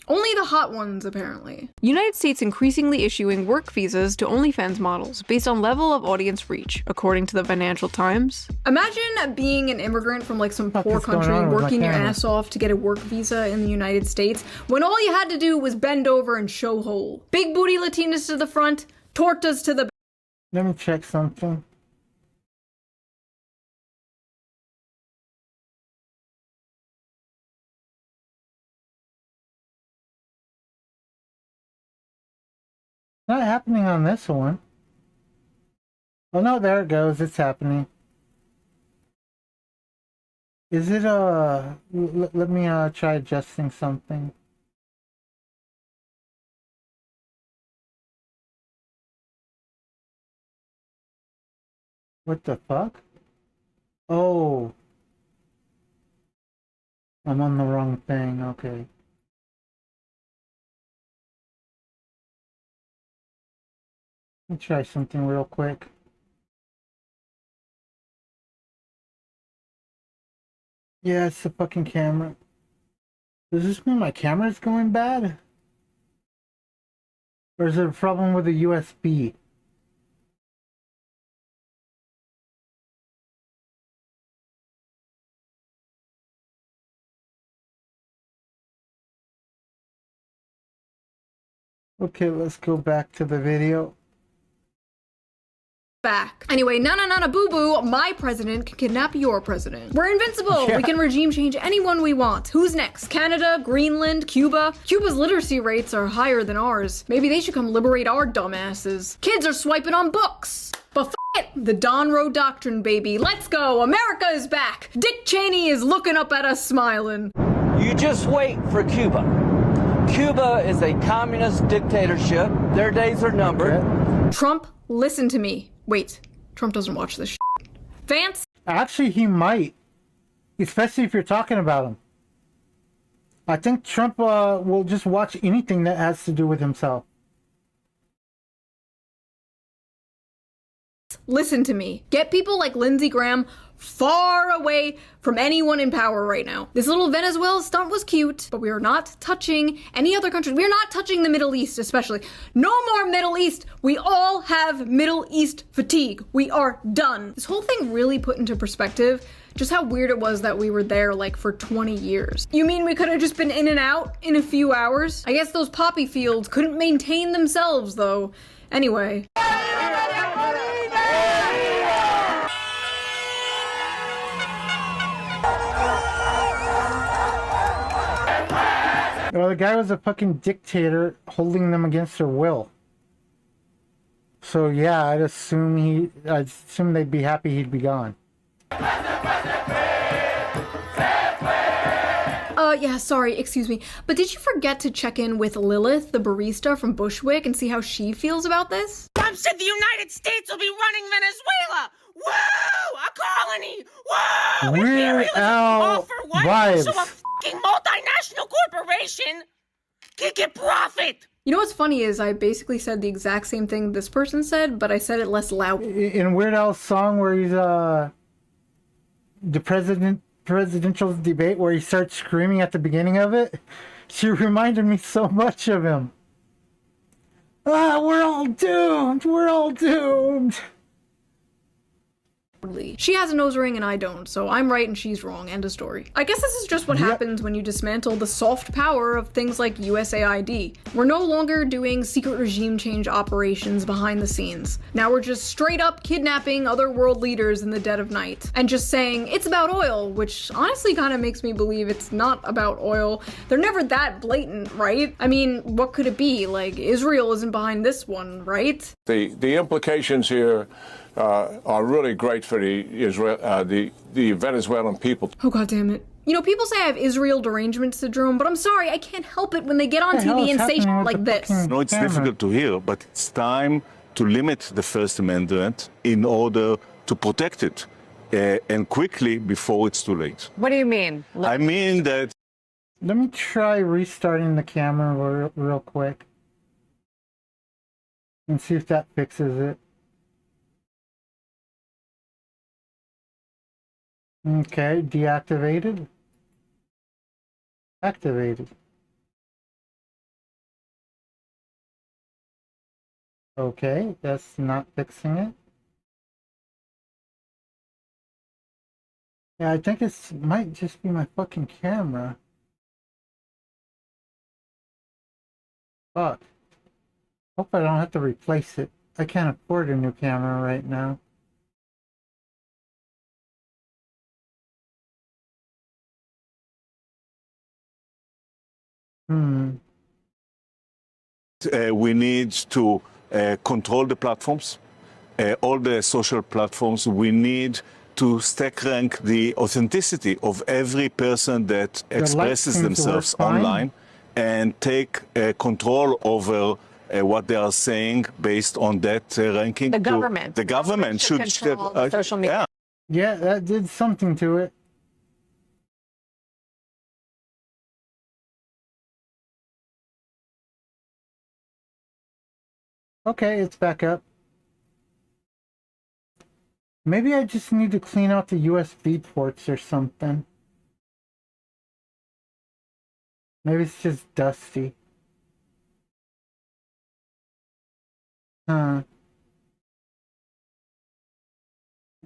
Only the hot ones, apparently. United States increasingly issuing work visas to OnlyFans models based on level of audience reach, according to the Financial Times. Imagine being an immigrant from like some poor country, working your ass off to get a work visa in the United States, when all you had to do was bend over and show hole. Big booty Latinas to the front, tortas to the back. Let me check something. Not happening on this one. Oh no, there it goes. It's happening. Is it let me try adjusting something. What the fuck? Oh. I'm on the wrong thing. Okay. Let me try something real quick. Yeah, it's the fucking camera. Does this mean my camera's going bad? Or is it a problem with the USB? Okay, let's go back to the video. Back. Anyway, nana boo boo, my president can kidnap your president. We're invincible. Yeah. We can regime change anyone we want. Who's next? Canada, Greenland, Cuba? Cuba's literacy rates are higher than ours. Maybe they should come liberate our dumbasses. Kids are swiping on books. But it, the Don Road Doctrine, baby. Let's go. America is back. Dick Cheney is looking up at us smiling. You just wait for Cuba. Cuba is a communist dictatorship. Their days are numbered. Trump, listen to me. Wait, Trump doesn't watch this shit. Vance? Actually, he might. Especially if you're talking about him. I think Trump will just watch anything that has to do with himself. Listen to me. Get people like Lindsey Graham far away from anyone in power right now. This little Venezuela stunt was cute, but we are not touching any other countries. We are not touching the Middle East, especially. No more Middle East. We all have Middle East fatigue. We are done. This whole thing really put into perspective just how weird it was that we were there like for 20 years. You mean we could have just been in and out in a few hours? I guess those poppy fields couldn't maintain themselves though. Anyway. Well, the guy was a fucking dictator holding them against their will. So yeah, I'd assume they'd be happy he'd be gone. Yeah, sorry, excuse me. But did you forget to check in with Lilith, the barista from Bushwick, and see how she feels about this? Trump said the United States will be running Venezuela! Woo! A colony! Whoa! Weird Al vibes. So a fucking multinational corporation can get profit! You know what's funny is I basically said the exact same thing this person said, but I said it less loud. In Weird Al's song where he's the presidential debate where he starts screaming at the beginning of it, she reminded me so much of him. We're all doomed! We're all doomed! She has a nose ring and I don't, so I'm right and she's wrong. End of story. I guess this is just what happens when you dismantle the soft power of things like USAID. We're no longer doing secret regime change operations behind the scenes. Now we're just straight up kidnapping other world leaders in the dead of night and just saying it's about oil, which honestly kind of makes me believe it's not about oil. They're never that blatant, right? I mean, what could it be? Like, Israel isn't behind this one, right? The implications here are really great for the Venezuelan people. Oh, God damn it. You know, people say I have Israel derangement syndrome, but I'm sorry, I can't help it when they get on TV and say shit like this. No, it's difficult to hear, but it's time to limit the First Amendment in order to protect it, and quickly before it's too late. What do you mean? I mean that... Let me try restarting the camera real quick. And see if that fixes it. Okay, deactivated. Activated. Okay, that's not fixing it. Yeah, I think it's might just be my fucking camera. Fuck. Hope I don't have to replace it. I can't afford a new camera right now. We need to control the platforms, all the social platforms. We need to stack rank the authenticity of every person that expresses themselves online and take control over what they are saying based on that ranking. The government. The government should control the social media. Yeah, that did something to it. Okay, it's back up. Maybe I just need to clean out the USB ports or something. Maybe it's just dusty. Huh.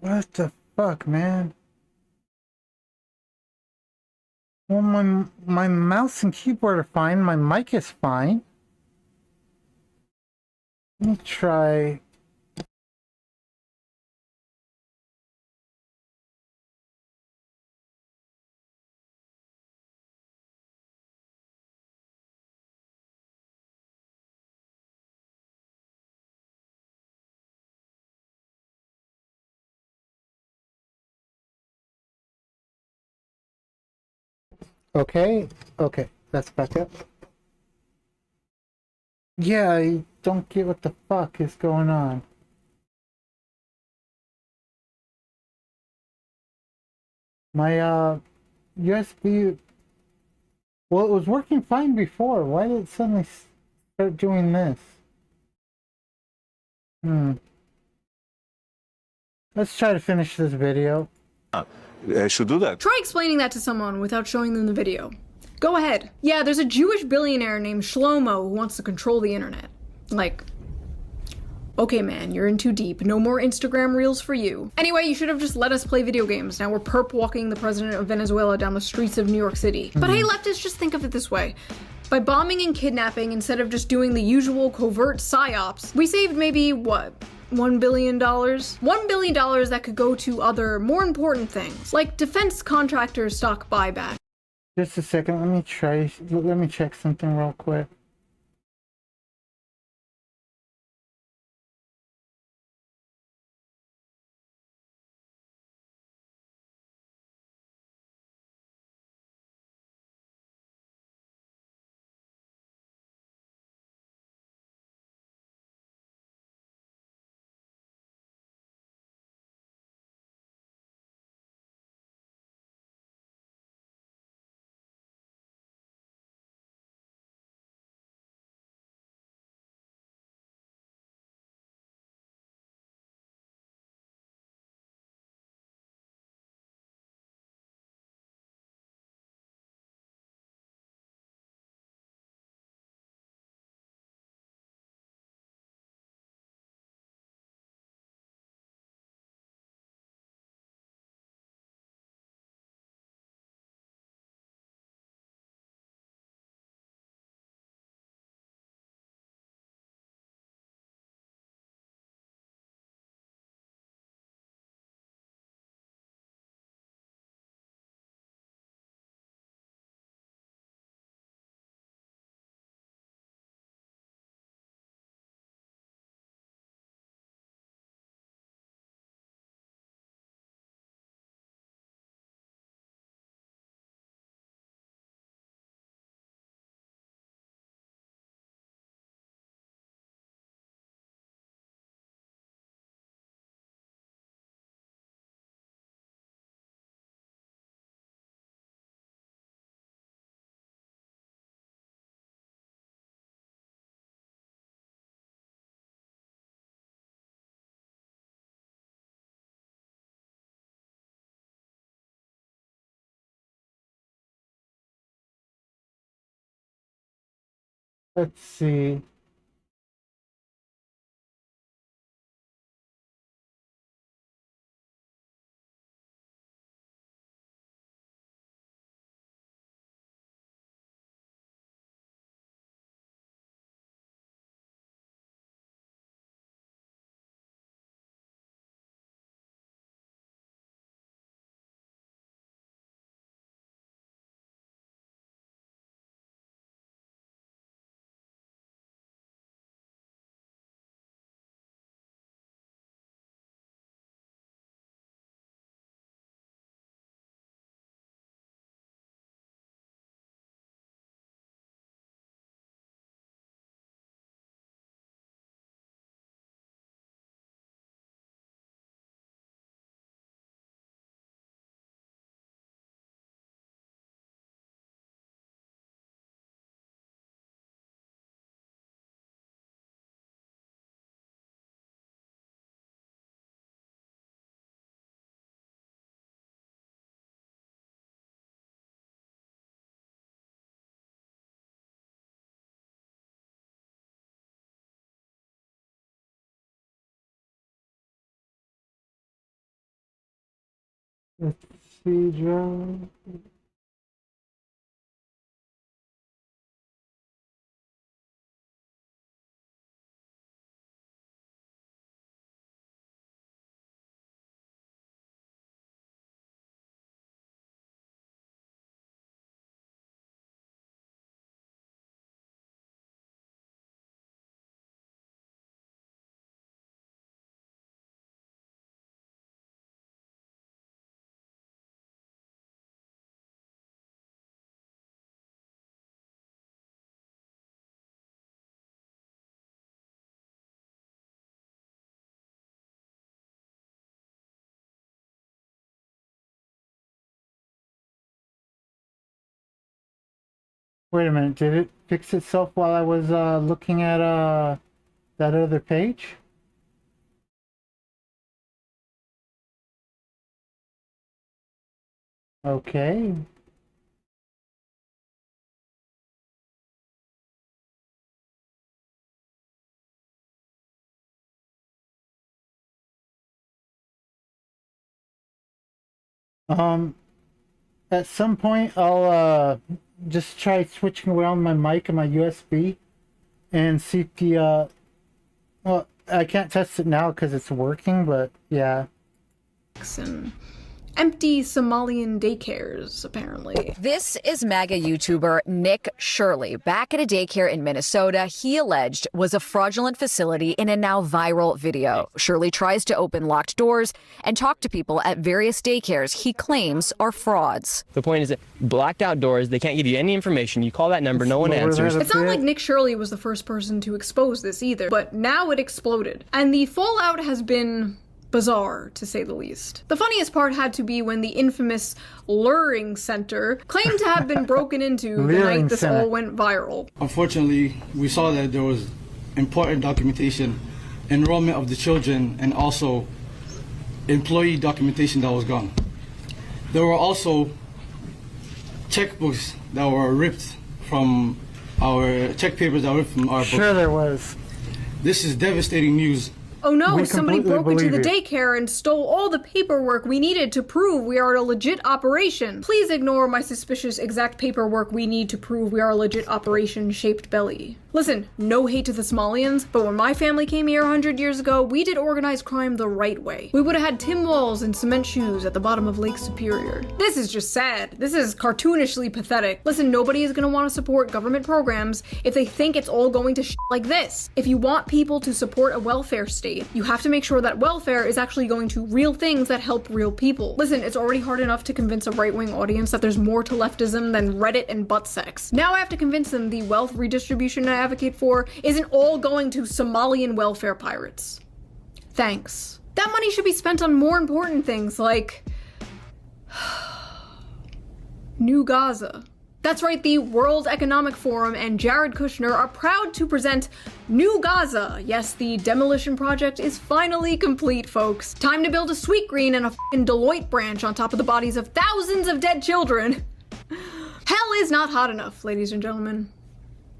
What the fuck, man? Well, my mouse and keyboard are fine. My mic is fine. Let me try... Okay, that's back up. Yeah, I don't get what the fuck is going on. My USB... Well, it was working fine before. Why did it suddenly start doing this? Let's try to finish this video. I should do that. Try explaining that to someone without showing them the video. Go ahead. Yeah, there's a Jewish billionaire named Shlomo who wants to control the internet. Like, okay man, you're in too deep. No more Instagram reels for you. Anyway, you should have just let us play video games. Now we're perp walking the president of Venezuela down the streets of New York City. But hey, leftists, just think of it this way. By bombing and kidnapping instead of just doing the usual covert psyops, we saved maybe, what? $1 billion? $1 billion that could go to other, more important things, like defense contractors' stock buyback. Just a second, let me check something real quick. Let's see. Let's see, John. Wait a minute, did it fix itself while I was looking at that other page? Okay. At some point I'll just try switching around my mic and my USB and see if the well, I can't test it now because it's working, but yeah. And empty Somalian daycares, apparently. This is MAGA YouTuber Nick Shirley. Back at a daycare in Minnesota, he alleged was a fraudulent facility in a now viral video. Shirley tries to open locked doors and talk to people at various daycares he claims are frauds. The point is that blacked out doors, they can't give you any information. You call that number, no one answers. It's not like Nick Shirley was the first person to expose this either, but now it exploded. And the fallout has been bizarre, to say the least. The funniest part had to be when the infamous Luring Center claimed to have been broken into the night this all went viral. Unfortunately, we saw that there was important documentation, enrollment of the children, and also employee documentation that was gone. There were also checkbooks that were ripped from our check papers that were ripped from our books. Sure there was. This is devastating news. Oh no, somebody broke into the daycare and stole all the paperwork we needed to prove we are a legit operation. Please ignore my suspicious exact paperwork we need to prove we are a legit operation shaped belly. Listen, no hate to the Somalians, but when my family came here 100 years ago, we did organized crime the right way. We would have had tin walls and cement shoes at the bottom of Lake Superior. This is just sad. This is cartoonishly pathetic. Listen, nobody is gonna want to support government programs if they think it's all going to shit like this. If you want people to support a welfare state, you have to make sure that welfare is actually going to real things that help real people. Listen, it's already hard enough to convince a right-wing audience that there's more to leftism than Reddit and butt sex. Now I have to convince them the wealth redistribution I advocate for isn't all going to Somalian welfare pirates. Thanks. That money should be spent on more important things like New Gaza. That's right, the World Economic Forum and Jared Kushner are proud to present New Gaza. Yes, the demolition project is finally complete, folks. Time to build a Sweet Green and a f***ing Deloitte branch on top of the bodies of thousands of dead children. Hell is not hot enough, ladies and gentlemen.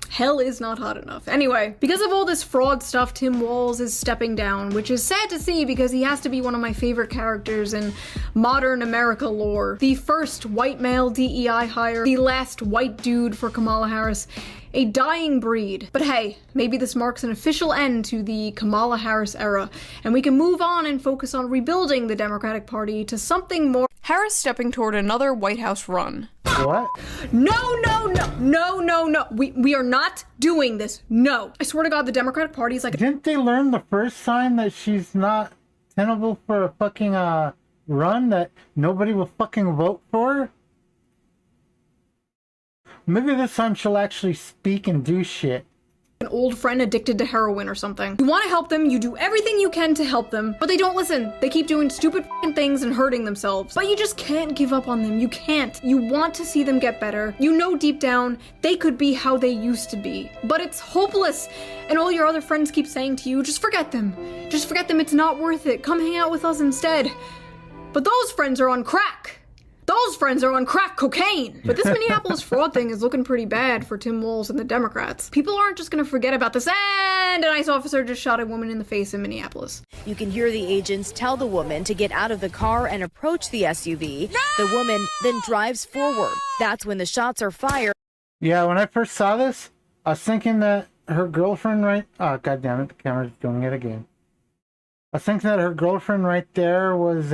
Hell is not hot enough. Anyway, because of all this fraud stuff, Tim Walz is stepping down, which is sad to see because he has to be one of my favorite characters in modern America lore. The first white male DEI hire, the last white dude for Kamala Harris, a dying breed. But hey, maybe this marks an official end to the Kamala Harris era, and we can move on and focus on rebuilding the Democratic Party to something more. Harris stepping toward another White House run. What? No. We are not doing this. No. I swear to God, the Democratic Party is like. Didn't they learn the first time that she's not tenable for a fucking run, that nobody will fucking vote for her? Maybe this time she'll actually speak and do shit. An old friend addicted to heroin or something. You want to help them, you do everything you can to help them, but they don't listen. They keep doing stupid f***ing things and hurting themselves. But you just can't give up on them. You can't. You want to see them get better. You know deep down they could be how they used to be. But it's hopeless. And all your other friends keep saying to you, just forget them. Just forget them, it's not worth it. Come hang out with us instead. But those friends are on crack. Those friends are on crack cocaine. But this Minneapolis fraud thing is looking pretty bad for Tim Walz and the Democrats. People aren't just gonna forget about this, and an ICE officer just shot a woman in the face in Minneapolis. You can hear the agents tell the woman to get out of the car and approach the SUV. The woman then drives forward. That's when the shots are fired. Yeah, when I first saw this, I was thinking that her girlfriend oh, God damn it, the camera's doing it again. I was thinking that her girlfriend right there was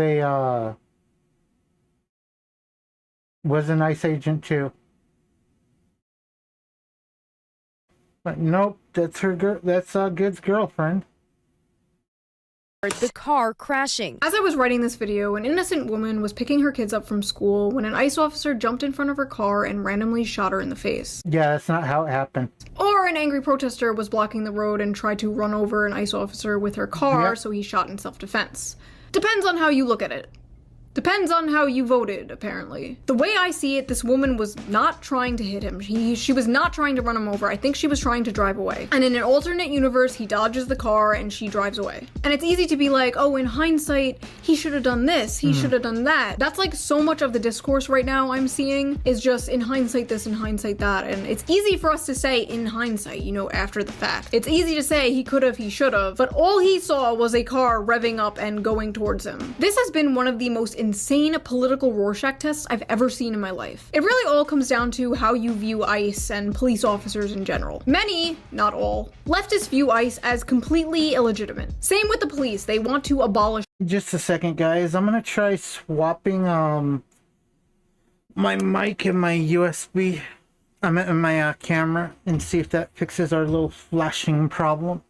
an ICE agent too. But nope, that's Good's girlfriend. The car crashing. As I was writing this video, an innocent woman was picking her kids up from school when an ICE officer jumped in front of her car and randomly shot her in the face. Yeah, that's not how it happened. Or an angry protester was blocking the road and tried to run over an ICE officer with her car, so he shot in self-defense. Depends on how you look at it. Depends on how you voted, apparently. The way I see it, this woman was not trying to hit him. She was not trying to run him over. I think she was trying to drive away. And in an alternate universe, he dodges the car and she drives away. And it's easy to be like, oh, in hindsight, he should have done this, he should have done that. That's like so much of the discourse right now I'm seeing is just in hindsight this, in hindsight that. And it's easy for us to say in hindsight, you know, after the fact. It's easy to say he could have, he should have, but all he saw was a car revving up and going towards him. This has been one of the most insane political Rorschach tests I've ever seen in my life. It really all comes down to how you view ICE and police officers in general. Many, not all, leftists view ICE as completely illegitimate. Same with the police, they want to abolish. Just a second, guys. I'm gonna try swapping my mic and my USB, and my camera, and see if that fixes our little flashing problem.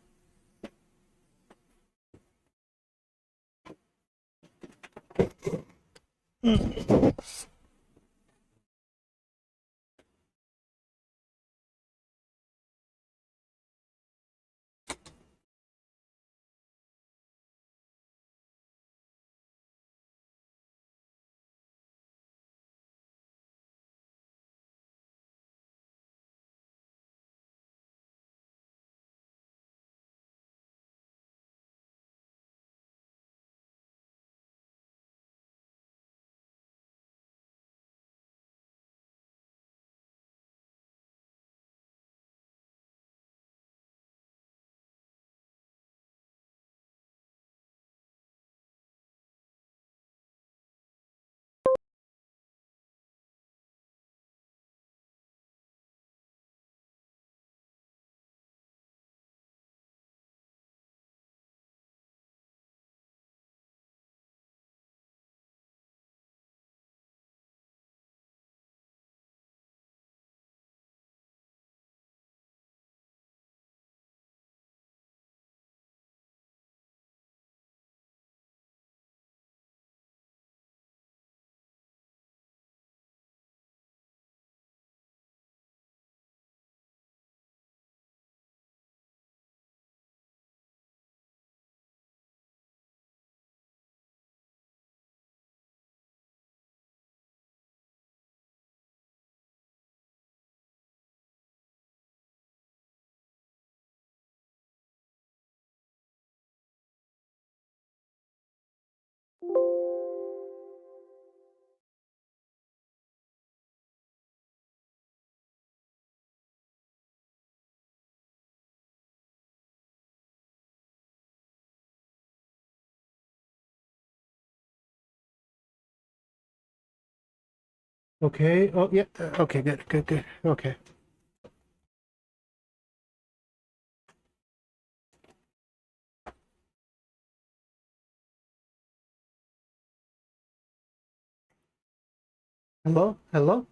Okay. Oh, yeah. Okay, good, good, good. Okay. Hello? Hello?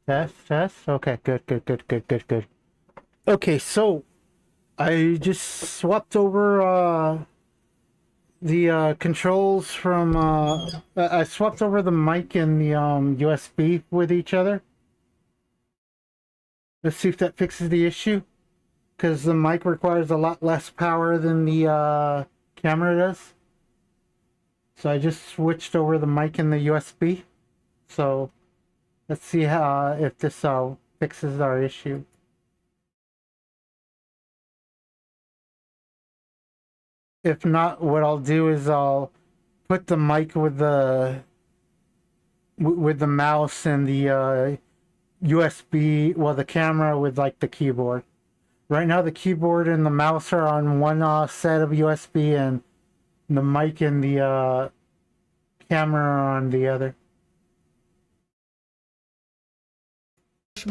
Test, test. Okay, good, good, good, good, good, good. Okay, so I just swapped over the controls from I swapped over the mic and the USB with each other. Let's see if that fixes the issue, because the mic requires a lot less power than the camera does. So I just switched over the mic and the USB. So let's see how if this fixes our issue. If not, what I'll do is I'll put the mic with the mouse and the USB, well, the camera with like the keyboard. Right now the keyboard and the mouse are on one set of USB, and the mic and the camera are on the other.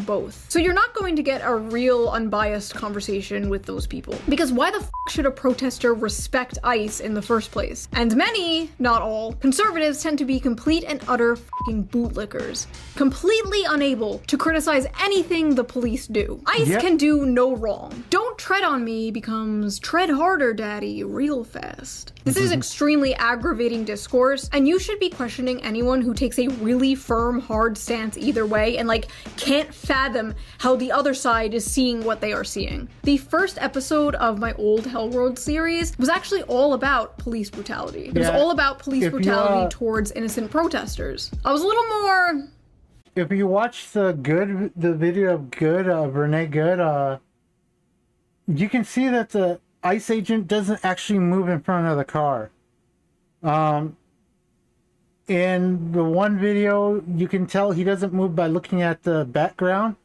Both. So you're not going to get a real unbiased conversation with those people. Because why the f should a protester respect ICE in the first place? And many, not all, conservatives tend to be complete and utter f***ing bootlickers. Completely unable to criticize anything the police do. ICE can do no wrong. Don't tread on me becomes tread harder, daddy, real fast. This is extremely aggravating discourse, and you should be questioning anyone who takes a really firm, hard stance either way and like can't fathom how the other side is seeing what they are seeing. The first episode of my old Hell World series was actually all about police brutality. It was all about police brutality towards innocent protesters. I was a little more... If you watch the video of Good, Renee Good, you can see that the ICE agent doesn't actually move in front of the car. In the one video, you can tell he doesn't move by looking at the background.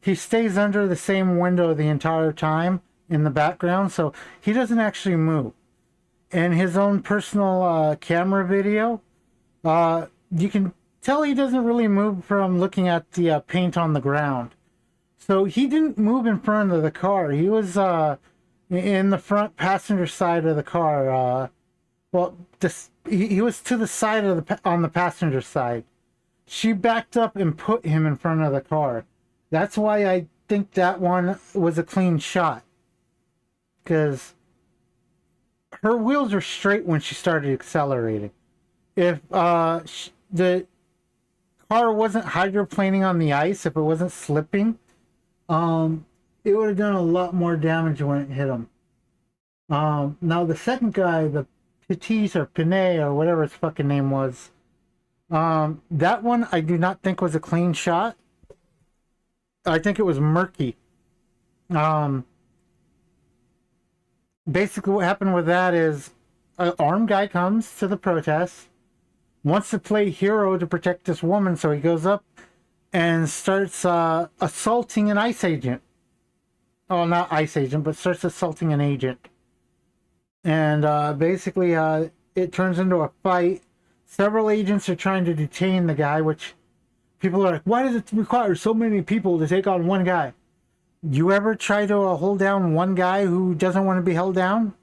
He stays under the same window the entire time in the background, so he doesn't actually move. In his own personal camera video, you can tell he doesn't really move from looking at the paint on the ground. So he didn't move in front of the car. He was in the front passenger side of the car. He was to the side of on the passenger side. She backed up and put him in front of the car. That's why I think that one was a clean shot, because her wheels were straight when she started accelerating. If the car wasn't hydroplaning on the ice, if it wasn't slipping, it would have done a lot more damage when it hit him. Now the second guy, the Petit or Pinay or whatever his fucking name was, that one I do not think was a clean shot. I think it was murky. Basically what happened with that is an armed guy comes to the protest, wants to play hero to protect this woman, so he goes up and starts assaulting an ICE agent. Oh, not ICE agent, but starts assaulting an agent. And basically it turns into a fight. Several agents are trying to detain the guy, which people are like, why does it require so many people to take on one guy? You ever try to hold down one guy who doesn't want to be held down?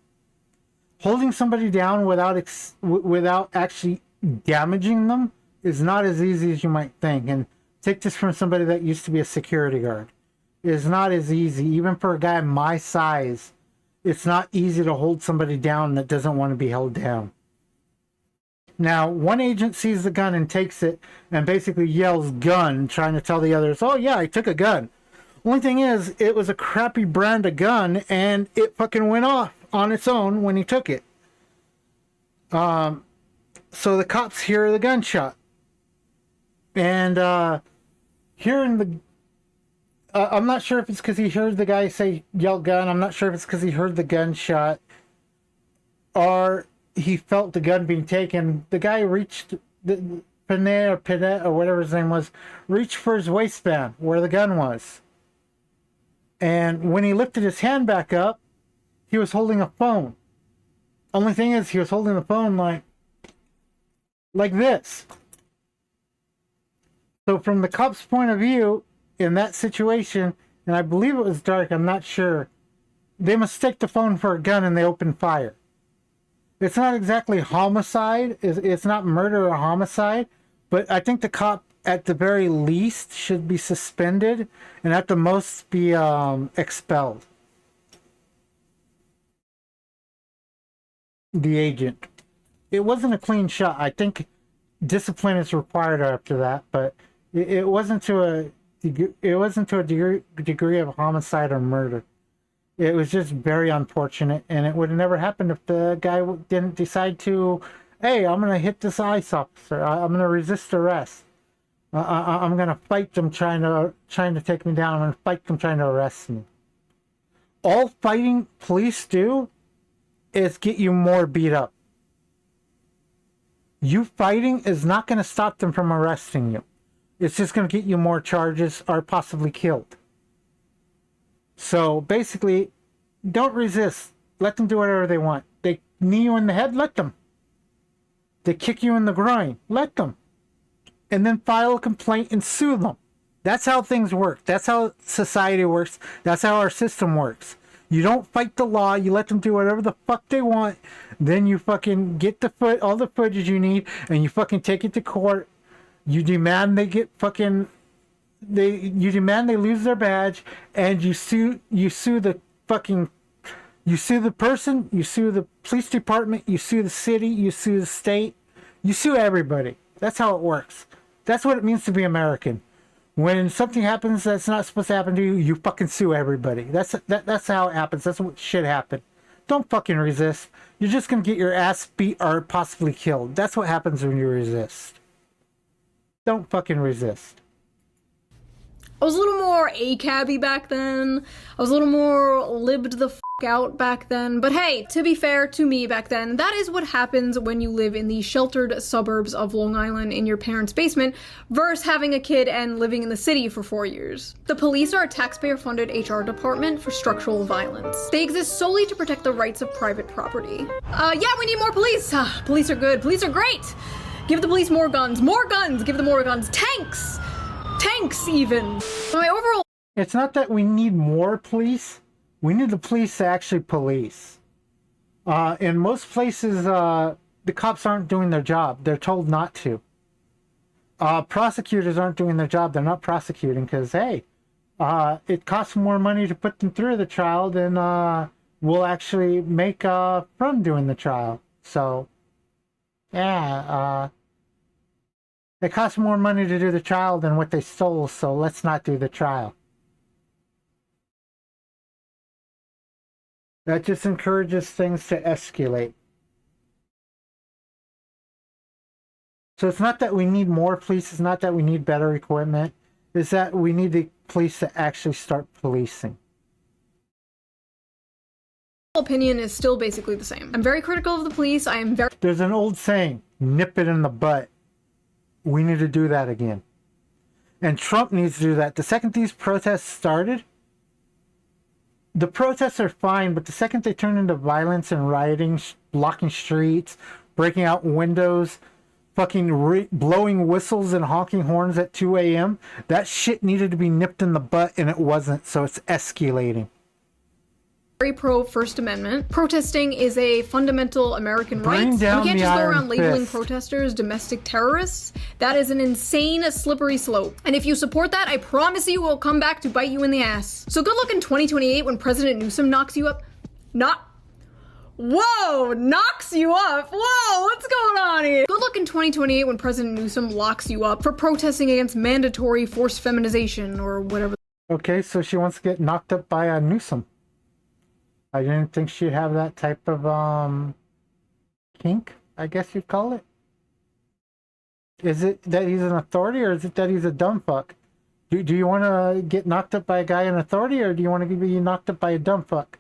Holding somebody down without actually damaging them is not as easy as you might think. And take this from somebody that used to be a security guard. It's not as easy. Even for a guy my size, it's not easy to hold somebody down that doesn't want to be held down. Now, one agent sees the gun and takes it and basically yells gun, trying to tell the others, oh yeah, I took a gun. Only thing is, it was a crappy brand of gun and it fucking went off on its own when he took it. So the cops hear the gunshot. And hearing the... I'm not sure if it's because he heard the guy say yell gun. I'm not sure if it's because he heard the gunshot or he felt the gun being taken. The guy reached, Pinay or whatever his name was, reached for his waistband where the gun was. And when he lifted his hand back up, he was holding a phone. Only thing is, he was holding the phone like this. So from the cop's point of view, in that situation, and I believe it was dark, I'm not sure, they mistake the phone for a gun and they open fire. It's not exactly homicide, it's not murder or homicide, but I think the cop at the very least should be suspended and at the most be expelled. The agent. It wasn't a clean shot. I think discipline is required after that, but it wasn't to a degree of homicide or murder. It was just very unfortunate, and it would have never happened if the guy didn't decide to, hey, I'm gonna hit this ICE officer. I'm gonna resist arrest. I'm gonna fight them trying to take me down. I'm gonna fight them trying to arrest me. All fighting police do is get you more beat up. You fighting is not going to stop them from arresting you. It's just going to get you more charges or possibly killed. So basically, don't resist. Let them do whatever they want. They knee you in the head, let them. They kick you in the groin, let them. And then file a complaint and sue them. That's how things work. That's how society works. That's how our system works. You don't fight the law. You let them do whatever the fuck they want. Then you fucking get all the footage you need, and you fucking take it to court. You demand they get fucking. You demand they lose their badge, and you sue the fucking. You sue the person. You sue the police department. You sue the city. You sue the state. You sue everybody. That's how it works. That's what it means to be American. When something happens that's not supposed to happen to you, you fucking sue everybody. That's how it happens. That's what should happen. Don't fucking resist. You're just gonna get your ass beat or possibly killed. That's what happens when you resist. Don't fucking resist. I was a little more ACAB-y back then. I was a little more libbed the f*** out back then. But hey, to be fair to me back then, that is what happens when you live in the sheltered suburbs of Long Island in your parents' basement versus having a kid and living in the city for 4 years. The police are a taxpayer-funded HR department for structural violence. They exist solely to protect the rights of private property. Yeah, we need more police. Police are good. Police are great. Give the police more guns. More guns. Give them more guns. Tanks. Tanks, even. My overall... It's not that we need more police. We need the police to actually police. In most places, the cops aren't doing their job. They're told not to. Prosecutors aren't doing their job. They're not prosecuting because, hey, it costs more money to put them through the trial than we'll actually make from doing the trial. So, yeah, it costs more money to do the trial than what they stole, so let's not do the trial. That just encourages things to escalate. So it's not that we need more police, it's not that we need better equipment, it's that we need the police to actually start policing. Opinion is still basically the same. I'm very critical of the police. I am very... There's an old saying, nip it in the butt. We need to do that again. And Trump needs to do that. The second these protests started, the protests are fine, but the second they turn into violence and rioting, blocking streets, breaking out windows, fucking blowing whistles and honking horns at 2 a.m., that shit needed to be nipped in the butt, and it wasn't, so it's escalating. Very pro First Amendment. Protesting is a fundamental American right. Bring down We can't the just go iron around labeling fist. protesters domestic terrorists. That is an insane, slippery slope. And if you support that, I promise you it will come back to bite you in the ass. So good luck in 2028 when President Newsom knocks you up. Whoa, knocks you up. Whoa, what's going on here? Good luck in 2028 when President Newsom locks you up for protesting against mandatory forced feminization or whatever. Okay, so she wants to get knocked up by a Newsom. I didn't think she'd have that type of kink, I guess you'd call it. Is it that he's an authority, or is it that he's a dumb fuck? Do you want to get knocked up by a guy in authority, or do you want to be knocked up by a dumb fuck?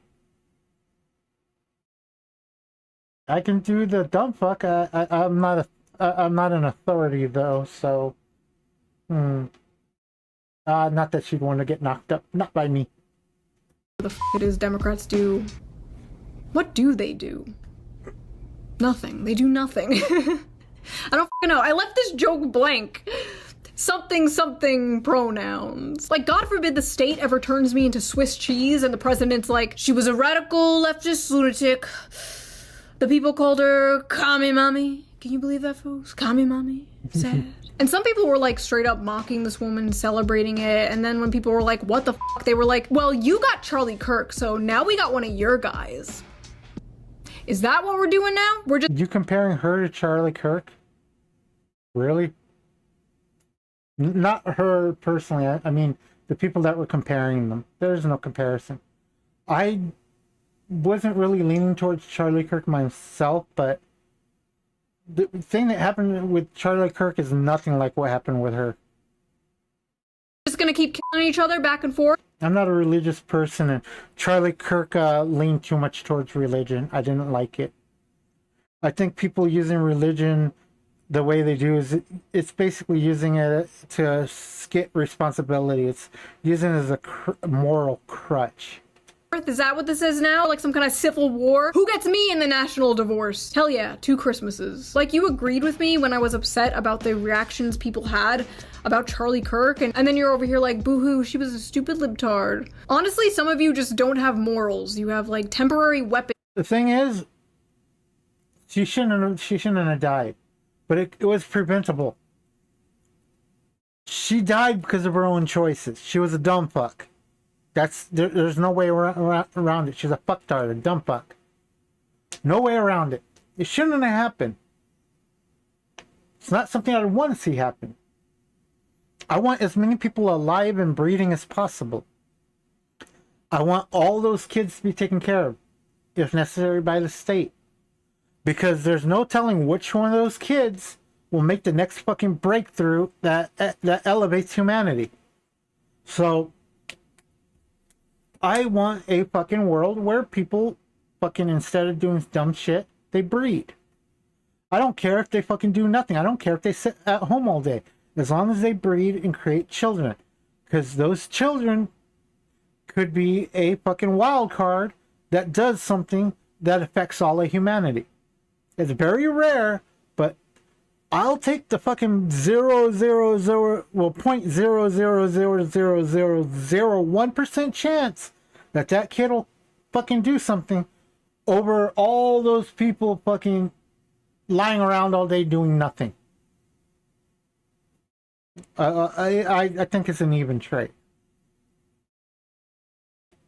I can do the dumb fuck. I'm not an authority though, so not that she'd want to get knocked up, not by me. The f it is Democrats do. What do they do? Nothing. They do nothing. I don't f***ing know. I left this joke blank. something something pronouns. Like, God forbid the state ever turns me into Swiss cheese and the president's like, she was a radical leftist lunatic. The people called her Kami Mommy. Can you believe that, folks? Kami Mommy. Sad. And some people were like straight up mocking this woman, celebrating it. And then when people were like, what the fuck? They were like, well, you got Charlie Kirk, so now we got one of your guys. Is that what we're doing now? We're just— You comparing her to Charlie Kirk? Really? Not her personally. I mean, the people that were comparing them. There's no comparison. I wasn't really leaning towards Charlie Kirk myself, but the thing that happened with Charlie Kirk is nothing like what happened with her. just gonna keep killing each other back and forth. I'm not a religious person, and Charlie Kirk leaned too much towards religion. I didn't like it. I think people using religion the way they do is it's basically using it to skip responsibility. It's using it as a moral crutch. Is that what this is now? Like some kind of civil war? Who gets me in the national divorce? Hell yeah, 2 Christmases. Like, you agreed with me when I was upset about the reactions people had about Charlie Kirk, and then you're over here like, boo-hoo, she was a stupid libtard. Honestly, some of you just don't have morals. You have like temporary weapons. The thing is, she shouldn't have died, but it was preventable. She died because of her own choices. She was a dumb fuck. There's no way around it. She's a fucktard, a dumb fuck. No way around it. It shouldn't have happened. It's not something I want to see happen. I want as many people alive and breathing as possible. I want all those kids to be taken care of, if necessary, by the state. Because there's no telling which one of those kids will make the next fucking breakthrough that elevates humanity. So I want a fucking world where people fucking, instead of doing dumb shit, they breed. I don't care if they fucking do nothing. I don't care if they sit at home all day. As long as they breed and create children. Because those children could be a fucking wild card that does something that affects all of humanity. It's very rare, but I'll take the fucking 0.0000001% chance that kid will fucking do something over all those people fucking lying around all day doing nothing. I think it's an even trade.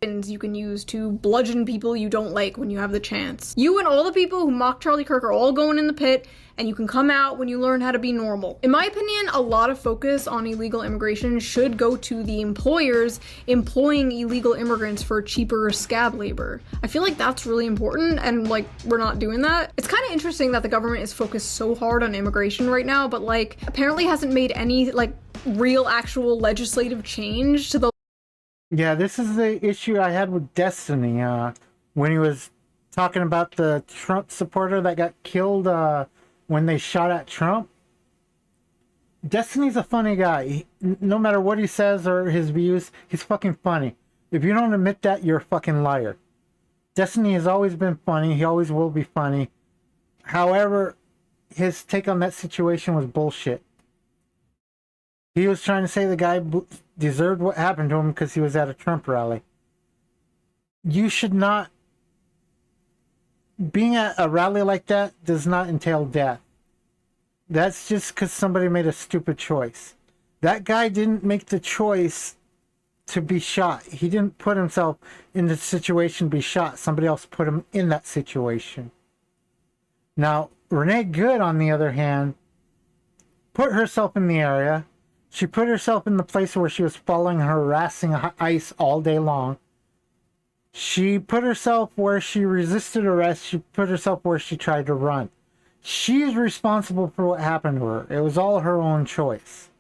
You can use to bludgeon people you don't like when you have the chance. You and all the people who mock Charlie Kirk are all going in the pit, and you can come out when you learn how to be normal. In my opinion, a lot of focus on illegal immigration should go to the employers employing illegal immigrants for cheaper scab labor. I feel like that's really important, and like, we're not doing that. It's kind of interesting that the government is focused so hard on immigration right now, but like, apparently hasn't made any like real actual legislative change to the— Yeah, this is the issue I had with Destiny, when he was talking about the Trump supporter that got killed when they shot at Trump. Destiny's a funny guy. No matter what he says or his views, he's fucking funny. If you don't admit that, you're a fucking liar. Destiny has always been funny. He always will be funny. However, his take on that situation was bullshit. He was trying to say the guy deserved what happened to him because he was at a Trump rally. You should not... Being at a rally like that does not entail death. That's just because somebody made a stupid choice. That guy didn't make the choice to be shot. He didn't put himself in the situation to be shot. Somebody else put him in that situation. Now, Renee Good, on the other hand, put herself in the area. She put herself in the place where she was following and harassing ICE all day long. She put herself where she resisted arrest. She put herself where she tried to run. She's responsible for what happened to her. It was all her own choice.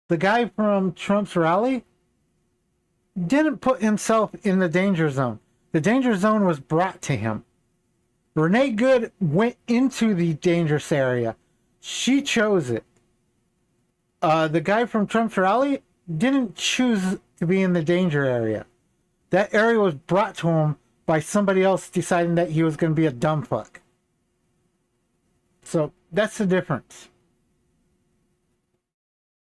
The guy from Trump's rally didn't put himself in the danger zone. The danger zone was brought to him. Renee Good went into the dangerous area. She chose it. The guy from Trump's rally didn't choose to be in the danger area. That area was brought to him by somebody else deciding that he was going to be a dumb fuck. So that's the difference.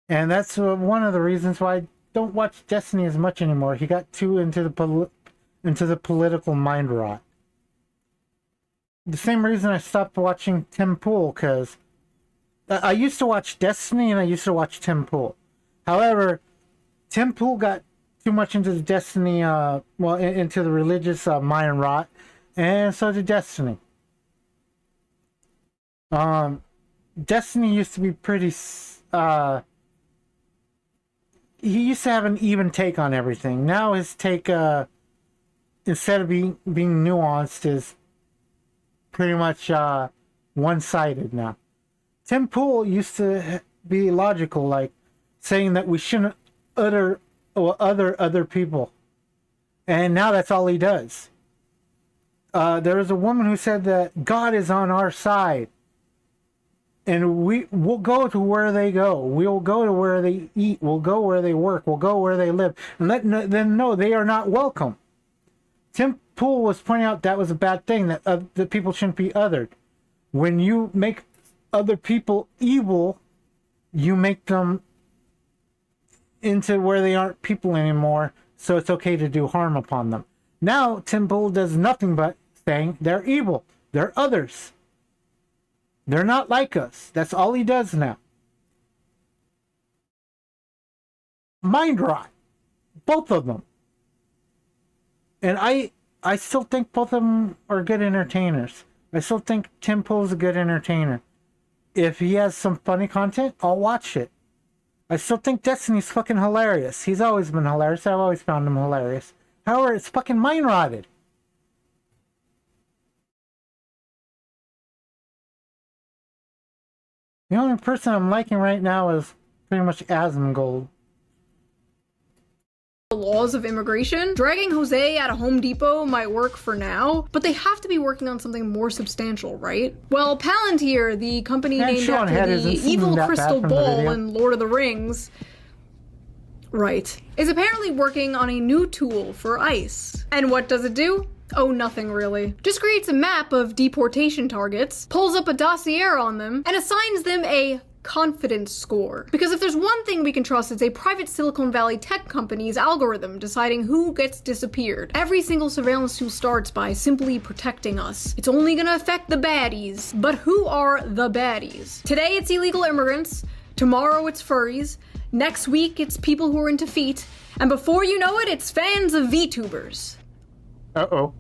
And that's one of the reasons why I don't watch Destiny as much anymore. He got too into the political mind rot. The same reason I stopped watching Tim Pool, because I used to watch Destiny and I used to watch Tim Pool. However, Tim Pool got too much into the Destiny, into the religious mind rot, and so did Destiny. Destiny used to be pretty, he used to have an even take on everything. Now his take, instead of being nuanced, is pretty much one-sided now. Tim Pool used to be logical, like saying that we shouldn't utter other people, and now that's all he does. There was a woman who said that God is on our side, and we'll go to where they go. We'll go to where they eat. We'll go where they work. We'll go where they live, and let them know they are not welcome. Tim Pool was pointing out that was a bad thing, that that people shouldn't be othered. When you make other people evil, you make them into where they aren't people anymore, so it's okay to do harm upon them. Now Tim Pool does nothing but saying they're evil, they're others, they're not like us. That's all he does now. Mind rot, both of them. And I still think both of them are good entertainers. I still think Tim Pool's a good entertainer. If he has some funny content, I'll watch it. I still think Destiny's fucking hilarious. He's always been hilarious. I've always found him hilarious. However, it's fucking mind rotted. The only person I'm liking right now is pretty much Asmongold. The laws of immigration. Dragging Jose out of Home Depot might work for now, but they have to be working on something more substantial, right? Well, Palantir, the company named after the evil crystal ball in Lord of the Rings, right, is apparently working on a new tool for ICE. And what does it do? Oh, nothing really. Just creates a map of deportation targets, pulls up a dossier on them, and assigns them a confidence score. Because if there's one thing we can trust, it's a private Silicon Valley tech company's algorithm deciding who gets disappeared. Every single surveillance tool starts by simply protecting us. It's only gonna affect the baddies. But who are the baddies? Today it's illegal immigrants, tomorrow it's furries, next week it's people who are into feet, and before you know it, it's fans of VTubers. Uh-oh.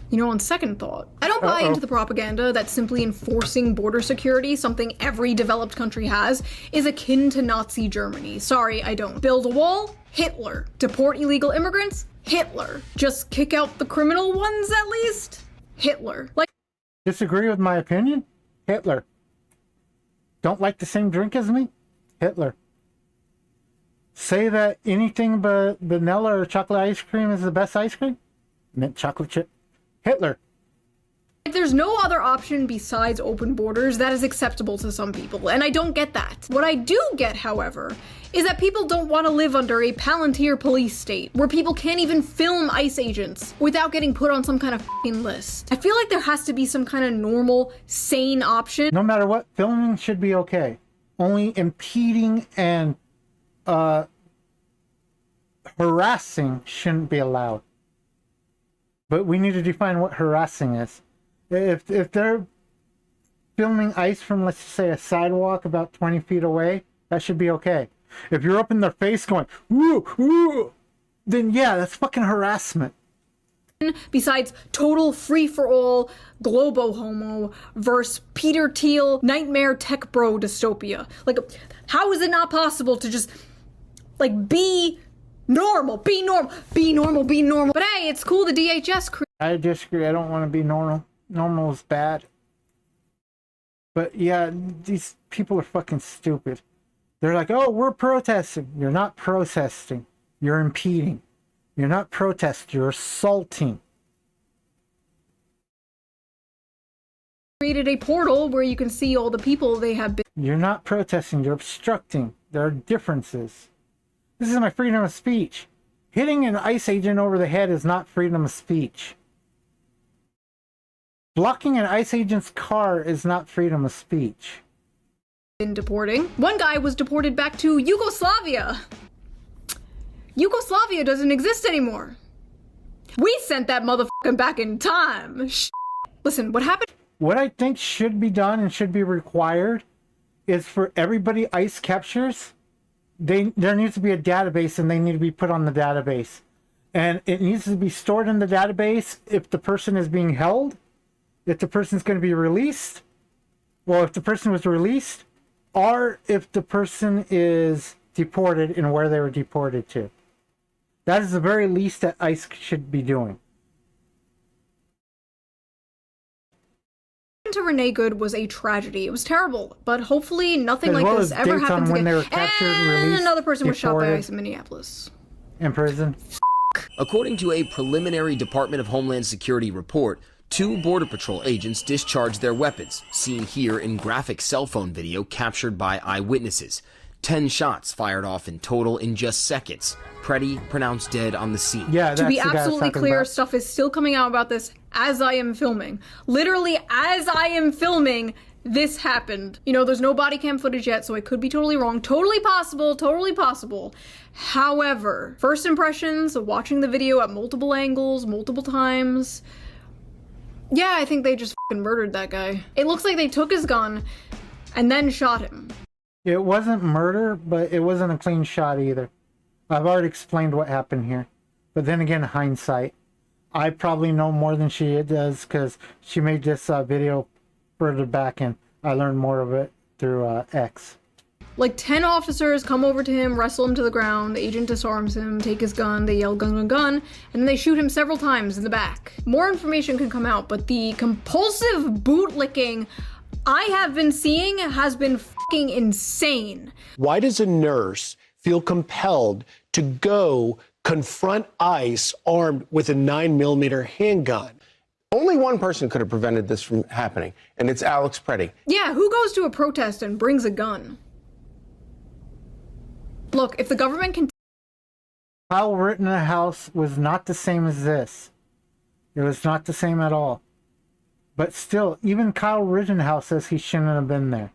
You know, on second thought, I don't buy into the propaganda that simply enforcing border security, something every developed country has, is akin to Nazi Germany. Sorry, I don't. Build a wall? Hitler. Deport illegal immigrants? Hitler. Just kick out the criminal ones at least? Hitler. Like, disagree with my opinion? Hitler. Don't like the same drink as me? Hitler. Say that anything but vanilla or chocolate ice cream is the best ice cream? Mint chocolate chip? Hitler. There's no other option besides open borders that is acceptable to some people, and I don't get that. What I do get, however, is that people don't want to live under a Palantir police state, where people can't even film ICE agents without getting put on some kind of f***ing list. I feel like there has to be some kind of normal, sane option. No matter what, filming should be okay. Only impeding and harassing shouldn't be allowed. But we need to define what harassing is. If they're filming ICE from, let's say, a sidewalk about 20 feet away, that should be okay. If you're up in their face going, woo, woo, then yeah, that's fucking harassment. Besides total free-for-all globo-homo versus Peter Thiel nightmare tech bro dystopia. Like, how is it not possible to just, like, be normal, be normal, be normal, be normal? But hey, it's cool the DHS I disagree. I don't want to be normal. Normal is bad. But yeah, these people are fucking stupid. They're like, oh, we're protesting. You're not protesting. You're impeding. You're not protesting. You're assaulting. created a portal where you can see all the people they have been. You're not protesting. You're obstructing. There are differences. This is my freedom of speech. Hitting an ICE agent over the head is not freedom of speech. Blocking an ICE agent's car is not freedom of speech. been deporting. One guy was deported back to Yugoslavia. Yugoslavia doesn't exist anymore. We sent that motherfucker back in time. Listen, what happened? What I think should be done and should be required is for everybody ICE captures, there needs to be a database and they need to be put on the database. And it needs to be stored in the database if the person is being held, if the person's going to be released, well, if the person was released, or if the person is deported and where they were deported to. That is the very least that ICE should be doing. To Renee Good was a tragedy. It was terrible, but hopefully nothing like well this as ever dates happens on when again. they were captured, And released, another person was shot by deported. ICE in Minneapolis. In prison. According to a preliminary Department of Homeland Security report, 2 Border Patrol agents discharged their weapons, seen here in graphic cell phone video captured by eyewitnesses. 10 shots fired off in total in just seconds. Preddy pronounced dead on the scene. Yeah, To be absolutely clear, stuff is still coming out about this as I am filming. Literally, as I am filming, this happened. You know, there's no body cam footage yet, so I could be totally wrong. Totally possible, totally possible. However, first impressions of watching the video at multiple angles, multiple times, yeah, I think they just fucking murdered that guy. It looks like they took his gun and then shot him. It wasn't murder, but it wasn't a clean shot either. I've already explained what happened here. But then again, hindsight. I probably know more than she does because she made this video further back and I learned more of it through X. Like 10 officers come over to him, wrestle him to the ground, the agent disarms him, take his gun, they yell gun, gun, gun, and then they shoot him several times in the back. More information can come out, but the compulsive bootlicking I have been seeing has been fucking insane. Why does a nurse feel compelled to go confront ICE armed with a 9mm handgun? Only one person could have prevented this from happening, and it's Alex Preddy. Yeah, who goes to a protest and brings a gun? Look, if the government can... Kyle Rittenhouse was not the same as this. It was not the same at all. But still, even Kyle Rittenhouse says he shouldn't have been there.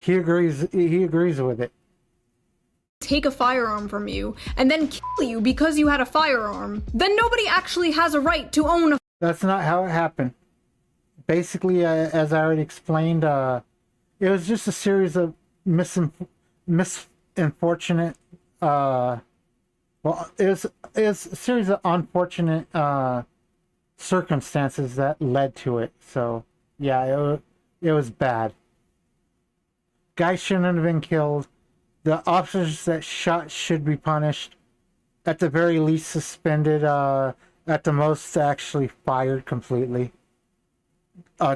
He agrees with it. Take a firearm from you and then kill you because you had a firearm, then nobody actually has a right to own a... That's not how it happened. Basically, as I already explained, it was just a series of unfortunate, well, it was a series of unfortunate circumstances that led to it. So, yeah, it was bad. Guy shouldn't have been killed. The officers that shot should be punished. At the very least, suspended. At the most, actually fired completely.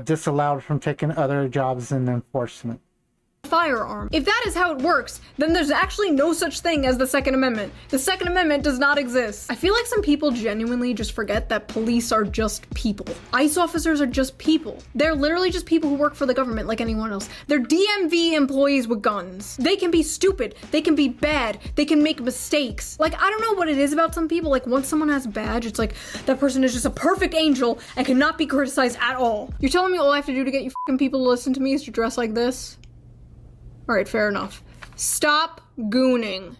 Disallowed from taking other jobs in enforcement. Firearm. If that is how it works, then there's actually no such thing as the Second Amendment. The Second Amendment does not exist. I feel like some people genuinely just forget that police are just people. ICE officers are just people. They're literally just people who work for the government like anyone else. They're DMV employees with guns. They can be stupid. They can be bad. They can make mistakes. Like, I don't know what it is about some people. Like, once someone has a badge, it's like, that person is just a perfect angel and cannot be criticized at all. You're telling me all I have to do to get you fucking people to listen to me is to dress like this? Alright, fair enough. Stop gooning.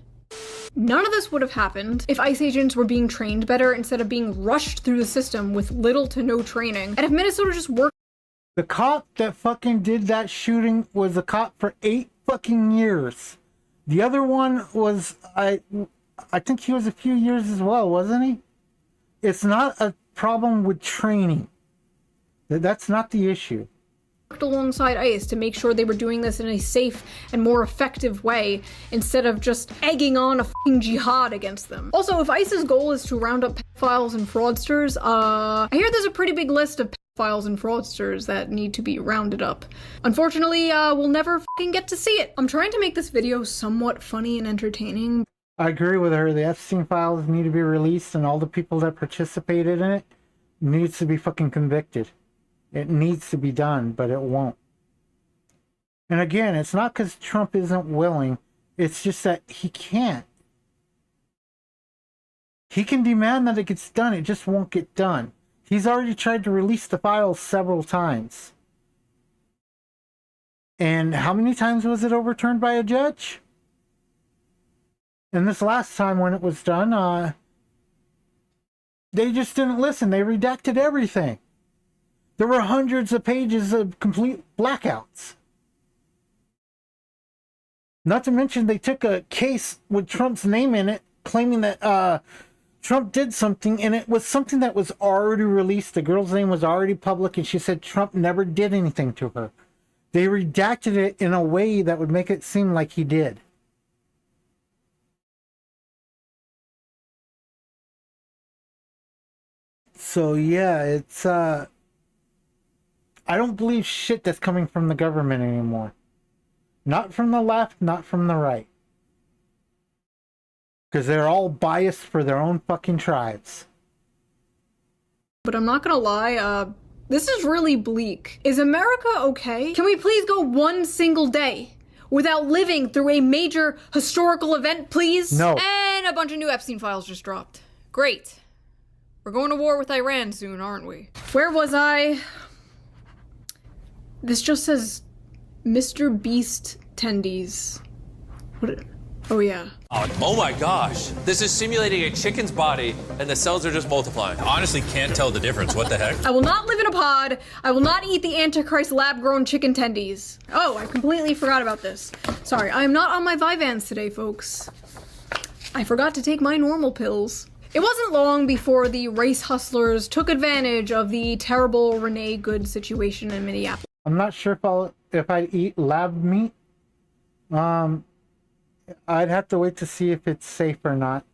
None of this would have happened if ICE agents were being trained better instead of being rushed through the system with little to no training. And if Minnesota just worked... The cop that fucking did that shooting was a cop for 8 fucking years. The other one was, I think he was a few years as well, wasn't he? It's not a problem with training. That's not the issue. Alongside ICE to make sure they were doing this in a safe and more effective way instead of just egging on a fucking jihad against them. Also, if ICE's goal is to round up pedophiles and fraudsters, I hear there's a pretty big list of pedophiles and fraudsters that need to be rounded up. Unfortunately, we'll never fucking get to see it. I'm trying to make this video somewhat funny and entertaining. I agree with her. The Epstein files need to be released and all the people that participated in it needs to be fucking convicted. It needs to be done, but it won't. And again, it's not because Trump isn't willing. It's just that he can't. He can demand that it gets done. It just won't get done. He's already tried to release the files several times. And how many times was it overturned by a judge? And this last time when it was done, they just didn't listen. They redacted everything. There were hundreds of pages of complete blackouts. Not to mention they took a case with Trump's name in it, claiming that Trump did something, and it was something that was already released. The girl's name was already public, and she said Trump never did anything to her. They redacted it in a way that would make it seem like he did. So yeah, it's I don't believe shit that's coming from the government anymore. Not from the left, not from the right. Because they're all biased for their own fucking tribes. But I'm not gonna lie, this is really bleak. Is America okay? Can we please go one single day without living through a major historical event, please? No. And a bunch of new Epstein files just dropped. Great. We're going to war with Iran soon, aren't we? Where was I? This just says Mr. Beast tendies. What? Oh yeah. Oh my gosh. This is simulating a chicken's body and the cells are just multiplying. Honestly, can't tell the difference. What the heck? I will not live in a pod. I will not eat the Antichrist lab-grown chicken tendies. Oh, I completely forgot about this. Sorry, I am not on my Vyvanse today, folks. I forgot to take my normal pills. It wasn't long before the race hustlers took advantage of the terrible Renee Good situation in Minneapolis. I'm not sure if I'd eat lab meat. I'd have to wait to see if it's safe or not,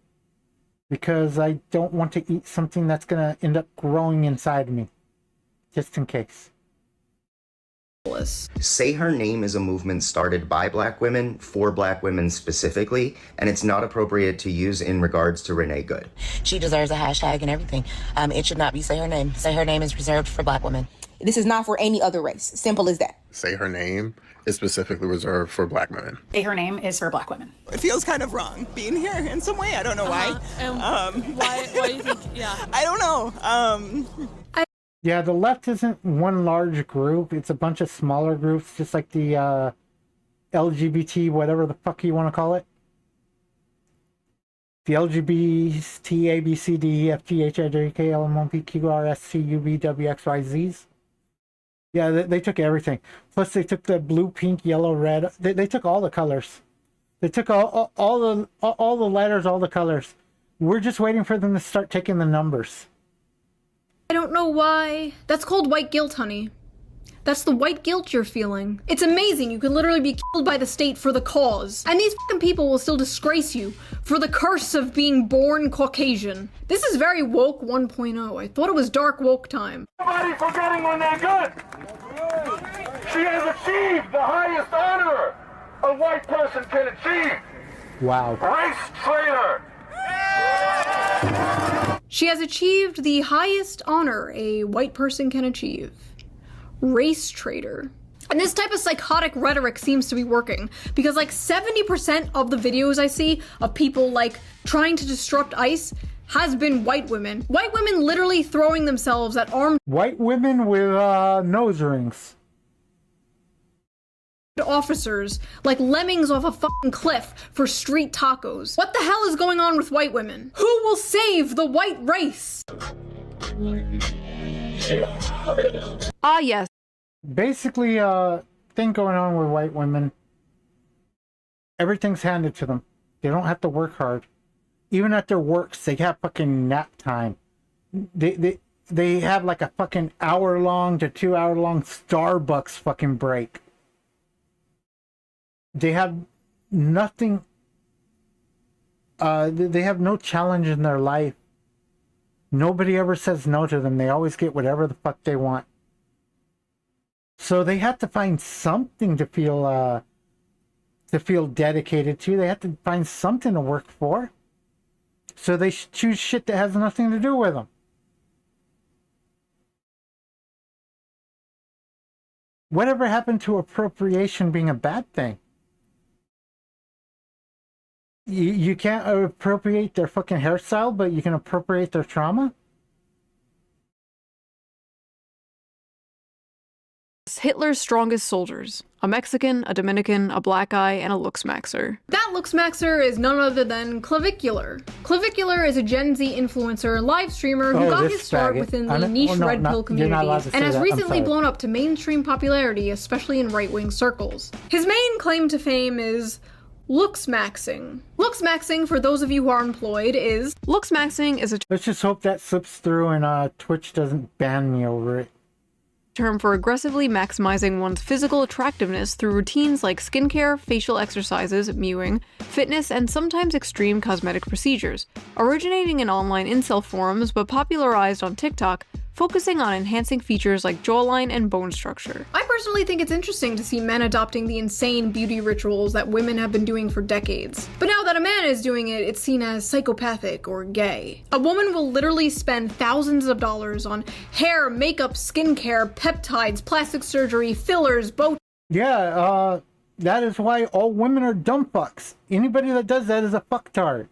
because I don't want to eat something that's gonna end up growing inside me, just in case. Say Her Name is a movement started by Black women for Black women specifically, and it's not appropriate to use in regards to Renee Good. She deserves a hashtag and everything. It should not be Say Her Name. Say Her Name is reserved for Black women. This is not for any other race. Simple as that. Say Her Name is specifically reserved for Black women. Say Her Name is for Black women. It feels kind of wrong being here in some way. I don't know why. Why do you think, yeah. I don't know. Yeah, the left isn't one large group. It's a bunch of smaller groups, just like the LGBT, whatever the fuck you want to call it. The LGBT, A, B, C, D, E, F, G, H, I, J, K, L, M, N, P, Q, R, S, T, U, V, W, X, Y, Zs. Yeah, they took everything. Plus, they took the blue, pink, yellow, red. They took all the colors. They took all the letters, all the colors. We're just waiting for them to start taking the numbers. I don't know why. That's called white guilt, honey. That's the white guilt you're feeling. It's amazing. You could literally be killed by the state for the cause. And these fucking people will still disgrace you for the curse of being born Caucasian. This is very woke 1.0. I thought it was dark woke time. Nobody forgetting when they're good. She has achieved the highest honor a white person can achieve. Wow. Race traitor. She has achieved the highest honor a white person can achieve. Race traitor. And this type of psychotic rhetoric seems to be working, because like 70% of the videos I see of people like trying to disrupt ICE has been white women. White women literally throwing themselves at armed white women with nose rings. Officers like lemmings off a fucking cliff for street tacos. What the hell is going on with white women? Who will save the white race? Yes. Basically, thing going on with white women. Everything's handed to them. They don't have to work hard. Even at their works, they have fucking nap time. They have like a fucking hour-long to 2-hour-long Starbucks fucking break. They have nothing. They have no challenge in their life. Nobody ever says no to them. They always get whatever the fuck they want. So they have to find something to feel dedicated to. They have to find something to work for. So they choose shit that has nothing to do with them. Whatever happened to appropriation being a bad thing? You can't appropriate their fucking hairstyle, but you can appropriate their trauma? Hitler's strongest soldiers. A Mexican, a Dominican, a black guy, and a looksmaxer. That looksmaxer is none other than Clavicular. Clavicular is a Gen Z influencer and live streamer who got his start within the niche red pill community and has recently blown up to mainstream popularity, especially in right-wing circles. His main claim to fame is looksmaxing. Looksmaxing, for those of you who are employed, is Let's just hope that slips through and Twitch doesn't ban me over it. Term for aggressively maximizing one's physical attractiveness through routines like skincare, facial exercises, mewing, fitness, and sometimes extreme cosmetic procedures. Originating in online incel forums but popularized on TikTok, focusing on enhancing features like jawline and bone structure. I personally think it's interesting to see men adopting the insane beauty rituals that women have been doing for decades. But now that a man is doing it, it's seen as psychopathic or gay. A woman will literally spend thousands of dollars on hair, makeup, skincare, peptides, plastic surgery, fillers, Botox. Yeah, that is why all women are dumb fucks. Anybody that does that is a fucktard.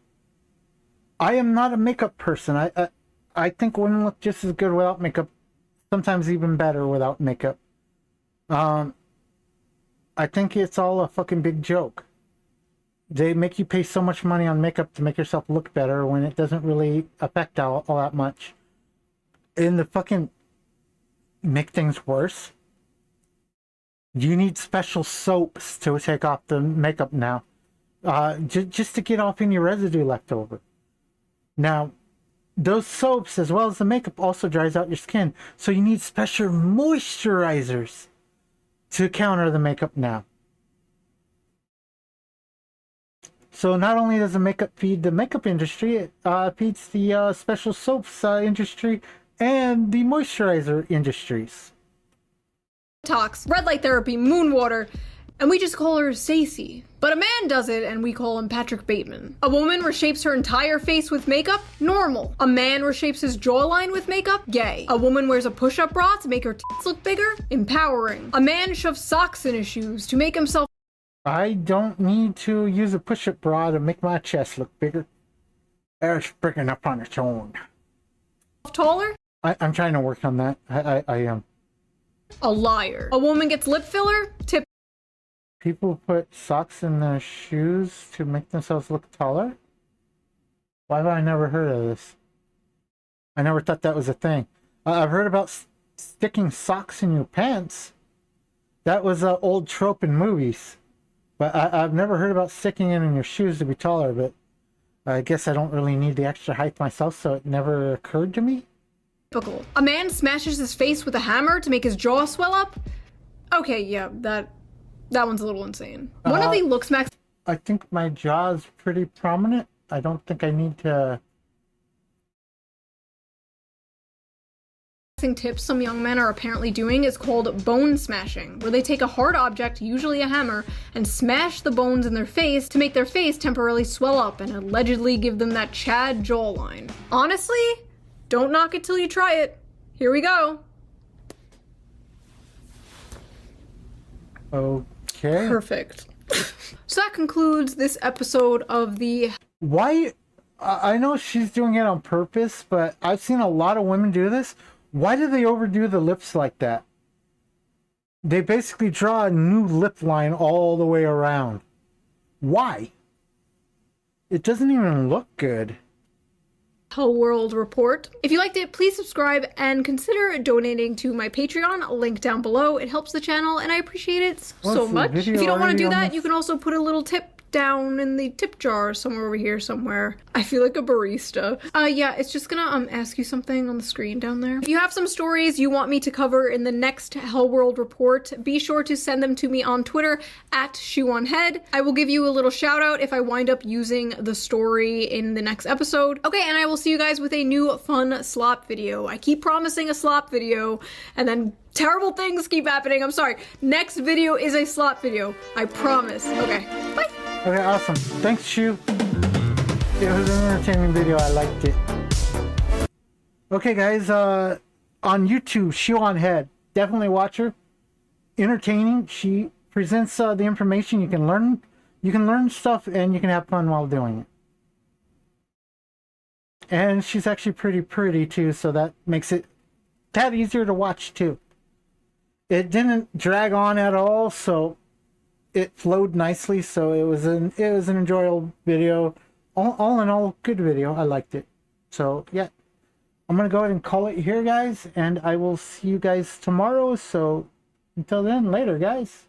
I am not a makeup person. I think women look just as good without makeup, sometimes even better without makeup. I think it's all a fucking big joke. They make you pay so much money on makeup to make yourself look better when it doesn't really affect all that much. And the fucking make things worse. You need special soaps to take off the makeup now. Just to get off any residue left over. Now, those soaps, as well as the makeup, also dries out your skin. So you need special moisturizers to counter the makeup now. So not only does the makeup feed the makeup industry, it feeds the special soaps industry and the moisturizer industries. Red light therapy, moon water, and we just call her Stacy. But a man does it and we call him Patrick Bateman. A woman reshapes her entire face with makeup? Normal. A man reshapes his jawline with makeup? Gay. A woman wears a push-up bra to make her tits look bigger? Empowering. A man shoves socks in his shoes to make himself... I don't need to use a push-up bra to make my chest look bigger. It's big enough on its own. Taller? I'm trying to work on that. I am. A liar. A woman gets lip filler? Tip. People put socks in their shoes to make themselves look taller? Why have I never heard of this? I never thought that was a thing. I've heard about sticking socks in your pants. That was an old trope in movies. But I've never heard about sticking it in your shoes to be taller, but I guess I don't really need the extra height myself, so it never occurred to me. Typical. A man smashes his face with a hammer to make his jaw swell up? Okay, yeah, that one's a little insane. One of the looksmax... I think my jaw is pretty prominent. I don't think I need to... tips some young men are apparently doing is called bone smashing, where they take a hard object, usually a hammer, and smash the bones in their face to make their face temporarily swell up and allegedly give them that Chad jawline. Honestly, don't knock it till you try it. Here we go. Okay. Perfect. So that concludes this episode of the... Why? I know she's doing it on purpose, but I've seen a lot of women do this. Why do they overdo the lips like that? They basically draw a new lip line all the way around. Why? It doesn't even look good. Hell World Report. If you liked it, please subscribe and consider donating to my Patreon, link down below. It helps the channel and I appreciate it so much. If you don't want to do that, you can also put a little tip down in the tip jar somewhere over here somewhere. I feel like a barista. Yeah, it's just gonna ask you something on the screen down there. If you have some stories you want me to cover in the next Hell World Report, be sure to send them to me on Twitter at ShoeOnHead. I will give you a little shout out if I wind up using the story in the next episode. Okay, and I will see you guys with a new fun slop video. I keep promising a slop video and then terrible things keep happening. I'm sorry. Next video is a slop video. I promise. Okay, bye. Okay, awesome. Thanks, Shu. It was an entertaining video. I liked it. Okay, guys. On YouTube, ShoeOnHead. Definitely watch her. Entertaining. She presents the information. You can learn stuff, and you can have fun while doing it. And she's actually pretty too, so that makes it that easier to watch too. it didn't drag on at all, so it flowed nicely. So it was an enjoyable video. All in all, good video. I liked it. So yeah, I'm gonna go ahead and call it here, guys, and I will see you guys tomorrow. So until then, later, guys.